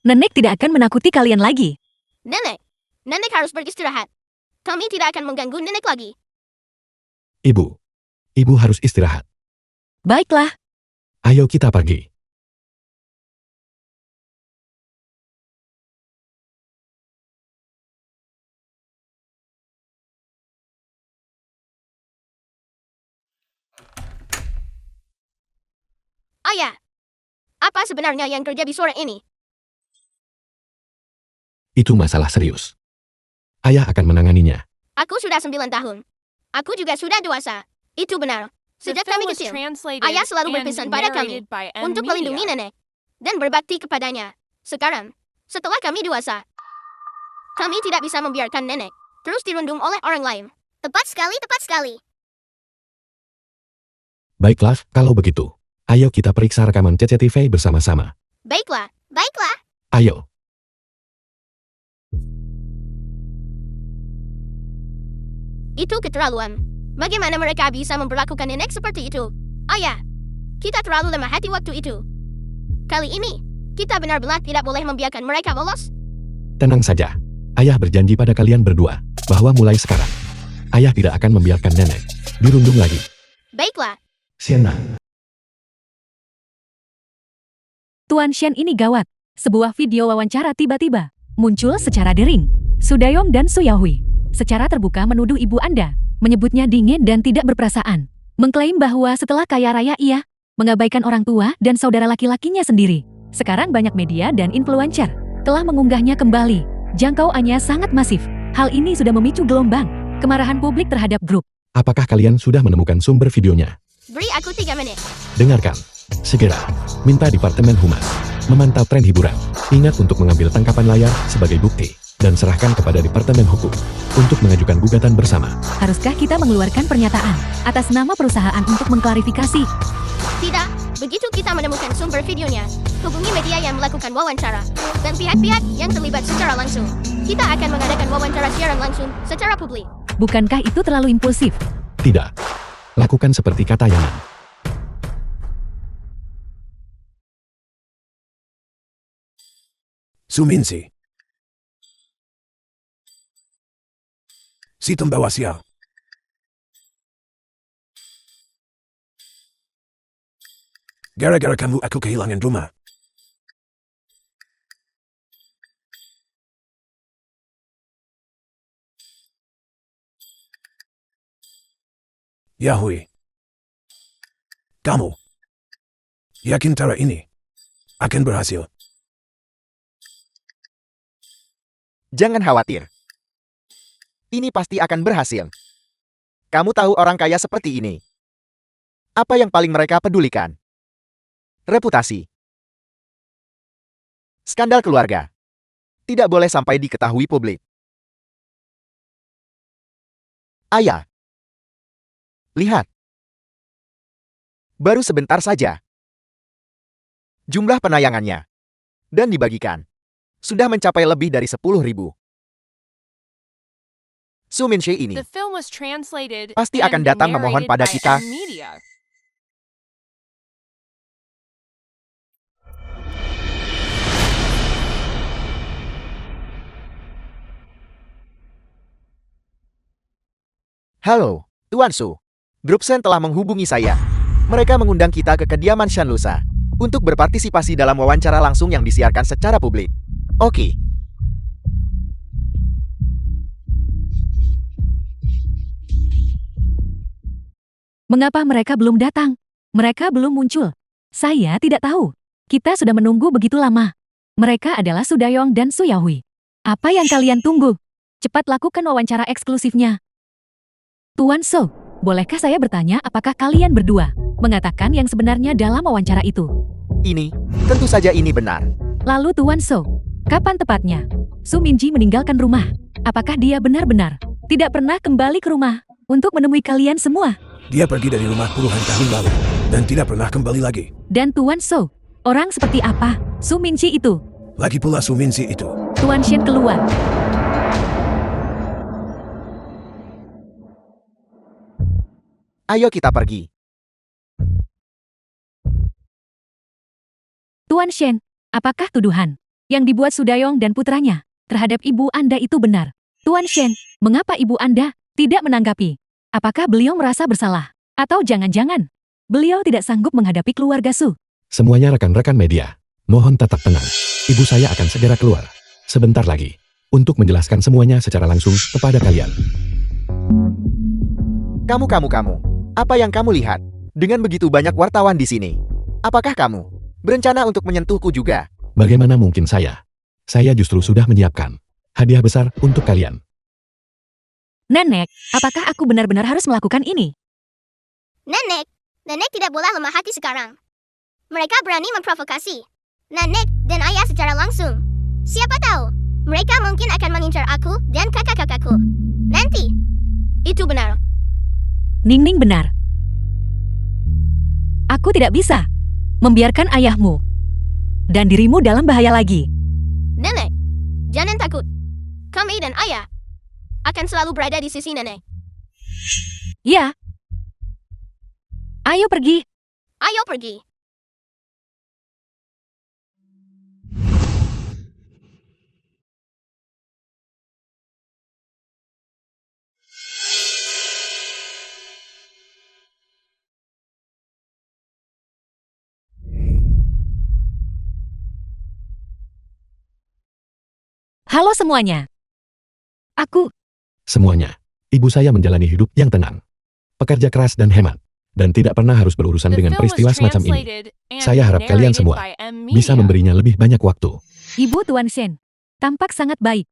Nenek tidak akan menakuti kalian lagi. Nenek harus beristirahat. Kami tidak akan mengganggu nenek lagi. Ibu harus istirahat. Baiklah. Ayo kita pergi. Ayah, apa sebenarnya yang terjadi sore ini? Itu masalah serius. Ayah akan menanganinya. Aku sudah 9 tahun. Aku juga sudah dewasa. Itu benar. The Sejak film kami was kecil, translated ayah selalu and berpesan pada kami narrated by M untuk Media. melindungi nenek dan berbakti kepadanya. Sekarang, setelah kami dewasa, kami tidak bisa membiarkan nenek terus dirundung oleh orang lain. Tepat sekali. Baiklah, kalau begitu. Ayo kita periksa rekaman CCTV bersama-sama. Baiklah. Ayo. Itu keterlaluan. Bagaimana mereka bisa memperlakukan nenek seperti itu? Ayah, kita terlalu lemah hati waktu itu. Kali ini, kita benar-benar tidak boleh membiarkan mereka lolos. Tenang saja. Ayah berjanji pada kalian berdua bahwa mulai sekarang, ayah tidak akan membiarkan nenek dirundung lagi. Baiklah. Sienna. Tuan Shen ini gawat. Sebuah video wawancara tiba-tiba muncul secara daring. Sudayong dan Suyahui secara terbuka menuduh ibu Anda, menyebutnya dingin dan tidak berperasaan. Mengklaim bahwa setelah kaya raya ia mengabaikan orang tua dan saudara laki-lakinya sendiri. Sekarang banyak media dan influencer telah mengunggahnya kembali. Jangkauannya sangat masif. Hal ini sudah memicu gelombang kemarahan publik terhadap grup. Apakah kalian sudah menemukan sumber videonya? Beri aku 3 menit. Dengarkan. Segera. Minta Departemen Humas memantau tren hiburan. Ingat untuk mengambil tangkapan layar sebagai bukti dan serahkan kepada Departemen Hukum untuk mengajukan gugatan bersama. Haruskah kita mengeluarkan pernyataan atas nama perusahaan untuk mengklarifikasi? Tidak, begitu kita menemukan sumber videonya, hubungi media yang melakukan wawancara dan pihak-pihak yang terlibat secara langsung. Kita akan mengadakan wawancara siaran langsung secara publik. Bukankah itu terlalu impulsif? Tidak. Lakukan seperti kata Yaman. Suminsi. Si pembawa sial. Gara-gara kamu aku kehilangan rumah. Yahui. Kamu. Yakin cara ini akan berhasil? Jangan khawatir. Ini pasti akan berhasil. Kamu tahu orang kaya seperti ini. Apa yang paling mereka pedulikan? Reputasi. Skandal keluarga. Tidak boleh sampai diketahui publik. Ayah. Lihat. Baru sebentar saja. Jumlah penayangannya. Dan dibagikan. Sudah mencapai lebih dari 10.000. Su Minshi ini The film was translated pasti akan and datang memohon narrated pada by kita. Media. Halo, Tuan Su. Grup Sen telah menghubungi saya. Mereka mengundang kita ke kediaman Shanlusa untuk berpartisipasi dalam wawancara langsung yang disiarkan secara publik. Oke. Mengapa mereka belum datang? Mereka belum muncul. Saya tidak tahu. Kita sudah menunggu begitu lama. Mereka adalah Su Dayong dan Su Yahui. Apa yang kalian tunggu? Cepat lakukan wawancara eksklusifnya. Tuan So, bolehkah saya bertanya apakah kalian berdua mengatakan yang sebenarnya dalam wawancara itu? Ini, tentu saja ini benar. Lalu Tuan So, kapan tepatnya Su Minji meninggalkan rumah? Apakah dia benar-benar tidak pernah kembali ke rumah untuk menemui kalian semua? Dia pergi dari rumah puluhan tahun lalu dan tidak pernah kembali lagi. Dan Tuan So, orang seperti apa Su Minji itu? Lagi pula Suminsi itu. Tuan Shen keluar. Ayo kita pergi. Tuan Shen, apakah tuduhan yang dibuat Su Dayong dan putranya terhadap ibu Anda itu benar? Tuan Shen, mengapa ibu Anda tidak menanggapi? Apakah beliau merasa bersalah? Atau jangan-jangan beliau tidak sanggup menghadapi keluarga Su? Semuanya rekan-rekan media, mohon tetap tenang. Ibu saya akan segera keluar sebentar lagi untuk menjelaskan semuanya secara langsung kepada kalian. Kamu. Apa yang kamu lihat? Dengan begitu banyak wartawan di sini. Apakah kamu berencana untuk menyentuhku juga? Bagaimana mungkin saya? Saya justru sudah menyiapkan hadiah besar untuk kalian. Nenek, apakah aku benar-benar harus melakukan ini? Nenek tidak boleh lemah hati sekarang. Mereka berani memprovokasi Nenek dan ayah secara langsung. Siapa tahu, mereka mungkin akan mengincar aku dan kakak-kakakku. Nanti. Itu benar. Ning benar. Aku tidak bisa membiarkan ayahmu dan dirimu dalam bahaya lagi. Nenek, jangan takut. Kami dan ayah akan selalu berada di sisi nenek. Ya. Ayo pergi. Ayo pergi. Halo semuanya. Aku Semuanya, ibu saya menjalani hidup yang tenang. Pekerja keras dan hemat. dan tidak pernah harus berurusan The dengan film was peristiwa semacam ini. translated and Saya harap kalian narrated semua by M bisa Media. memberinya lebih banyak waktu. Ibu Tuan Shen, tampak sangat baik.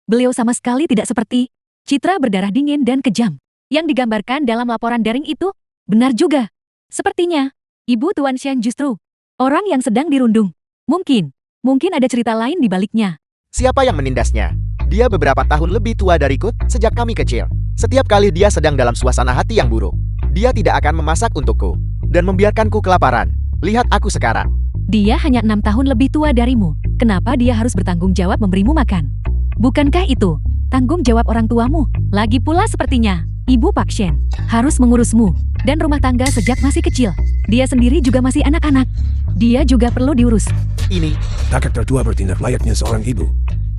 Beliau sama sekali tidak seperti citra berdarah dingin dan kejam yang digambarkan dalam laporan daring itu. Benar juga. Sepertinya, Ibu Tuan Shen justru orang yang sedang dirundung. Mungkin ada cerita lain di baliknya. Siapa yang menindasnya? Dia beberapa tahun lebih tua dariku sejak kami kecil. Setiap kali dia sedang dalam suasana hati yang buruk, dia tidak akan memasak untukku dan membiarkanku kelaparan. Lihat aku sekarang. Dia hanya 6 tahun lebih tua darimu. Kenapa dia harus bertanggung jawab memberimu makan? Bukankah itu tanggung jawab orang tuamu? Lagi pula sepertinya, Ibu Pak Shen harus mengurusmu dan rumah tangga sejak masih kecil. Dia sendiri juga masih anak-anak. Dia juga perlu diurus. Ini, Kakak tertua bertindak layaknya seorang ibu.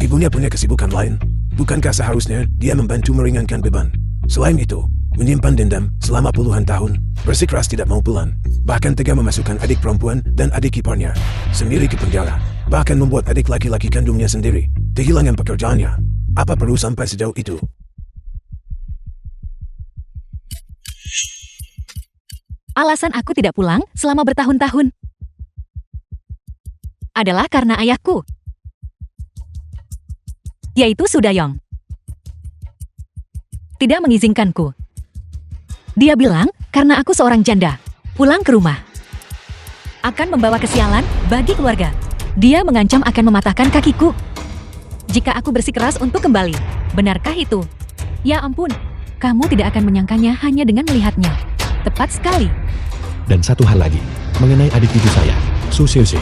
Ibunya punya kesibukan lain. Bukankah seharusnya dia membantu meringankan beban? Selain itu, menyimpan dendam selama puluhan tahun, bersikeras tidak mau pulang, bahkan tega memasukkan adik perempuan dan adik iparnya sendiri ke penjara, bahkan membuat adik laki-laki kandungnya sendiri kehilangan pekerjaannya. Apa perlu sampai sejauh itu? Alasan aku tidak pulang selama bertahun-tahun adalah karena ayahku, yaitu Sudayong, tidak mengizinkanku. Dia bilang, karena aku seorang janda, pulang ke rumah akan membawa kesialan bagi keluarga. Dia mengancam akan mematahkan kakiku jika aku bersikeras untuk kembali. Benarkah itu? Ya ampun, kamu tidak akan menyangkanya hanya dengan melihatnya. Tepat sekali. Dan satu hal lagi, mengenai adik ibu saya, Su Xiuxi.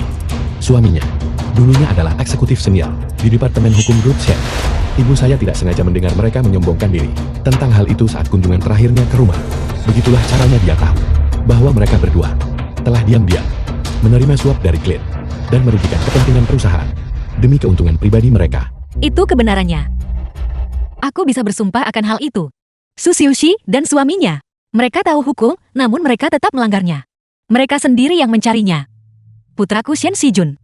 Suaminya, dulunya adalah eksekutif senior di Departemen Hukum Grup Shen. Ibu saya tidak sengaja mendengar mereka menyombongkan diri tentang hal itu saat kunjungan terakhirnya ke rumah. Begitulah caranya dia tahu bahwa mereka berdua telah diam-diam menerima suap dari klien dan merugikan kepentingan perusahaan demi keuntungan pribadi mereka. Itu kebenarannya. Aku bisa bersumpah akan hal itu. Su Xiuxi dan suaminya, mereka tahu hukum, namun mereka tetap melanggarnya. Mereka sendiri yang mencarinya. Putraku Shen Shijun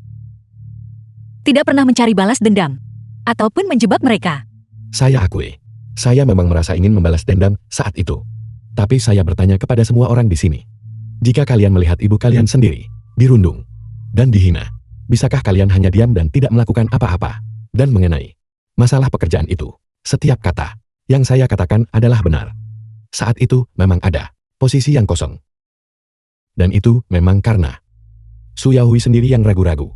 tidak pernah mencari balas dendam ataupun menjebak mereka. Saya akui, saya memang merasa ingin membalas dendam saat itu. Tapi saya bertanya kepada semua orang di sini. Jika kalian melihat ibu kalian sendiri dirundung dan dihina, bisakah kalian hanya diam dan tidak melakukan apa-apa? Dan mengenai masalah pekerjaan itu, setiap kata yang saya katakan adalah benar. Saat itu memang ada posisi yang kosong. Dan itu memang karena Su Yaohui sendiri yang ragu-ragu.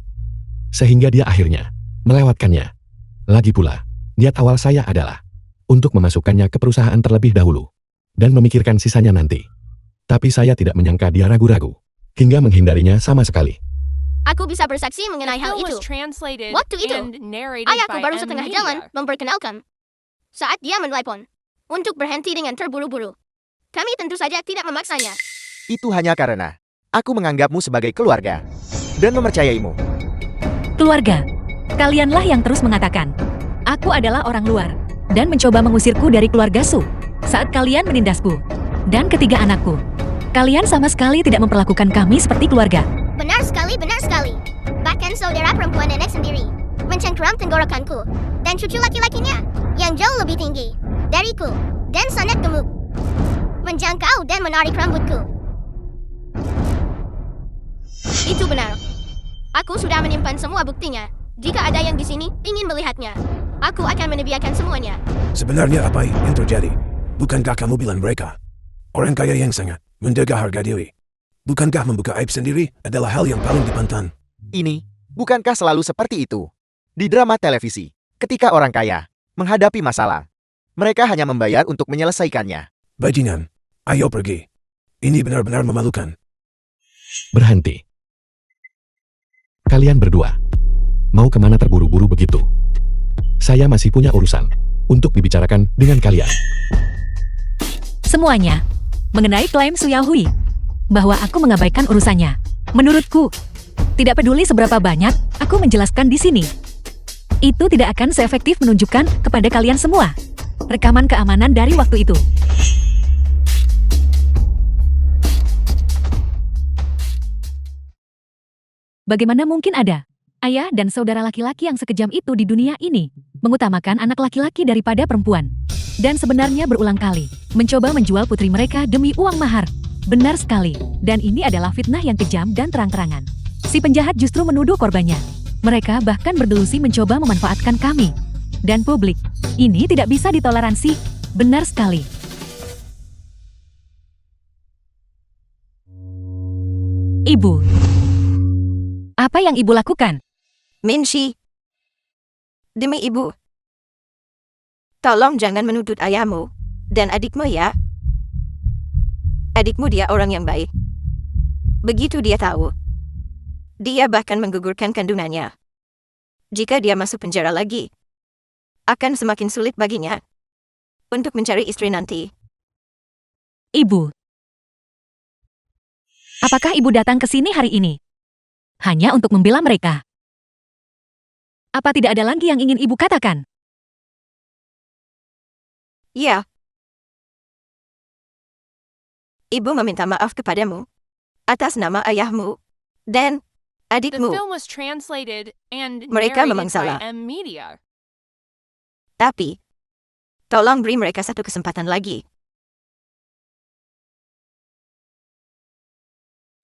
Sehingga dia akhirnya melewatkannya. Lagi pula, niat awal saya adalah untuk memasukkannya ke perusahaan terlebih dahulu dan memikirkan sisanya nanti. Tapi saya tidak menyangka dia ragu-ragu hingga menghindarinya sama sekali. Aku bisa bersaksi mengenai The hal film itu. was translated Waktu itu, and narrated Ayahku by baru M setengah Media. jalan memperkenalkan saat dia menelepon untuk berhenti dengan terburu-buru. Kami tentu saja tidak memaksanya. itu hanya karena aku menganggapmu sebagai keluarga dan mempercayaimu. Keluarga, kalianlah yang terus mengatakan, aku adalah orang luar, dan mencoba mengusirku dari keluarga Su saat kalian menindasku dan ketiga anakku. Kalian sama sekali tidak memperlakukan kami seperti keluarga. Benar sekali, benar sekali. Bahkan saudara perempuan nenek sendiri mencengkeram tenggorokanku dan cucu laki-lakinya yang jauh lebih tinggi dariku dan sangat gemuk menjangkau dan menarik rambutku. Itu benar. Aku sudah menyimpan semua buktinya. Jika ada yang di sini ingin melihatnya, aku akan menyediakan semuanya. Sebenarnya apa yang terjadi? Bukankah kamu bilang mereka orang kaya yang sangat menjaga harga diri? Bukankah membuka aib sendiri adalah hal yang paling dipantang? Ini, bukankah selalu seperti itu? Di drama televisi, ketika orang kaya menghadapi masalah, mereka hanya membayar untuk menyelesaikannya. Bajingan, ayo pergi. Ini benar-benar memalukan. Berhenti. Kalian berdua mau kemana terburu-buru begitu? Saya masih punya urusan untuk dibicarakan dengan kalian. Semuanya mengenai klaim Su Yaohui bahwa aku mengabaikan urusannya. Menurutku, tidak peduli seberapa banyak aku menjelaskan di sini, itu tidak akan seefektif menunjukkan kepada kalian semua rekaman keamanan dari waktu itu. Bagaimana mungkin ada ayah dan saudara laki-laki yang sekejam itu di dunia ini, mengutamakan anak laki-laki daripada perempuan, dan sebenarnya berulang kali mencoba menjual putri mereka demi uang mahar. Benar sekali, dan ini adalah fitnah yang kejam dan terang-terangan. Si penjahat justru menuduh korbannya. Mereka bahkan berdelusi mencoba memanfaatkan kami. Dan publik, ini tidak bisa ditoleransi. Benar sekali. Ibu, apa yang ibu lakukan? Minshi. Demi ibu. Tolong jangan menuntut ayahmu dan adikmu ya. Adikmu dia orang yang baik. Begitu dia tahu, dia bahkan menggugurkan kandungannya. Jika dia masuk penjara lagi, akan semakin sulit baginya untuk mencari istri nanti. Ibu, apakah ibu datang ke sini hari ini? Hanya untuk membela mereka? Apa tidak ada lagi yang ingin ibu katakan? Ya. Ibu meminta maaf kepadamu atas nama ayahmu dan The adikmu. film was translated and Mereka narrated memang by salah. M Media. Tapi, tolong beri mereka satu kesempatan lagi.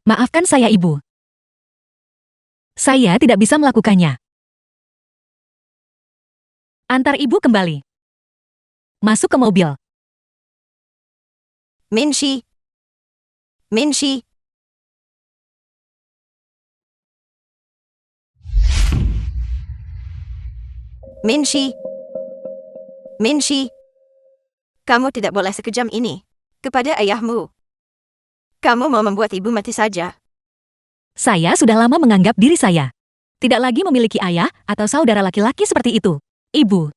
Maafkan saya, Ibu. Saya tidak bisa melakukannya. Antar ibu kembali. Masuk ke mobil. Minshi. Minshi. Minshi. Minshi. Kamu tidak boleh sekejam ini kepada ayahmu. Kamu mau membuat ibu mati saja. Saya sudah lama menganggap diri saya tidak lagi memiliki ayah atau saudara laki-laki seperti itu. Ibu.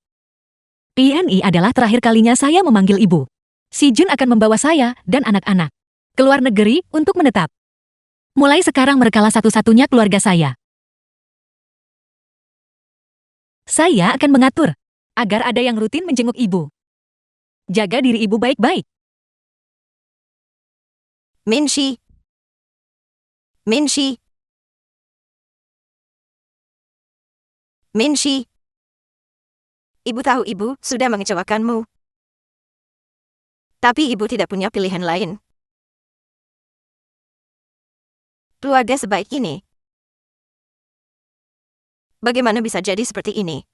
PNI adalah terakhir kalinya saya memanggil ibu. Si Jun akan membawa saya dan anak-anak ke luar negeri untuk menetap. Mulai sekarang merekalah satu-satunya keluarga saya. Saya akan mengatur agar ada yang rutin menjenguk ibu. Jaga diri ibu baik-baik. Minshi. Minshi. Minshi. Ibu tahu ibu sudah mengecewakanmu. Tapi ibu tidak punya pilihan lain. Keluarga sebaik ini. Bagaimana bisa jadi seperti ini?